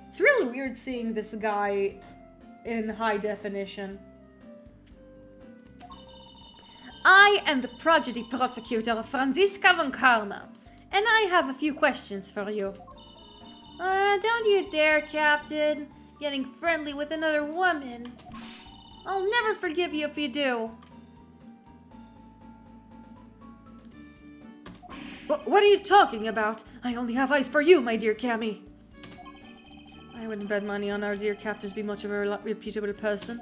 It's really weird seeing this guy in high definition. I am the prodigy prosecutor Franziska von Karma, and I have a few questions for you. Don't you dare, Captain. Getting friendly with another woman. I'll never forgive you if you do. What are you talking about? I only have eyes for you, my dear Cammy. I wouldn't bet money on our dear captain to be much of a reputable person.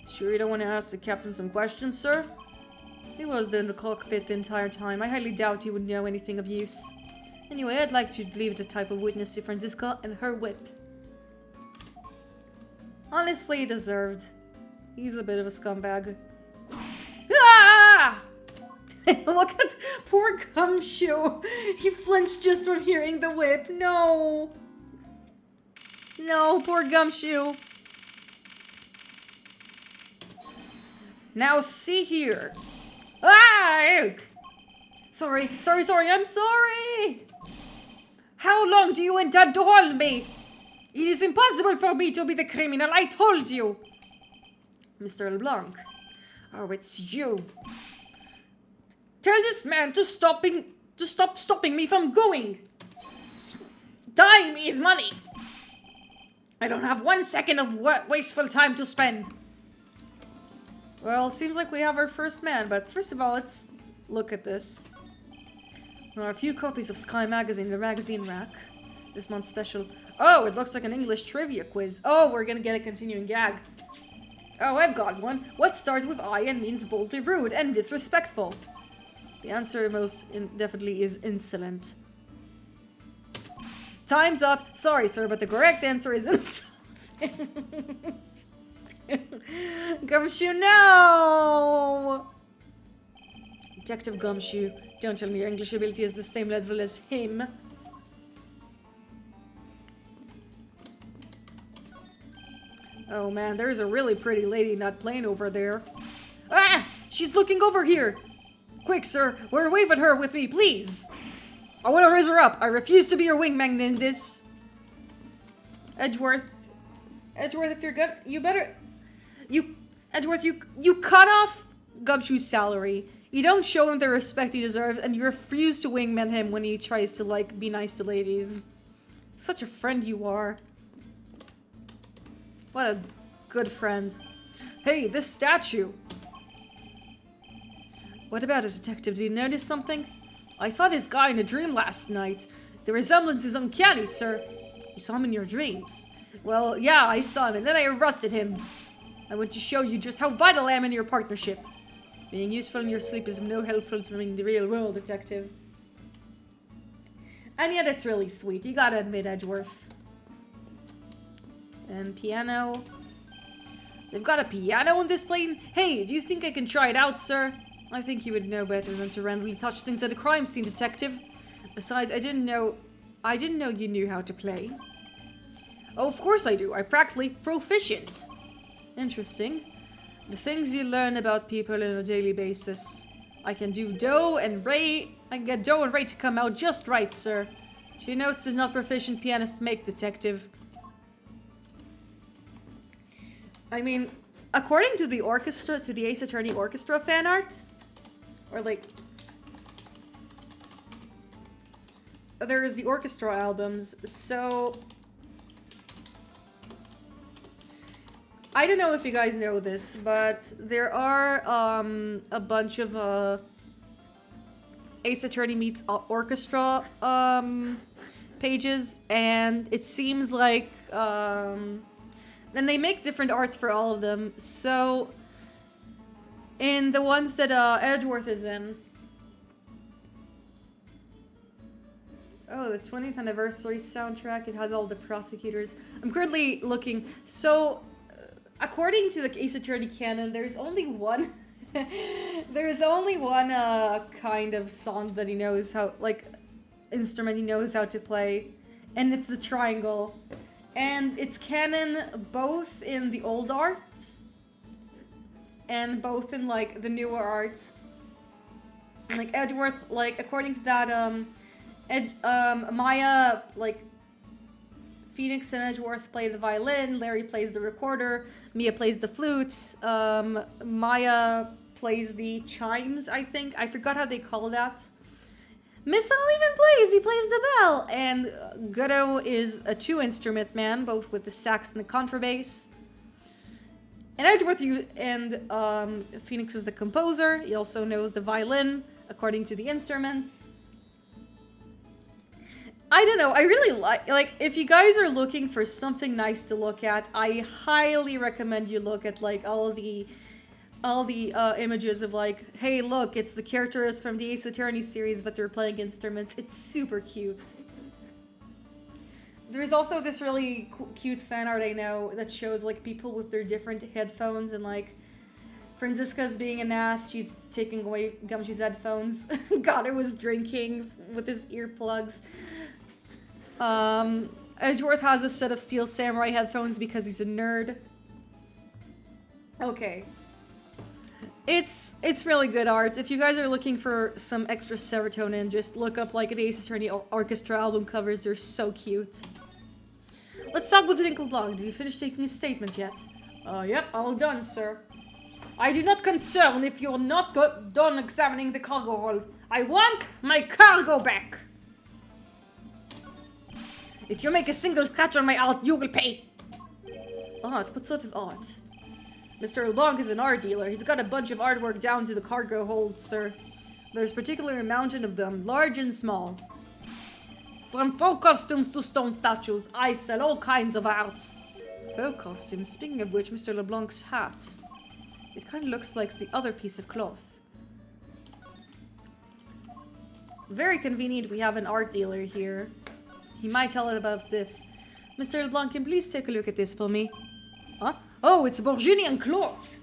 Sure you don't want to ask the captain some questions, sir? He was in the cockpit the entire time. I highly doubt he would know anything of use. Anyway, I'd like to leave the type of witness to Franziska and her whip. Honestly, deserved. He's a bit of a scumbag. Ah! Look at poor Gumshoe. He flinched just from hearing the whip. No. No, poor Gumshoe. Now see here. Ah! Sorry, I'm sorry. How long do you intend to hold me? It is impossible for me to be the criminal, I told you. Mr. LeBlanc. Oh, it's you. Tell this man to stop stopping me from going. Time is money. I don't have 1 second of wasteful time to spend. Well, seems like we have our first man, but first of all, let's look at this. There are a few copies of Sky Magazine in the magazine rack. This month's special. Oh, it looks like an English trivia quiz. Oh, we're gonna get a continuing gag. Oh, I've got one. What starts with I and means boldly rude and disrespectful? The answer most definitely is insolent. Time's up. Sorry, sir, but the correct answer is insolent. Gumshoe, no! Detective Gumshoe, don't tell me your English ability is the same level as him. Oh man, there's a really pretty lady in that plane over there. Ah! She's looking over here! Quick, sir, wave at her with me, please! I want to raise her up. I refuse to be your wingman in this. Edgeworth, if you're good, you better... Edgeworth, you cut off Gumshoe's salary. You don't show him the respect he deserves, and you refuse to wingman him when he tries to, like, be nice to ladies. Such a friend you are. What a good friend. Hey, this statue. What about it, detective? Did you notice something? I saw this guy in a dream last night. The resemblance is uncanny, sir. You saw him in your dreams? Well, yeah, I saw him, and then I arrested him. I want to show you just how vital I am in your partnership. Being useful in your sleep is no helpful to me in the real world, detective. And yet it's really sweet. You gotta admit, Edgeworth. And piano. They've got a piano on this plane? Hey, do you think I can try it out, sir? I think you would know better than to randomly touch things at a crime scene, detective. Besides, I didn't know you knew how to play. Oh, of course I do. I'm practically proficient. Interesting. The things you learn about people on a daily basis. I can do Doe and Ray. I can get Doe and Ray to come out just right, sir. 2 notes does not proficient pianist make, detective. I mean, according to the orchestra, to the Ace Attorney Orchestra fan art, or like, there's the orchestra albums, so I don't know if you guys know this, but there are a bunch of Ace Attorney meets orchestra pages, and it seems like then they make different arts for all of them. So in the ones that Edgeworth is in, oh, the 20th anniversary soundtrack, it has all the prosecutors. I'm currently looking. So according to the Ace Attorney canon, there's only one there's only one kind of song that he knows how, like, instrument he knows how to play, and it's the triangle. And it's canon both in the old art and both in, like, the newer art. Like, Edgeworth, like, according to that, Maya, like, Phoenix and Edgeworth play the violin, Larry plays the recorder, Mia plays the flute, Maya plays the chimes, I think. I forgot how they call that. Miss Oliven he plays the bell, and Gutto is a 2-instrument man, both with the sax and the contrabass. And Edgeworth and Phoenix is the composer. He also knows the violin, according to the instruments. I don't know, I really like, if you guys are looking for something nice to look at, I highly recommend you look at, like, all the images of, like, hey, look, it's the characters from the Ace Attorney series, but they're playing instruments. It's super cute. There's also this really cute fan art I know that shows, like, people with their different headphones, and, like, Franziska's being an ass, she's taking away Gumshoe's headphones. Goddard was drinking with his earplugs. Edgeworth has a set of steel samurai headphones because he's a nerd. Okay. It's really good art. If you guys are looking for some extra serotonin, just look up, like, the Ace Attorney Orchestra album covers. They're so cute. Let's talk with Dinkelblog. Did you finish taking his statement yet? Yep, all done, sir. I do not concern if you're not done examining the cargo hold. I want my cargo back. If you make a single scratch on my art, you will pay. Art? What sort of art? Mr. LeBlanc is an art dealer. He's got a bunch of artwork down to the cargo hold, sir. There's particularly a mountain of them, large and small. From folk costumes to stone statues, I sell all kinds of arts. Folk costumes? Speaking of which, Mr. LeBlanc's hat. It kind of looks like the other piece of cloth. Very convenient we have an art dealer here. He might tell us about this. Mr. LeBlanc, can you please take a look at this for me? Huh? Oh, it's Virginian cloth!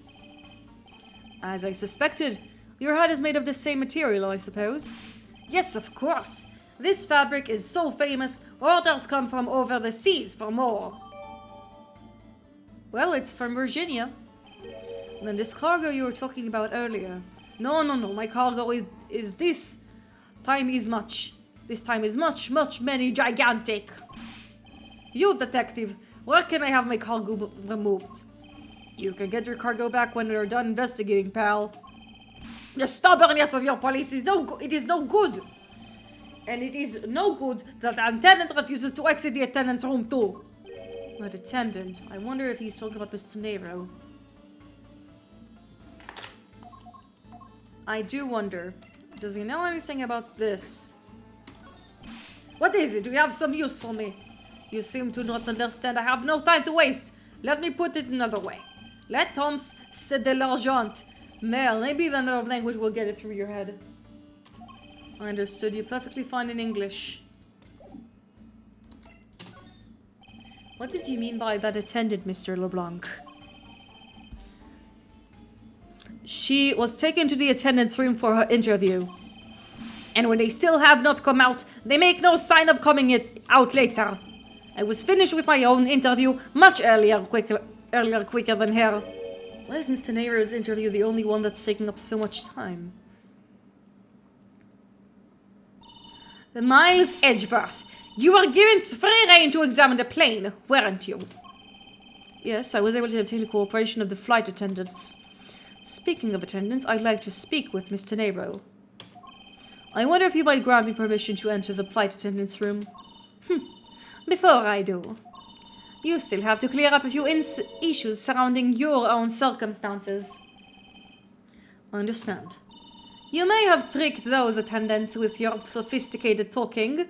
As I suspected. Your hat is made of the same material, I suppose? Yes, of course. This fabric is so famous, orders come from over the seas for more. Well, it's from Virginia. And then this cargo you were talking about earlier. No. My cargo is this. Time is much. This time is much, many gigantic. You, detective, where can I have my cargo removed? You can get your cargo back when we're done investigating, pal. The stubbornness of your police is no good. And it is no good that the attendant refuses to exit the attendant's room too. What attendant? I wonder if he's talking about Mr. Nero. I do wonder. Does he know anything about this? What is it? Do you have some use for me? You seem to not understand. I have no time to waste. Let me put it another way. Let Tom's c'est de l'argent. Mel, maybe the nerve language will get it through your head. I understood you perfectly fine in English. What did you mean by that attendant, Mr. LeBlanc? She was taken to the attendant's room for her interview. And when they still have not come out, they make no sign of coming out later. I was finished with my own interview much quicker than her. Why is Mr. Nero's interview the only one that's taking up so much time? Miles Edgeworth, you were given free rein to examine the plane, weren't you? Yes, I was able to obtain the cooperation of the flight attendants. Speaking of attendants, I'd like to speak with Mr. Nero. I wonder if you might grant me permission to enter the flight attendants' room. Before I do, you still have to clear up a few issues surrounding your own circumstances. I understand. You may have tricked those attendants with your sophisticated talking.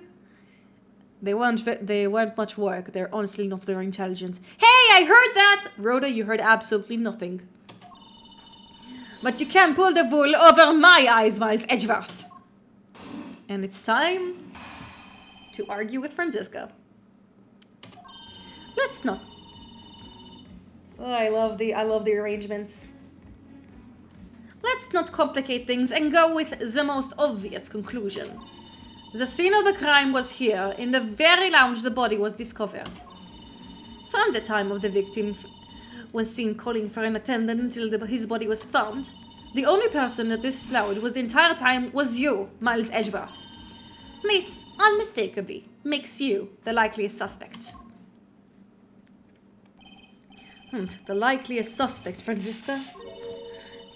They weren't much work. They're honestly not very intelligent. Hey, I heard that! Rhoda, you heard absolutely nothing. But you can't pull the wool over my eyes, Miles Edgeworth. And it's time to argue with Franziska. Let's not. Oh, I love the arrangements. Let's not complicate things and go with the most obvious conclusion. The scene of the crime was here, in the very lounge the body was discovered. From the time of the victim was seen calling for an attendant until his body was found, the only person at this lounge was the entire time was you, Miles Edgeworth. This, unmistakably, makes you the likeliest suspect. The likeliest suspect, Franziska?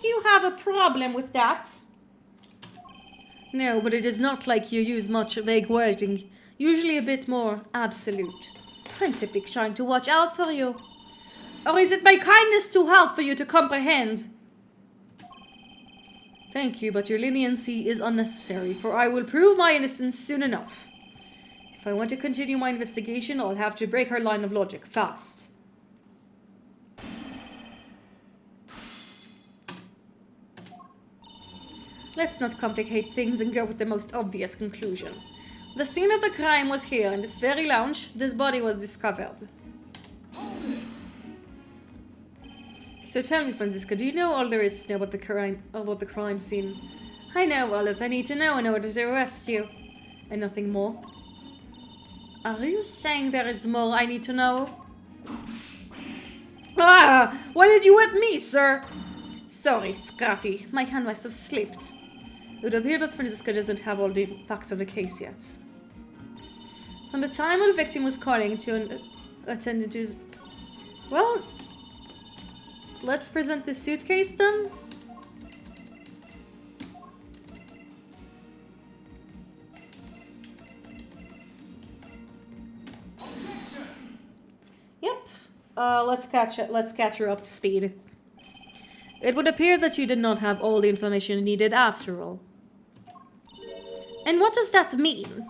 Do you have a problem with that? No, but it is not like you use much vague wording, usually a bit more absolute. I'm simply trying to watch out for you. Or is it my kindness too hard for you to comprehend? Thank you, but your leniency is unnecessary, for I will prove my innocence soon enough. If I want to continue my investigation, I'll have to break her line of logic fast. Let's not complicate things and go with the most obvious conclusion. The scene of the crime was here, in this very lounge. This body was discovered. So tell me, Franziska, do you know all there is to know about the crime scene? I know all that I need to know in order to arrest you. And nothing more. Are you saying there is more I need to know? Ah! Why did you whip me, sir? Sorry, Scruffy. My hand must have slipped. It would appear that Franziska doesn't have all the facts of the case yet. From the time when the victim was calling to an attendant who's... Well, let's present the suitcase then. Yep. Let's catch her up to speed. It would appear that you did not have all the information needed after all. And what does that mean?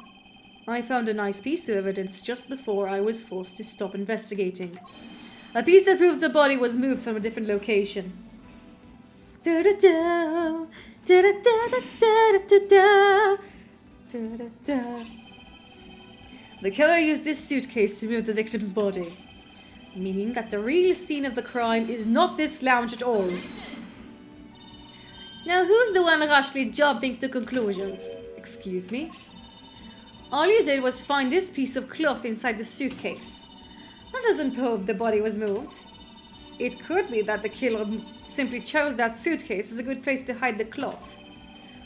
I found a nice piece of evidence just before I was forced to stop investigating. A piece that proves the body was moved from a different location. Da-da-da, da-da-da-da-da-da-da, da-da-da. The killer used this suitcase to move the victim's body, meaning that the real scene of the crime is not this lounge at all. Now who's the one rashly jumping to conclusions? Excuse me? All you did was find this piece of cloth inside the suitcase. That doesn't prove the body was moved. It could be that the killer simply chose that suitcase as a good place to hide the cloth.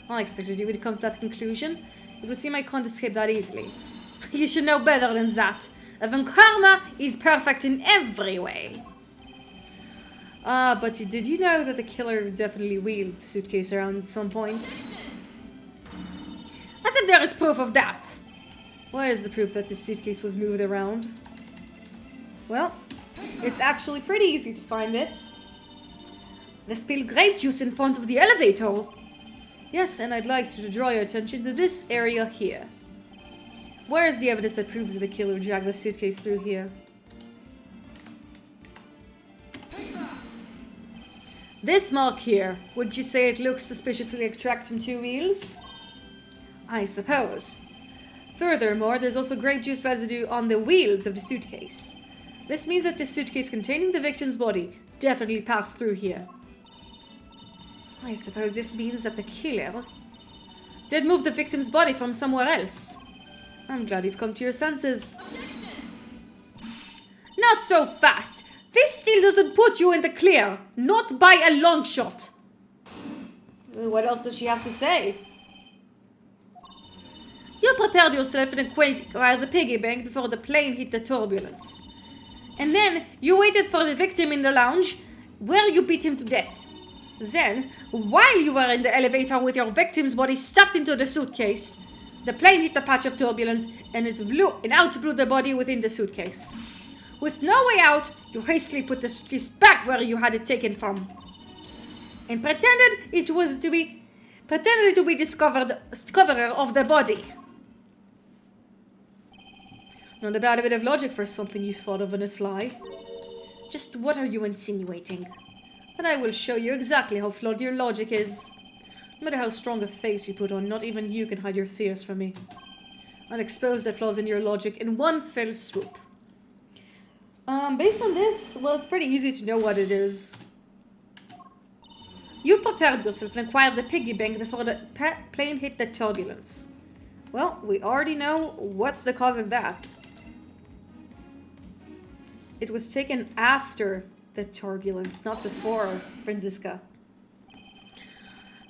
I expected you would come to that conclusion. It would seem I can't escape that easily. You should know better than that. Even karma is perfect in every way. But did you know that the killer definitely wheeled the suitcase around at some point? As if there is proof of that. Where is the proof that the suitcase was moved around? Well, it's actually pretty easy to find it. They spilled grape juice in front of the elevator. Yes, and I'd like to draw your attention to this area here. Where is the evidence that proves that the killer dragged the suitcase through here? This mark here, would you say it looks suspiciously like tracks from two wheels? I suppose. Furthermore, there's also grape juice residue on the wheels of the suitcase. This means that the suitcase containing the victim's body definitely passed through here. I suppose this means that the killer did move the victim's body from somewhere else. I'm glad you've come to your senses. Not so fast! This still doesn't put you in the clear. Not by a long shot. What else does she have to say? You prepared yourself in the piggy bank before the plane hit the turbulence. And then you waited for the victim in the lounge where you beat him to death. Then, while you were in the elevator with your victim's body stuffed into the suitcase, the plane hit the patch of turbulence and out blew the body within the suitcase. With no way out, you hastily put the suitcase back where you had it taken from. And pretended it to be discoverer of the body. Not a bad bit of logic for something you thought of on a fly. Just what are you insinuating? And I will show you exactly how flawed your logic is. No matter how strong a face you put on, not even you can hide your fears from me. I'll expose the flaws in your logic in one fell swoop. Based on this, well, it's pretty easy to know what it is. You prepared yourself and acquired the piggy bank before the plane hit the turbulence. Well, we already know what's the cause of that. It was taken after the turbulence, not before, Franziska.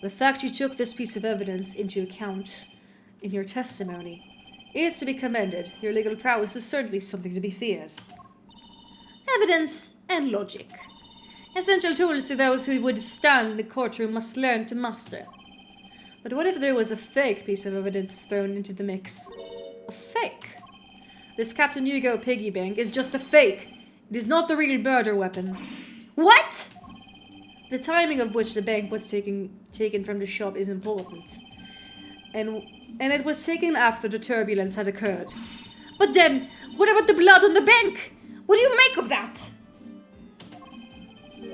The fact you took this piece of evidence into account in your testimony is to be commended. Your legal prowess is certainly something to be feared. Evidence and logic. Essential tools to those who would stand in the courtroom must learn to master. But what if there was a fake piece of evidence thrown into the mix? A fake? This Captain Hugo piggy bank is just a fake. It is not the real murder weapon. What? The timing of which the bank was taken from the shop is important. And it was taken after the turbulence had occurred. But then, what about the blood on the bank? What do you make of that?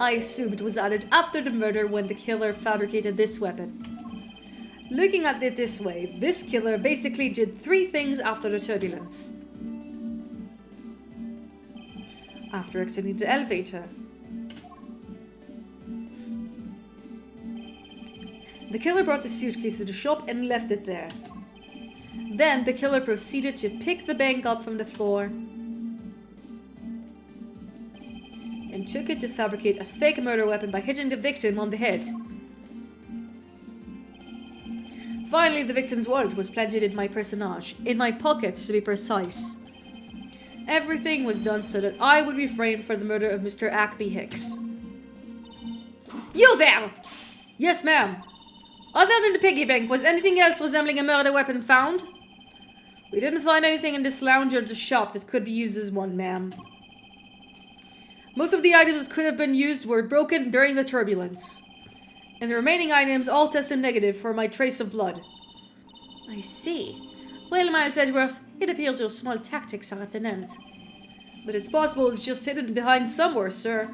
I assume it was added after the murder when the killer fabricated this weapon. Looking at it this way, this killer basically did 3 things after the turbulence. After exiting the elevator, the killer brought the suitcase to the shop and left it there. Then the killer proceeded to pick the bank up from the floor and took it to fabricate a fake murder weapon by hitting the victim on the head. Finally, the victim's wallet was planted in my personage, in my pocket to be precise. Everything was done so that I would be framed for the murder of Mr. Acby Hicks. You there! Yes, ma'am. Other than the piggy bank, was anything else resembling a murder weapon found? We didn't find anything in this lounge or the shop that could be used as one, ma'am. Most of the items that could have been used were broken during the turbulence. And the remaining items all tested negative for my trace of blood. I see. Well, Miles Edgeworth, it appears your small tactics are at an end. But it's possible it's just hidden behind somewhere, sir.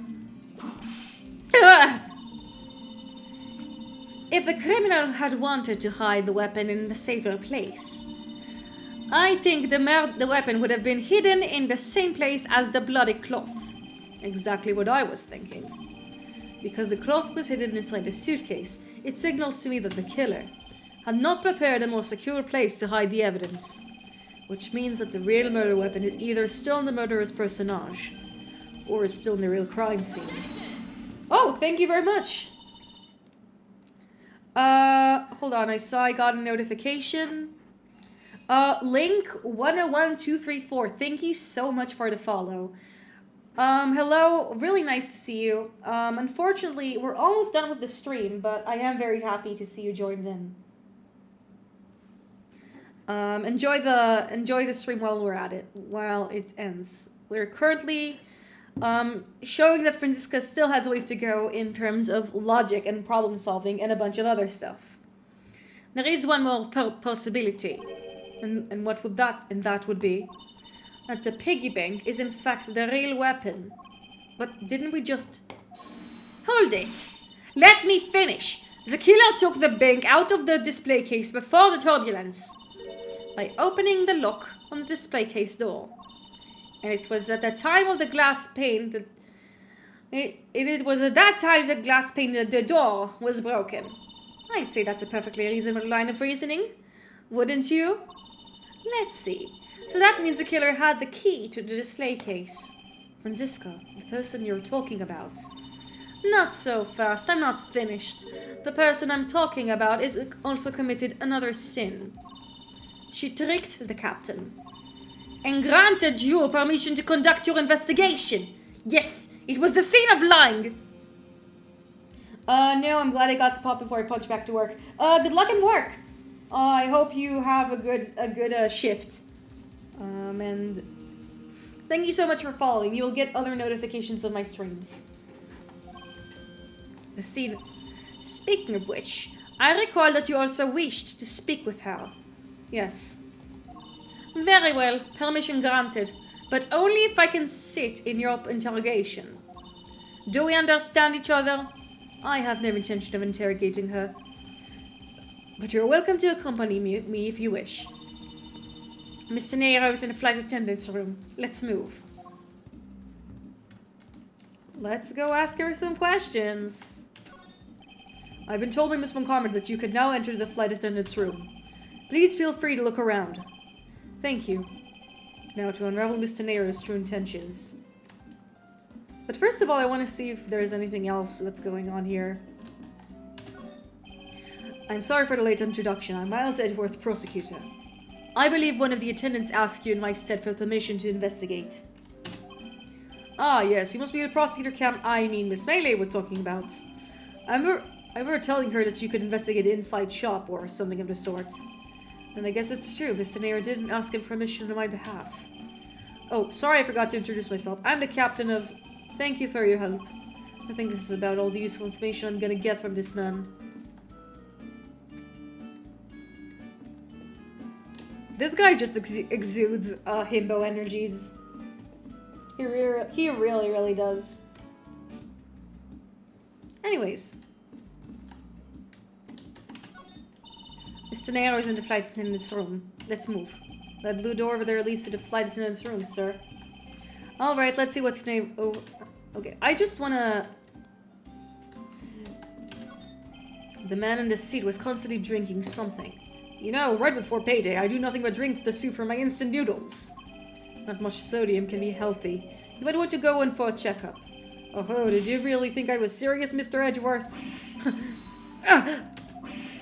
If the criminal had wanted to hide the weapon in a safer place, I think the weapon would have been hidden in the same place as the bloody cloth. Exactly what I was thinking. Because the cloth was hidden inside the suitcase, it signals to me that the killer had not prepared a more secure place to hide the evidence. Which means that the real murder weapon is either still in the murderer's personage, or is still in the real crime scene. Oh, thank you very much. Hold on, I saw I got a notification. Link 101234, thank you so much for the follow. Hello, really nice to see you. Unfortunately, we're almost done with the stream, but I am very happy to see you joined in. Enjoy the stream while it ends. We're currently showing that Franziska still has ways to go in terms of logic and problem solving and a bunch of other stuff. There is one more possibility, and what would that would be that the piggy bank is in fact the real weapon. But didn't we just... Hold it! Let me finish! The killer took the bank out of the display case before the turbulence by opening the lock on the display case door. And it was at the time of the glass pane that... It was at that time the glass pane of the door was broken. I'd say that's a perfectly reasonable line of reasoning. Wouldn't you? Let's see. So that means the killer had the key to the display case. Francisca, the person you're talking about. Not so fast, I'm not finished. The person I'm talking about is also committed another sin. She tricked the captain and granted you permission to conduct your investigation. Yes, it was the sin of lying. No, I'm glad I got to pop before I punch back to work. Good luck in work. I hope you have a good shift. And thank you so much for following. You'll get other notifications of my streams. The scene. Speaking of which, I recall that you also wished to speak with her. Yes. Very well, permission granted, but only if I can sit in your interrogation. Do we understand each other? I have no intention of interrogating her. But you're welcome to accompany me if you wish. Mr. Nero is in the flight attendant's room. Let's move. Let's go ask her some questions. I've been told by Miss Montgomery that you can now enter the flight attendant's room. Please feel free to look around. Thank you. Now to unravel Mr. Nero's true intentions. But first of all, I want to see if there's anything else that's going on here. I'm sorry for the late introduction. I'm Miles Edgeworth, prosecutor. I believe one of the attendants asked you in my stead for permission to investigate. Ah, yes, you must be the prosecutor Miss Melee was talking about. I remember telling her that you could investigate an in-flight shop or something of the sort. And I guess it's true, Mr. Nero didn't ask him permission on my behalf. Oh, sorry I forgot to introduce myself. I'm the captain of... Thank you for your help. I think this is about all the useful information I'm gonna get from this man. This guy just exudes himbo energies. He really does. Anyways. Mr. Nero is in the flight attendant's room. Let's move. That blue door over there leads to the flight attendant's room, sir. Alright, let's see what name... Oh, okay, I just wanna... The man in the seat was constantly drinking something. You know, right before payday, I do nothing but drink the soup from my instant noodles. Not much sodium can be healthy. You might want to go in for a checkup. Oh, did you really think I was serious, Mr. Edgeworth?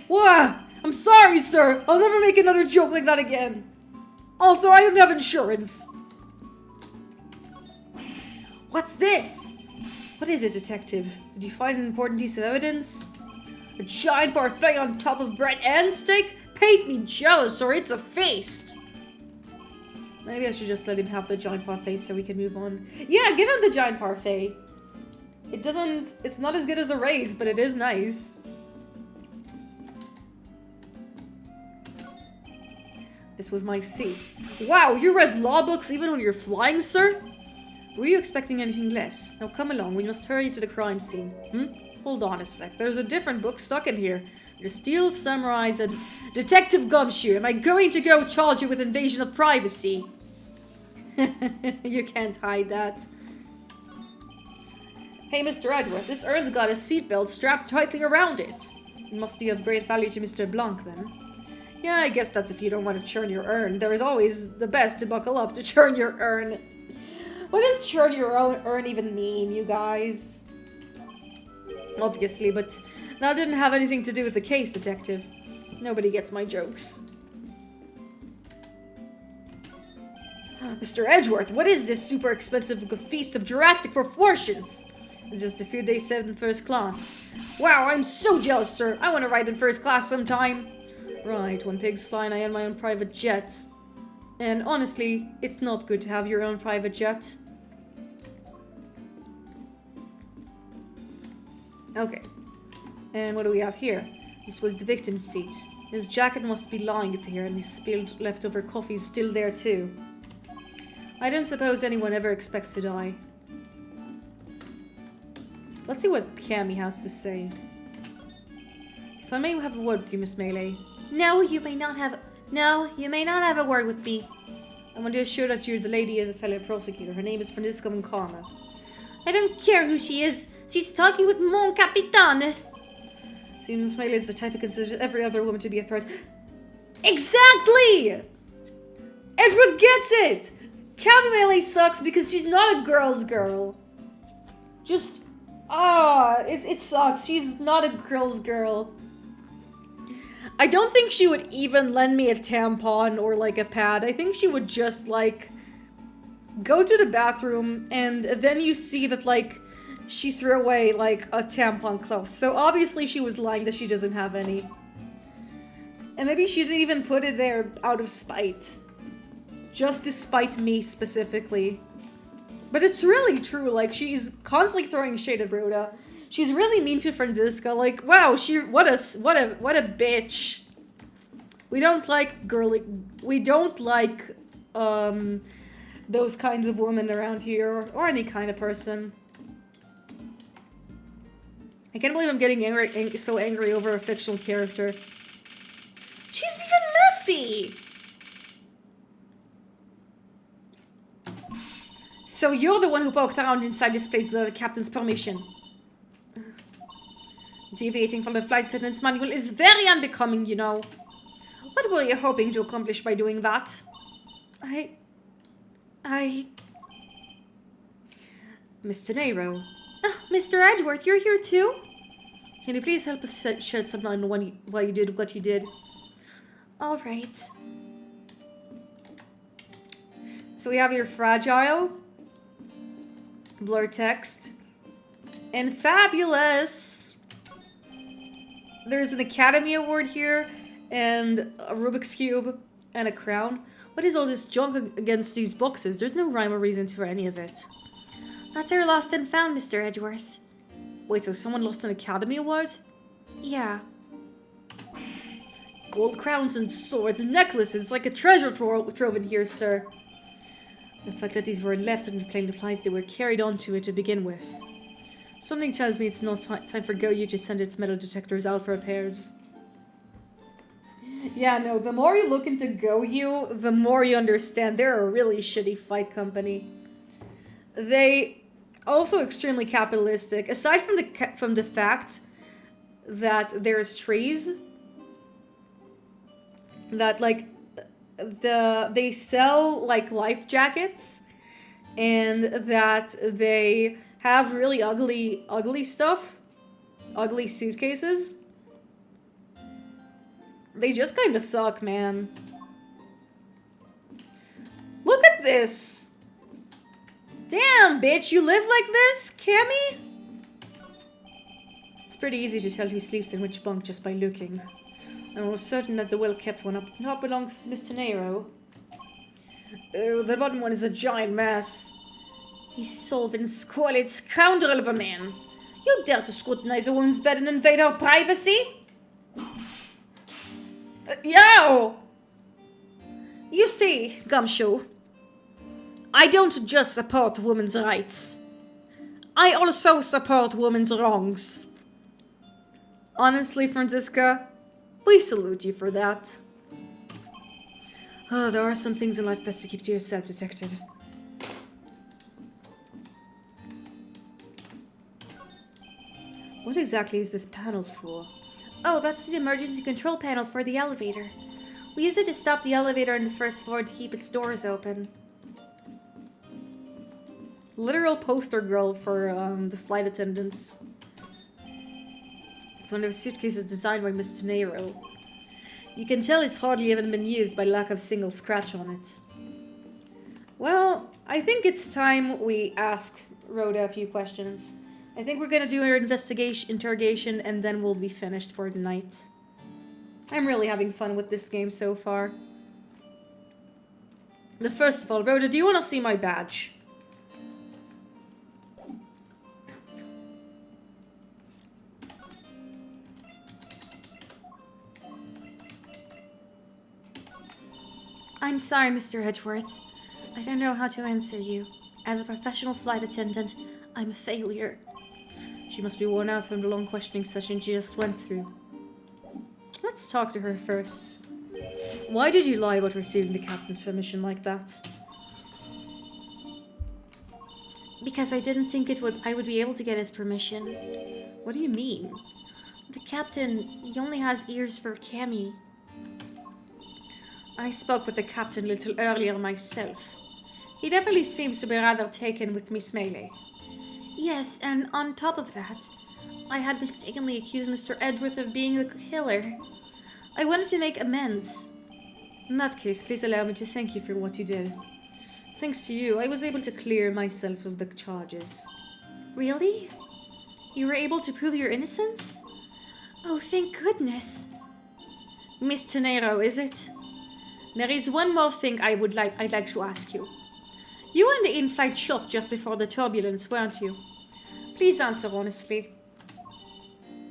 Whoa! I'm sorry, sir! I'll never make another joke like that again! Also, I don't have insurance! What's this? What is it, detective? Did you find an important piece of evidence? A giant parfait on top of bread and steak? Paint me jealous, or it's a feast! Maybe I should just let him have the giant parfait so we can move on. Yeah, give him the giant parfait! It's not as good as a raise, but it is nice. This was my seat. Wow, you read law books even when you're flying, sir? Were you expecting anything less? Now come along, we must hurry to the crime scene. Hold on a sec, there's a different book stuck in here. The Steel Samurai's Detective Gumshoe. Am I going to go charge you with invasion of privacy? You can't hide that. Hey, Mr. Edgeworth, this urn's got a seatbelt strapped tightly around it. It must be of great value to Mr. Blanc, then. Yeah, I guess that's if you don't want to churn your urn. There is always the best to buckle up to churn your urn. What does churn your own urn even mean, you guys? Obviously, but that didn't have anything to do with the case, detective. Nobody gets my jokes. Mr. Edgeworth, what is this super expensive feast of Jurassic proportions? It's just a few days set in first class. Wow, I'm so jealous, sir. I want to ride in first class sometime. Right, when pigs fly and I own my own private jet. And honestly, it's not good to have your own private jet. Okay. And what do we have here? This was the victim's seat. His jacket must be lying here, and his spilled leftover coffee is still there too. I don't suppose anyone ever expects to die. Let's see what Cammy has to say. If I may have a word with you, Miss Melee. No, you may not have a word with me. I want to assure that you're the lady as a fellow prosecutor. Her name is Francisca Karma. I don't care who she is. She's talking with Mon Capitan. Seems Miss Melee is the type who considers every other woman to be a threat. Exactly! Edgeworth gets it! Cammy Melee sucks because she's not a girl's girl. Just, it sucks. She's not a girl's girl. I don't think she would even lend me a tampon or like a pad. I think she would just like go to the bathroom and then you see that like she threw away like a tampon cloth. So obviously she was lying that she doesn't have any. And maybe she didn't even put it there out of spite. Just to spite me specifically. But it's really true, like she's constantly throwing shade at Rhoda. She's really mean to Franziska, like wow, what a bitch. We don't like those kinds of women around here, or any kind of person. I can't believe I'm getting so angry over a fictional character. She's even messy! So you're the one who poked around inside this place without the captain's permission. Deviating from the flight attendant's manual is very unbecoming, you know. What were you hoping to accomplish by doing that? Mr. Nero. Oh, Mr. Edgeworth, you're here too? Can you please help us shed some light on why you did what you did? All right. So we have your fragile, blur text, and fabulous. There's an Academy Award here, and a Rubik's Cube, and a crown. What is all this junk against these boxes? There's no rhyme or reason for any of it. That's our lost and found, Mr. Edgeworth. Wait, so someone lost an Academy Award? Yeah. Gold crowns and swords and necklaces. It's like a treasure trove in here, sir. The fact that these were left unclaimed implies they were carried onto it to begin with. Something tells me it's not time for Goyu to send its metal detectors out for repairs. Yeah, no, the more you look into Goyu, the more you understand they're a really shitty fight company. They also extremely capitalistic. Aside from the fact that there's trees that like they sell like life jackets, and that they have really ugly stuff, ugly suitcases. They just kind of suck, man. Look at this. Damn, bitch, you live like this, Cammy? It's pretty easy to tell who sleeps in which bunk just by looking. I'm almost certain that the well-kept one up top belongs to Mr. Nero. Oh, the bottom one is a giant mess. You solvent, squalid scoundrel of a man. You dare to scrutinize a woman's bed and invade her privacy? Yo! You see, Gumshoe, I don't just support women's rights. I also support women's wrongs. Honestly, Franziska, we salute you for that. Oh, there are some things in life best to keep to yourself, detective. What exactly is this panel for? Oh, that's the emergency control panel for the elevator. We use it to stop the elevator on the first floor to keep its doors open. Literal poster girl for the flight attendants. It's one of the suitcases designed by Mr. Nero. You can tell it's hardly even been used by lack of single scratch on it. Well, I think it's time we ask Rhoda a few questions. I think we're gonna do her interrogation, and then we'll be finished for the night. I'm really having fun with this game so far. But first of all, Rhoda, do you want to see my badge? I'm sorry, Mr. Edgeworth. I don't know how to answer you. As a professional flight attendant, I'm a failure. She must be worn out from the long questioning session she just went through. Let's talk to her first. Why did you lie about receiving the captain's permission like that? Because I didn't think I would be able to get his permission. What do you mean? The captain, he only has ears for Cammy. I spoke with the captain a little earlier myself. He definitely seems to be rather taken with Miss Melee. Yes, and on top of that, I had mistakenly accused Mr. Edgeworth of being the killer. I wanted to make amends. In that case, please allow me to thank you for what you did. Thanks to you, I was able to clear myself of the charges. Really? You were able to prove your innocence? Oh, thank goodness. Miss Tenero, is it? There is one more thing I'd like to ask you. You were in the in-flight shop just before the turbulence, weren't you? Please answer honestly.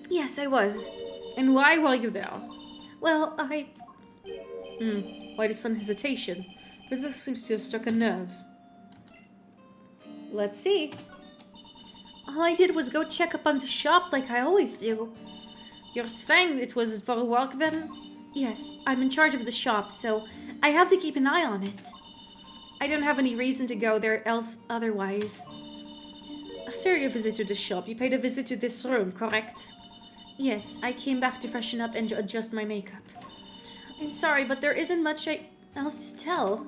Yes, I was. And why were you there? Well, Why the sudden hesitation? This seems to have struck a nerve. Let's see. All I did was go check up on the shop like I always do. You're saying it was for work then? Yes, I'm in charge of the shop, so I have to keep an eye on it. I don't have any reason to go there otherwise. After your visit to the shop, you paid a visit to this room, correct? Yes, I came back to freshen up and adjust my makeup. I'm sorry, but there isn't much else to tell.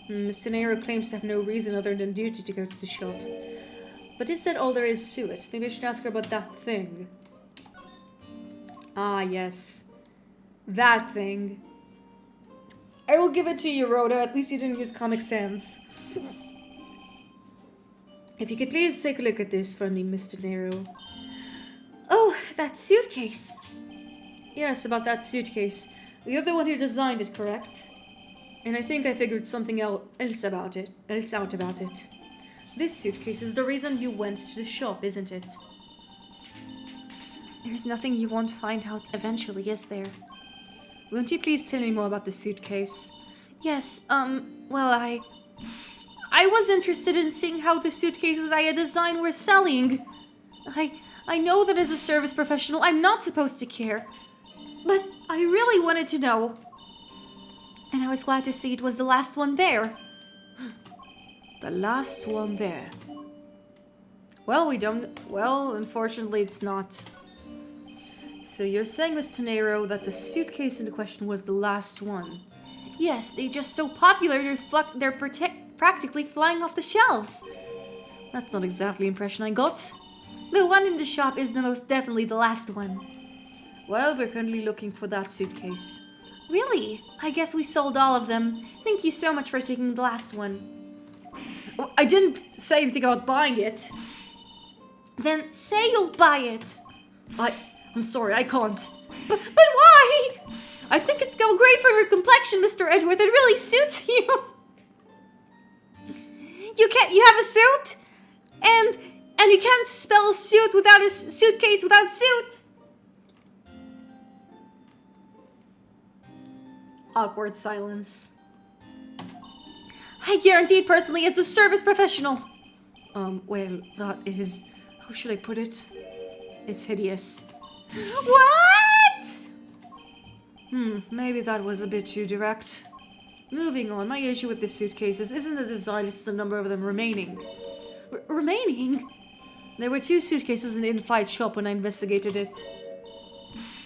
Mr. Nero claims to have no reason other than duty to go to the shop. But is that all there is to it? Maybe I should ask her about that thing. Ah, yes. That thing. I will give it to you, Rhoda. At least you didn't use Comic Sans. If you could please take a look at this for me, Mr. Nero. Oh, that suitcase. Yes, about that suitcase. You're the one who designed it, correct? And I think I figured something else out about it. This suitcase is the reason you went to the shop, isn't it? There's nothing you won't find out eventually, is there? Won't you please tell me more about the suitcase? Yes, well, I was interested in seeing how the suitcases I had designed were selling. I know that as a service professional, I'm not supposed to care. But I really wanted to know. And I was glad to see it was the last one there. The last one there. Well, unfortunately it's not. So you're saying, Miss Tenero, that the suitcase in question was the last one? Yes, they're just so popular, they're practically flying off the shelves. That's not exactly the impression I got. The one in the shop is the most definitely the last one. Well, we're currently looking for that suitcase. Really? I guess we sold all of them. Thank you so much for taking the last one. Well, I didn't say anything about buying it. Then say you'll buy it. I'm sorry, I can't. But why? I think it's go great for her complexion, Mr. Edgeworth. It really suits you. You have a suit? And you can't spell suit without a suitcase without suit. Awkward silence. I guarantee it personally, it's a service professional. Well, that is... How should I put it? It's hideous. What? Maybe that was a bit too direct. Moving on, my issue with the suitcases isn't the design, it's the number of them remaining. Remaining? There were 2 suitcases in the in-flight shop when I investigated it.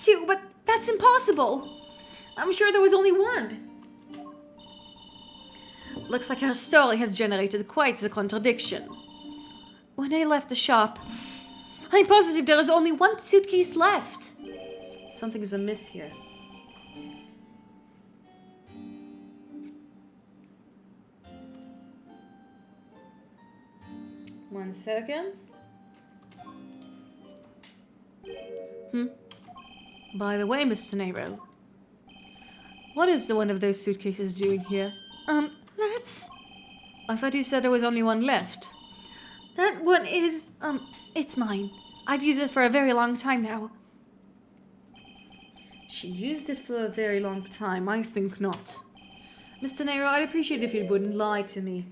2? But that's impossible. I'm sure there was only 1. Looks like her story has generated quite a contradiction. When I left the shop, I'm positive there was only 1 suitcase left. Something is amiss here. One second. By the way, Mr. Nero, what is the one of those suitcases doing here? That's... I thought you said there was only 1 left. That one is, it's mine. I've used it for a very long time now. She used it for a very long time. I think not. Mr. Nero, I'd appreciate if you wouldn't lie to me.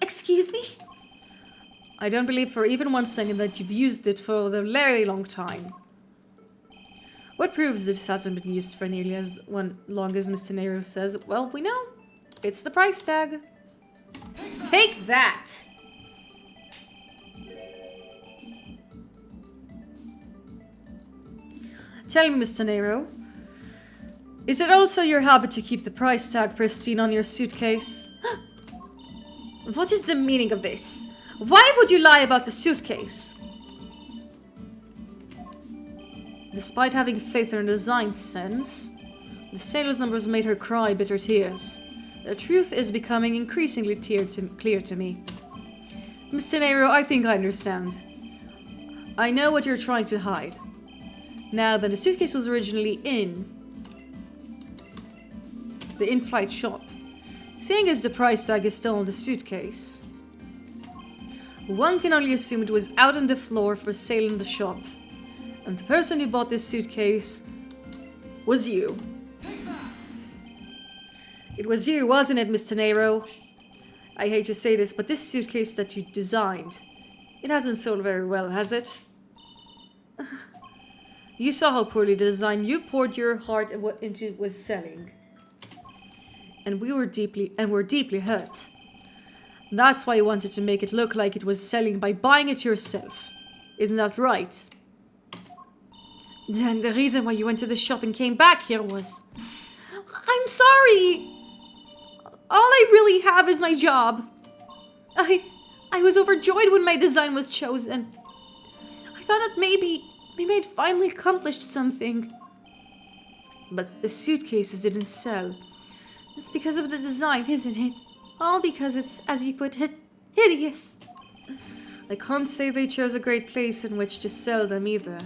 Excuse me? I don't believe for even 1 second that you've used it for a very long time. What proves that this hasn't been used for nearly as long as Mr. Nero says? Well, we know. It's the price tag. Take that! Tell me, Mr. Nero, Is it also your habit to keep the price tag pristine on your suitcase? What is the meaning of this? Why would you lie about the suitcase? Despite having faith in her design sense, the sales numbers made her cry bitter tears. The truth is becoming increasingly clear to me. Mr. Nero, I think I understand. I know what you're trying to hide. Now that the suitcase was originally in the in-flight shop, seeing as the price tag is still on the suitcase, one can only assume it was out on the floor for sale in the shop, and the person who bought this suitcase was you. It was you, wasn't it, Mr. Nero? I hate to say this, but this suitcase that you designed, it hasn't sold very well, has it? You saw how poorly the design you poured your heart into was selling. And we're deeply hurt. That's why you wanted to make it look like it was selling by buying it yourself. Isn't that right? Then the reason why you went to the shop and came back here was... I'm sorry! All I really have is my job. I was overjoyed when my design was chosen. I thought that maybe I'd finally accomplished something. But the suitcases didn't sell. It's because of the design, isn't it? All because it's, as you put it, hideous. I can't say they chose a great place in which to sell them either.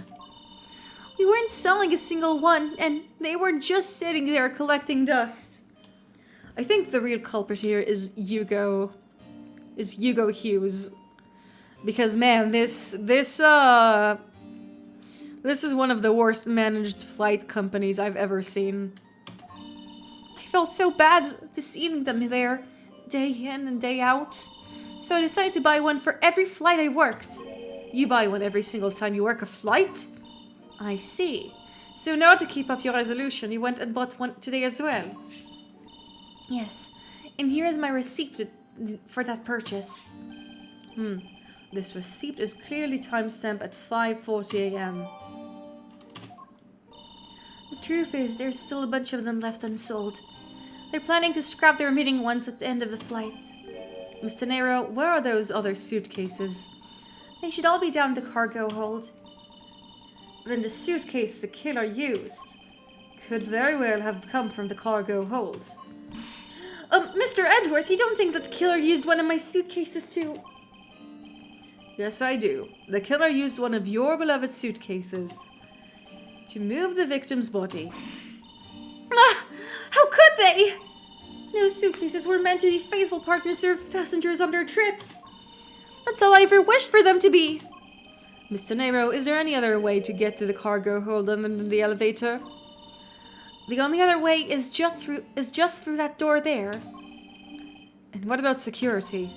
We weren't selling a single one, and they were just sitting there collecting dust. I think the real culprit here is Hugo Hughes. Because man, this is one of the worst managed flight companies I've ever seen. I felt so bad to seeing them there, day in and day out. So I decided to buy one for every flight I worked. You buy one every single time you work a flight? I see. So now to keep up your resolution, you went and bought one today as well? Yes, and here is my receipt for that purchase. This receipt is clearly timestamped at 5:40 a.m. The truth is, there's still a bunch of them left unsold. They're planning to scrap the remaining ones at the end of the flight. Mr. Nero, where are those other suitcases? They should all be down the cargo hold. Then the suitcase the killer used could very well have come from the cargo hold. Mr. Edgeworth, you don't think that the killer used one of my suitcases too? Yes, I do. The killer used one of your beloved suitcases to move the victim's body. How could they? Those suitcases were meant to be faithful partners to passengers on their trips. That's all I ever wished for them to be. Mr. Nero, is there any other way to get to the cargo hold other than the elevator? The only other way is just through that door there. And what about security?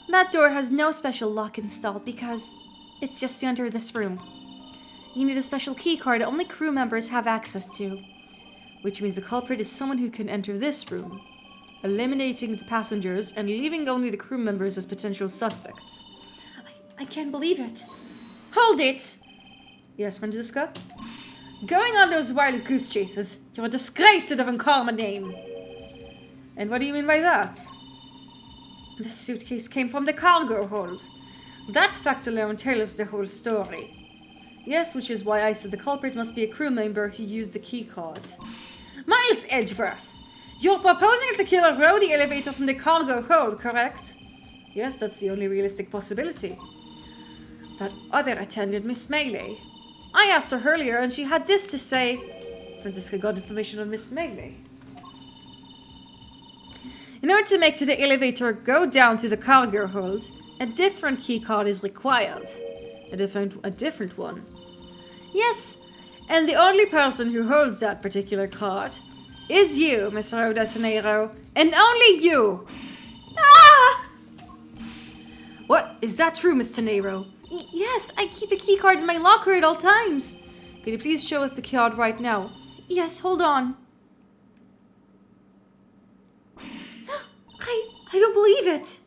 That door has no special lock installed because it's just to enter this room. You need a special key card only crew members have access to, which means the culprit is someone who can enter this room, eliminating the passengers and leaving only the crew members as potential suspects. I can't believe it. Hold it! Yes, Franziska? Going on those wild goose chases, you're a disgrace to the Von Karma name. And what do you mean by that? The suitcase came from the cargo hold. That fact alone tells the whole story. Yes, which is why I said the culprit must be a crew member who used the key card. Miles Edgeworth! You're proposing that the killer rode the elevator from the cargo hold, correct? Yes, that's the only realistic possibility. That other attendant, Miss Melee. I asked her earlier and she had this to say. Franziska got information on Miss Melee. In order to make the elevator go down to the cargo hold, a different key card is required. A different one. Yes, and the only person who holds that particular card is you, Miss Rhoda Tenero, and only you. Ah! What? Is that true, Miss Tenero? Yes, I keep a key card in my locker at all times. Could you please show us the card right now? Yes, hold on. I don't believe it.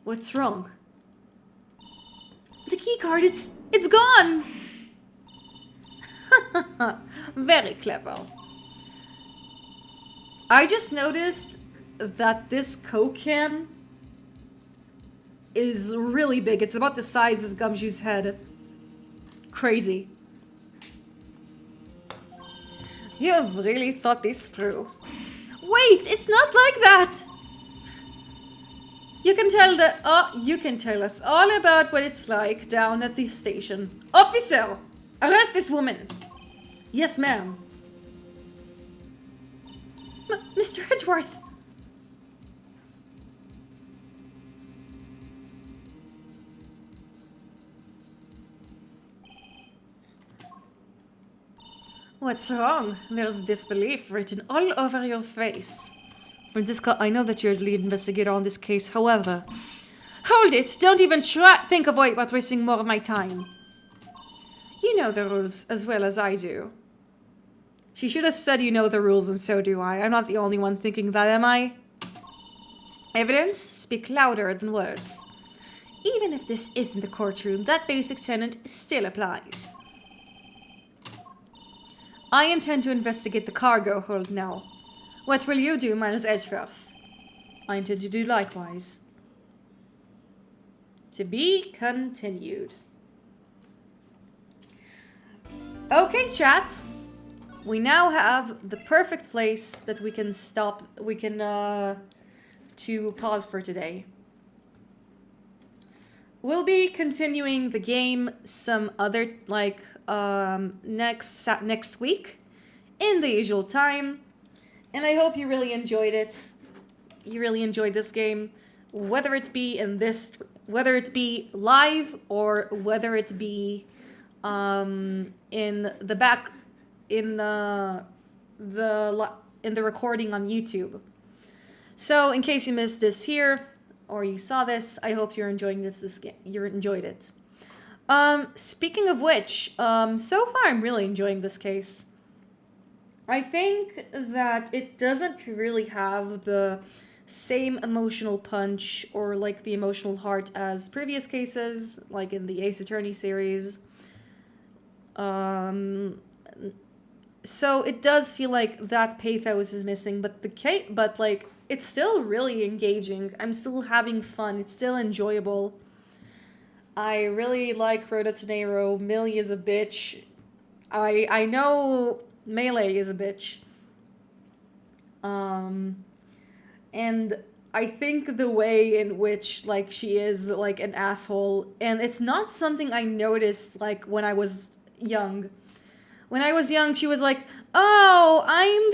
What's wrong? The key card, it's gone. Very clever. I just noticed that this Coke can is really big. It's about the size as Gumshoe's head. Crazy. You've really thought this through. Wait, it's not like that! You can tell us all about what it's like down at the station. Officer! Arrest this woman! Yes, ma'am. Mr. Edgeworth! What's wrong? There's disbelief written all over your face. Francisca, I know that you're the lead investigator on this case, however... Hold it! Don't even think about wasting more of my time. You know the rules as well as I do. She should have said you know the rules, and so do I. I'm not the only one thinking that, am I? Evidence speak louder than words. Even if this isn't the courtroom, that basic tenet still applies. I intend to investigate the cargo hold now. What will you do, Miles Edgeworth? I intend to do likewise. To be continued. Okay, chat. We now have the perfect place that we can to pause for today. We'll be continuing the game some other, next week in the usual time. And I hope you really enjoyed it. You really enjoyed this game, whether it be live or whether it be in the recording on YouTube. So in case you missed this here or you saw this, I hope you're enjoying this game. You enjoyed it. Speaking of which, so far I'm really enjoying this case. I think that it doesn't really have the same emotional punch or the emotional heart as previous cases, like in the Ace Attorney series. So it does feel like that pathos is missing, but it's still really engaging. I'm still having fun. It's still enjoyable. I really like Rhoda Tenero. Millie is a bitch. I know Melee is a bitch. And I think the way in which she is an asshole, and it's not something I noticed when I was young. When I was young, she was like, "Oh, I'm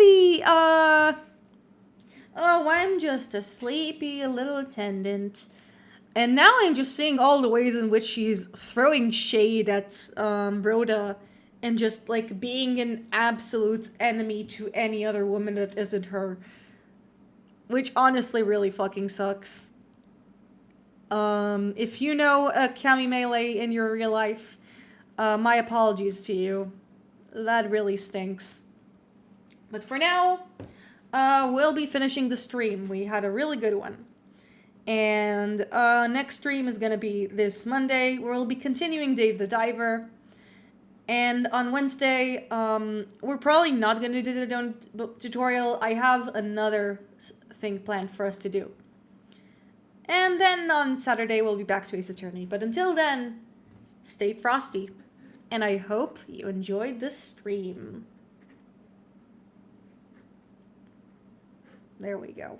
just a sleepy little attendant." And now I'm just seeing all the ways in which she's throwing shade at Rhoda and just being an absolute enemy to any other woman that isn't her. Which honestly really fucking sucks. If you know Cami Melee in your real life, my apologies to you. That really stinks. But for now, we'll be finishing the stream. We had a really good one. And next stream is going to be this Monday, where we'll be continuing Dave the Diver. And on Wednesday, we're probably not going to do the tutorial. I have another thing planned for us to do. And then on Saturday, we'll be back to Ace Attorney. But until then, stay frosty. And I hope you enjoyed this stream. There we go.